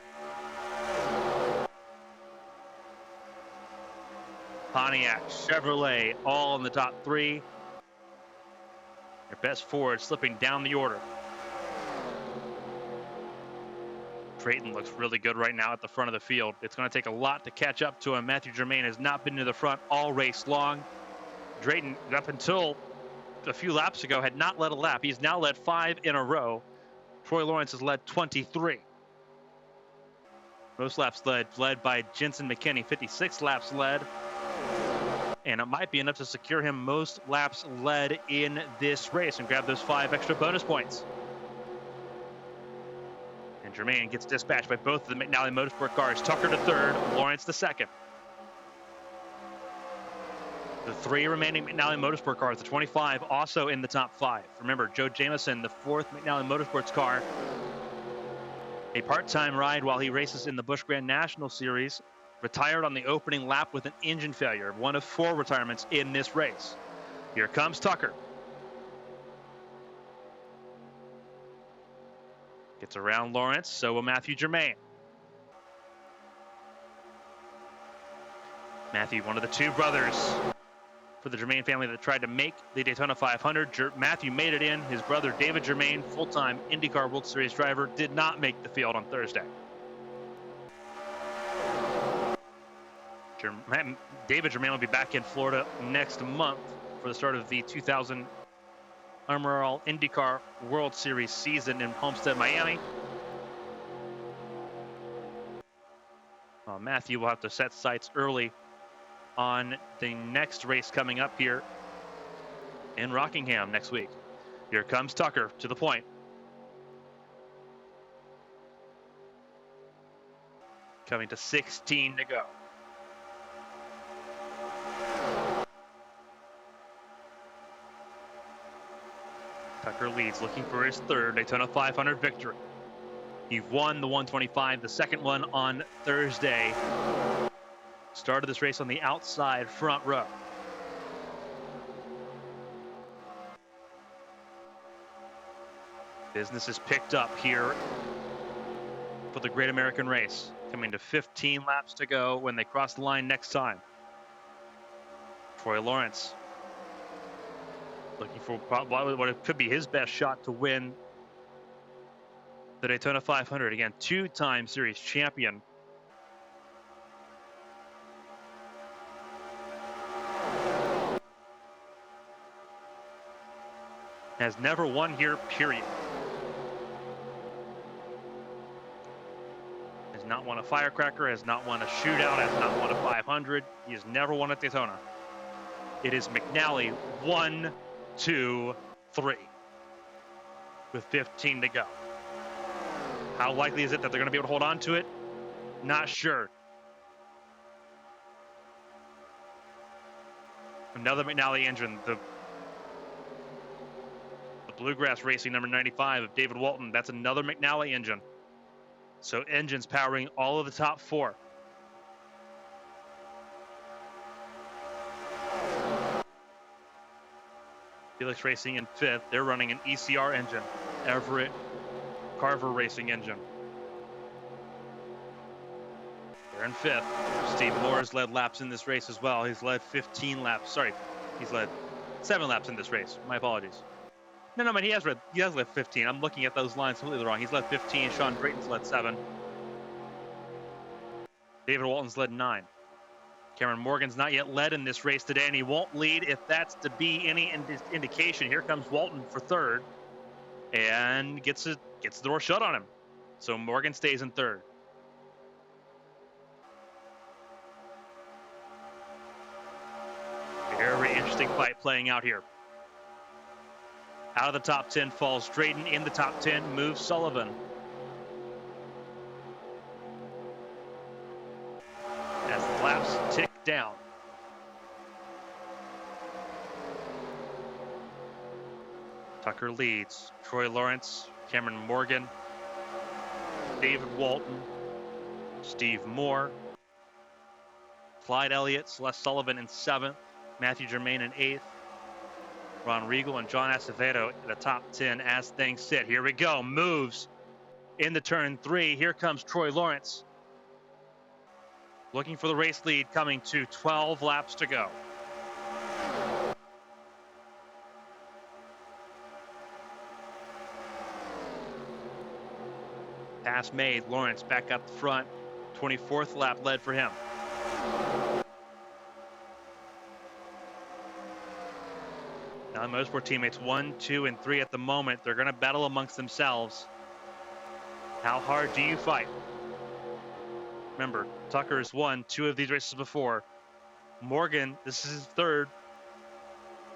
Pontiac, Chevrolet, all in the top 3. Their best Ford slipping down the order. Drayton looks really good right now at the front of the field. It's going to take a lot to catch up to him. Matthew Germain has not been to the front all race long. Drayton, up until a few laps ago, had not led a lap. He's now led 5 in a row. Troy Lawrence has led 23. Most laps led by Jensen McKinney, 56 laps led. And it might be enough to secure him most laps led in this race and grab those 5 extra bonus points. And Germain gets dispatched by both of the McNally Motorsport cars. Tucker to third, Lawrence to second. The 3 remaining McNally Motorsport cars, the 25 also in the top 5. Remember, Joe Jamison, the 4th McNally Motorsports car, a part-time ride while he races in the Busch Grand National Series, retired on the opening lap with an engine failure, one of 4 retirements in this race. Here comes Tucker. Gets around Lawrence, so will Matthew Germain. Matthew, one of the 2 brothers for the Germain family that tried to make the Daytona 500. Matthew made it in. His brother, David Germain, full-time IndyCar World Series driver, did not make the field on Thursday. David Germain will be back in Florida next month for the start of the 2000 Armor All IndyCar World Series season in Homestead, Miami. Matthew will have to set sights early on the next race coming up here in Rockingham next week. Here comes Tucker to the point. Coming to 16 to go. Tucker leads, looking for his 3rd Daytona 500 victory. He won the 125, the second one on Thursday. Started this race on the outside front row. Business is picked up here for the Great American Race. Coming to 15 laps to go when they cross the line next time. Troy Lawrence looking for what it could be his best shot to win the Daytona 500. Again, 2-time series champion. Has never won here, period. Has not won a firecracker, has not won a shootout, has not won a 500. He has never won at Daytona. It is McNally 1, 2, 3 with 15 to go. How likely is it that they're going to be able to hold on to it? Not sure. Another McNally engine, the Bluegrass Racing number 95 of David Walton. That's another McNally engine. So engines powering all of the top 4. Felix Racing in 5th. They're running an ECR engine. Everett Carver Racing engine. They're in fifth. Steve Moore's led laps in this race as well. He's led 15 laps. Sorry, he's led 7 laps in this race. My apologies. No, he has led 15. I'm looking at those lines completely wrong. He's led 15. Sean Drayton's led 7. David Walton's led 9. Cameron Morgan's not yet led in this race today, and he won't lead if that's to be any indication. Here comes Walton for third, and gets the door shut on him. So Morgan stays in third. Very interesting fight playing out here. Out of the top 10 falls Drayton. In the top 10 moves Sullivan. As the laps tick down. Tucker leads. Troy Lawrence, Cameron Morgan, David Walton, Steve Moore, Clyde Elliott, Celeste Sullivan in 7th, Matthew Germain in 8th, Ron Regal and John Acevedo in the top 10 as things sit. Here we go. Moves into turn 3. Here comes Troy Lawrence. Looking for the race lead, coming to 12 laps to go. Pass made. Lawrence back up the front. 24th lap led for him. Now, the Motorsport teammates 1, 2, and 3 at the moment. They're going to battle amongst themselves. How hard do you fight? Remember, Tucker has won 2 of these races before. Morgan, this is his 3rd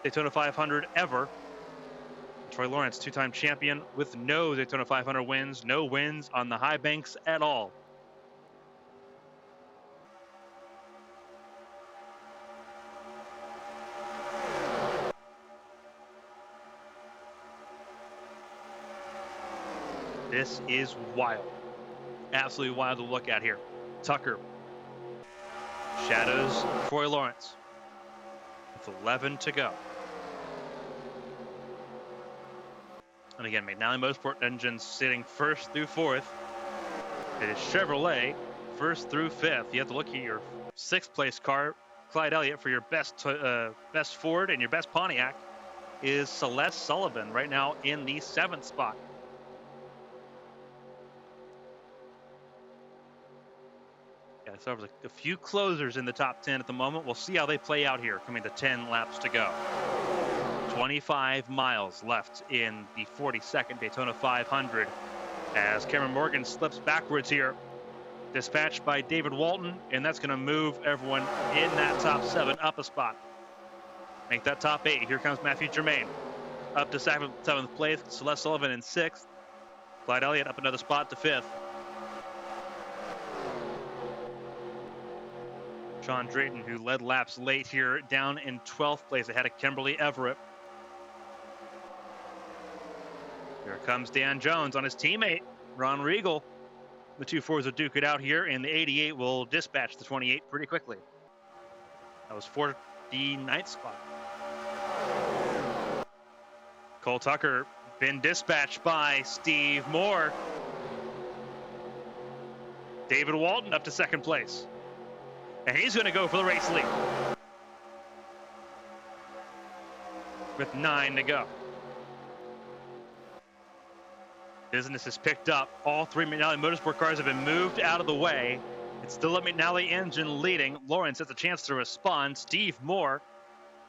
Daytona 500 ever. Troy Lawrence, 2-time champion with no Daytona 500 wins, no wins on the high banks at all. This is wild. Absolutely wild to look at here. Tucker shadows Troy Lawrence with 11 to go. And again, McNally Motorsport engines sitting 1st through 4th. It is Chevrolet 1st through 5th. You have to look at your 6th place car, Clyde Elliott, for your best Ford, and your best Pontiac is Celeste Sullivan right now in the 7th spot. Yeah, so there's a few closers in the top 10 at the moment. We'll see how they play out here, coming to 10 laps to go. 25 miles left in the 42nd Daytona 500 as Cameron Morgan slips backwards here. Dispatched by David Walton, and that's going to move everyone in that top 7 up a spot. Make that top 8. Here comes Matthew Germain. Up to 7th place. Celeste Sullivan in 6th. Clyde Elliott up another spot to 5th. Sean Drayton, who led laps late here, down in 12th place ahead of Kimberly Everett. Here comes Dan Jones on his teammate, Ron Regal. The 2 Fords will duke it out here, and the 88 will dispatch the 28 pretty quickly. That was 49th spot. Cole Tucker been dispatched by Steve Moore. David Walton up to 2nd place. And he's going to go for the race lead with 9 to go. Business has picked up. All 3 McNally Motorsport cars have been moved out of the way. It's still a McNally engine leading. Lawrence has a chance to respond. Steve Moore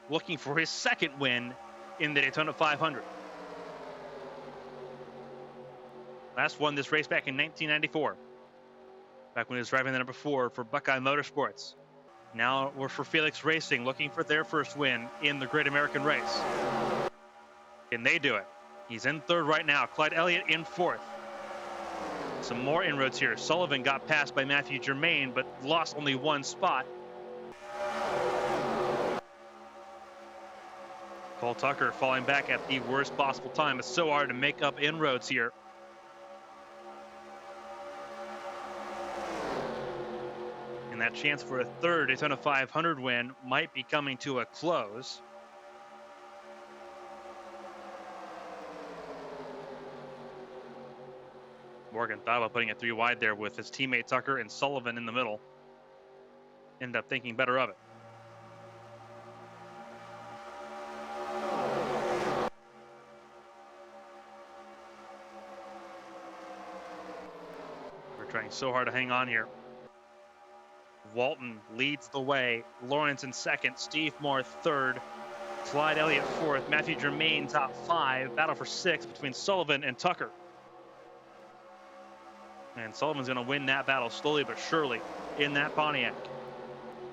looking for his 2nd win in the Daytona 500. Last won this race back in 1994. Back when he was driving the number 4 for Buckeye Motorsports. Now we're for Felix Racing, looking for their 1st win in the Great American Race. Can they do it? He's in 3rd right now. Clyde Elliott in 4th. Some more inroads here. Sullivan got passed by Matthew Germain, but lost only 1 spot. Cole Tucker falling back at the worst possible time. It's so hard to make up inroads here. And that chance for a 3rd Daytona 500 win might be coming to a close. Morgan thought about putting it 3 wide there with his teammate Tucker and Sullivan in the middle. end up thinking better of it. We're trying so hard to hang on here. Walton leads the way. Lawrence in second. Steve Moore third. Clyde Elliott fourth. Matthew Germain top five. Battle for sixth between Sullivan and Tucker. And Sullivan's going to win that battle slowly but surely in that Pontiac.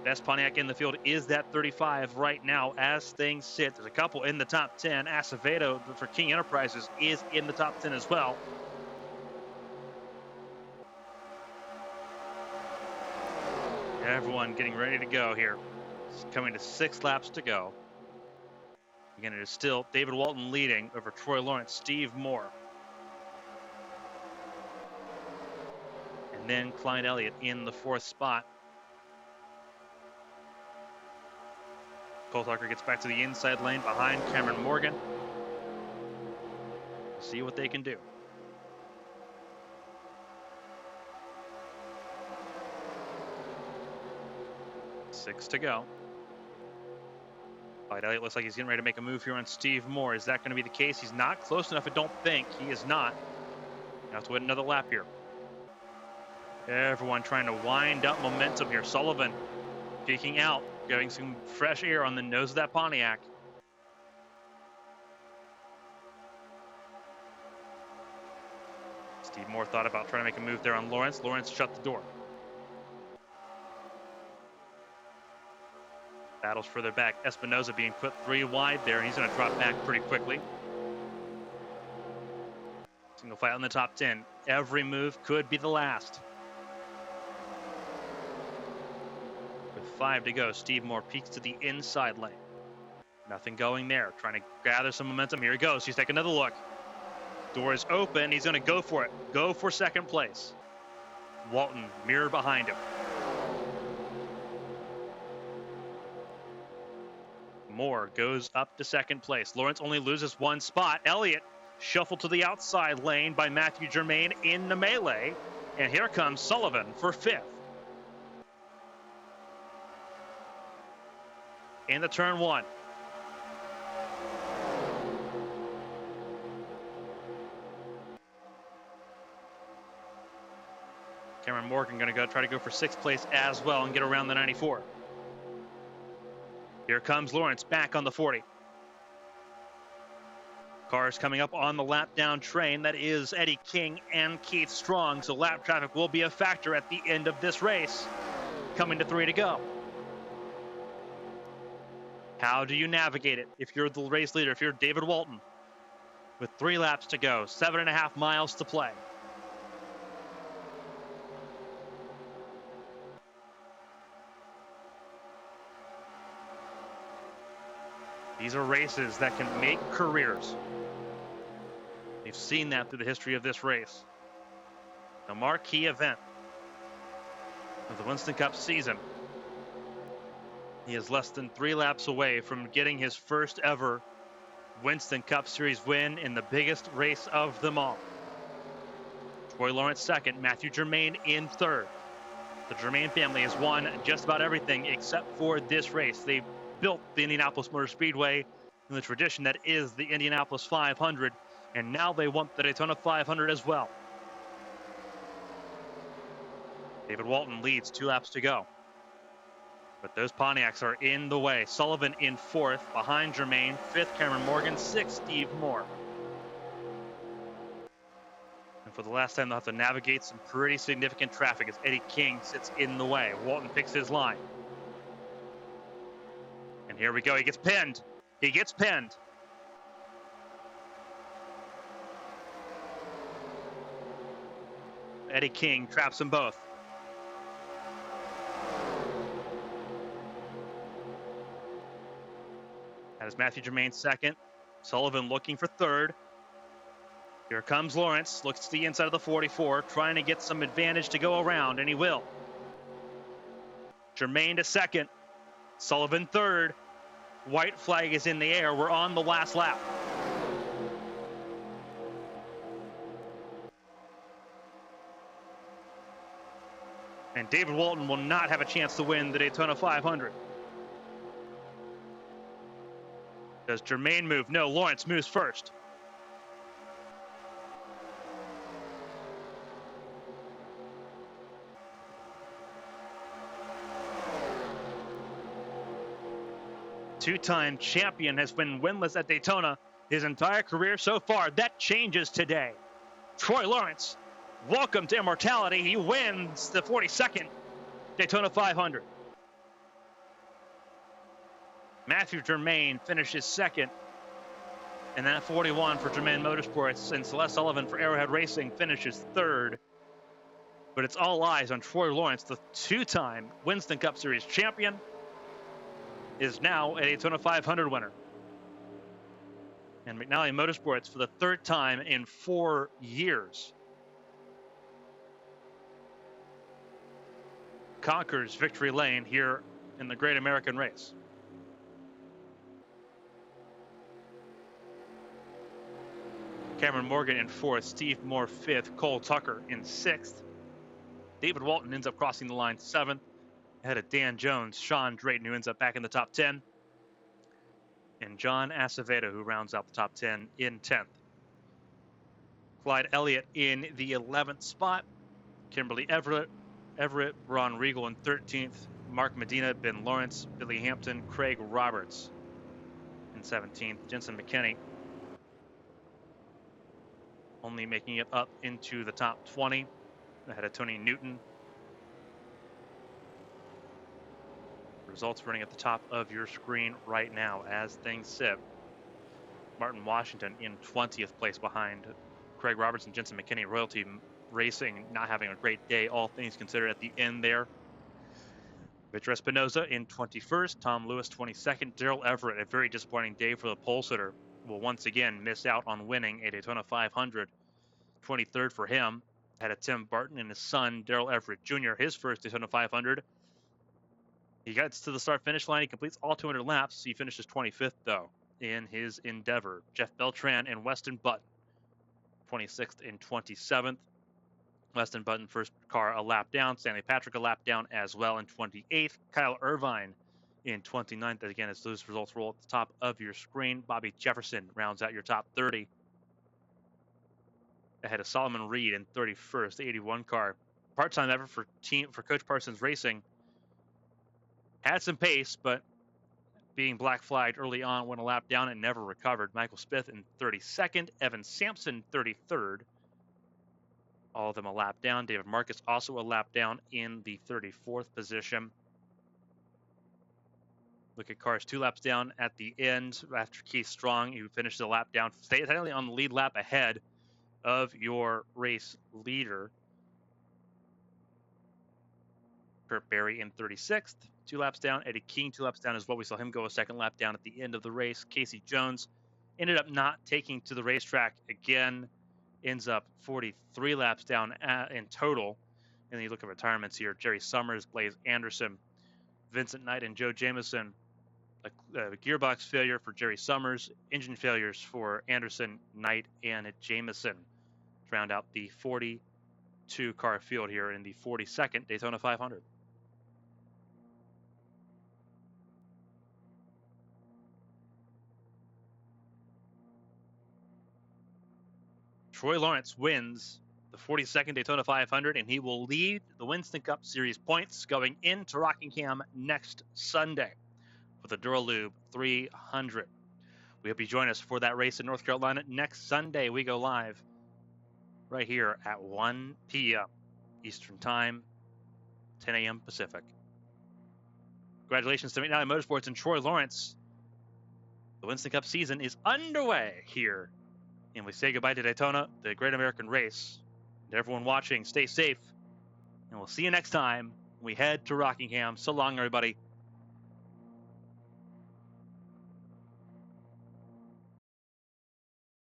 Best Pontiac in the field is that 35 right now as things sit. There's a couple in the top 10. Acevedo for King Enterprises is in the top 10 as well. Everyone getting ready to go here. It's coming to 6 laps to go. Again, it is still David Walton leading over Troy Lawrence, Steve Moore. And then Clyde Elliott in the 4th spot. Cole Tucker gets back to the inside lane behind Cameron Morgan. See what they can do. 6 to go. Clyde Elliott looks like he's getting ready to make a move here on Steve Moore. Is that going to be the case? He's not close enough, I don't think. He is not. You have to wait another lap here. Everyone trying to wind up momentum here. Sullivan peeking out, getting some fresh air on the nose of that Pontiac. Steve Moore thought about trying to make a move there on Lawrence. Lawrence shut the door. Battles further back. Espinoza being put 3 wide there, and he's going to drop back pretty quickly. Single file in the top 10. Every move could be the last. With 5 to go, Steve Moore peeks to the inside lane. Nothing going there. Trying to gather some momentum. Here he goes. He's taking another look. Door is open. He's going to go for it. Go for second place. Walton, mirror behind him. Moore goes up to second place. Lawrence only loses 1 spot. Elliott shuffled to the outside lane by Matthew Germain in the melee. And here comes Sullivan for 5th. Into turn 1. Cameron Morgan going to try to go for 6th place as well and get around the 94. Here comes Lawrence back on the 40. Cars coming up on the lap down train. That is Eddie King and Keith Strong. So lap traffic will be a factor at the end of this race. Coming to 3 to go. How do you navigate it if you're the race leader, if you're David Walton? With 3 laps to go, 7.5 miles to play. These are races that can make careers. We've seen that through the history of this race. The marquee event of the Winston Cup season. He is less than 3 laps away from getting his first ever Winston Cup Series win in the biggest race of them all. Troy Lawrence second, Matthew Germain in third. The Germain family has won just about everything except for this race. They built the Indianapolis Motor Speedway in the tradition that is the Indianapolis 500, and now they want the Daytona 500 as well. David Walton leads, 2 laps to go. But those Pontiacs are in the way. Sullivan in 4th, behind Germain, 5th Cameron Morgan, 6th Steve Moore. And for the last time, they'll have to navigate some pretty significant traffic as Eddie King sits in the way. Walton picks his line. And here we go. He gets pinned. He gets pinned. Eddie King traps them both. That is Matthew Germain second. Sullivan looking for third. Here comes Lawrence. Looks to the inside of the 44, trying to get some advantage to go around, and he will. Germain to second. Sullivan third. White flag is in the air. We're on the last lap. And David Walton will not have a chance to win the Daytona 500. Does Jermaine move? No, Lawrence moves first. Two-time champion has been winless at Daytona his entire career so far. That changes today. Troy Lawrence, welcome to immortality. He wins the 42nd Daytona 500. Matthew Germain finishes second. And then at 41 for Germain Motorsports, and Celeste Sullivan for Arrowhead Racing finishes third. But it's all eyes on Troy Lawrence, the two-time Winston Cup Series champion, is now a Daytona 500 winner. And McNally Motorsports, for the third time in 4 years, conquers victory lane here in the Great American Race. Cameron Morgan in fourth, Steve Moore fifth, Cole Tucker in sixth. David Walton ends up crossing the line seventh, ahead of Dan Jones, Sean Drayton, who ends up back in the top 10, and John Acevedo, who rounds out the top 10 in 10th. Clyde Elliott in the 11th spot, Kimberly Everett, Ron Regal in 13th, Mark Medina, Ben Lawrence, Billy Hampton, Craig Roberts in 17th, Jensen McKinney only making it up into the top 20, ahead of Tony Newton. Results running at the top of your screen right now as things sit. Martin Washington in 20th place behind Craig Roberts and Jensen McKinney. Royalty Racing not having a great day, all things considered, at the end there. Victor Espinoza in 21st, Tom Lewis 22nd, Daryl Everett, a very disappointing day for the pole sitter, will once again miss out on winning a Daytona 500. 23rd for him, ahead of Tim Barton and his son, Daryl Everett Jr., his first Daytona 500. He gets to the start-finish line. He completes all 200 laps. He finishes 25th, though, in his endeavor. Jeff Beltran and Weston Button, 26th and 27th. Weston Button, first car a lap down. Stanley Patrick a lap down as well in 28th. Kyle Irvine in 29th. Again, as those results roll at the top of your screen, Bobby Jefferson rounds out your top 30. Ahead of Solomon Reed in 31st, the 81 car. Part-time effort for Coach Parsons Racing. Had some pace, but being black flagged early on, went a lap down and never recovered. Michael Smith in 32nd, Evan Sampson 33rd. All of them a lap down. David Marcus also a lap down in the 34th position. Look at cars 2 laps down at the end after Keith Strong, who finished the lap down, technically on the lead lap ahead of your race leader. Kurt Berry in 36th, 2 laps down. Eddie King 2 laps down as well. We saw him go a second lap down at the end of the race. Casey Jones ended up not taking to the racetrack again. Ends up 43 laps down in total. And then you look at retirements here. Jerry Summers, Blaze Anderson, Vincent Knight, and Joe Jamieson. A gearbox failure for Jerry Summers. Engine failures for Anderson, Knight, and Jamieson. To round out the 42-car field here in the 42nd Daytona 500. Troy Lawrence wins the 42nd Daytona 500, and he will lead the Winston Cup Series points going into Rockingham next Sunday with the Duralube 300. We hope you join us for that race in North Carolina next Sunday. We go live right here at 1 p.m. Eastern Time, 10 a.m. Pacific. Congratulations to McNally Motorsports and Troy Lawrence. The Winston Cup season is underway here. And we say goodbye to Daytona, the Great American Race. And everyone watching, stay safe. And we'll see you next time when we head to Rockingham. So long, everybody.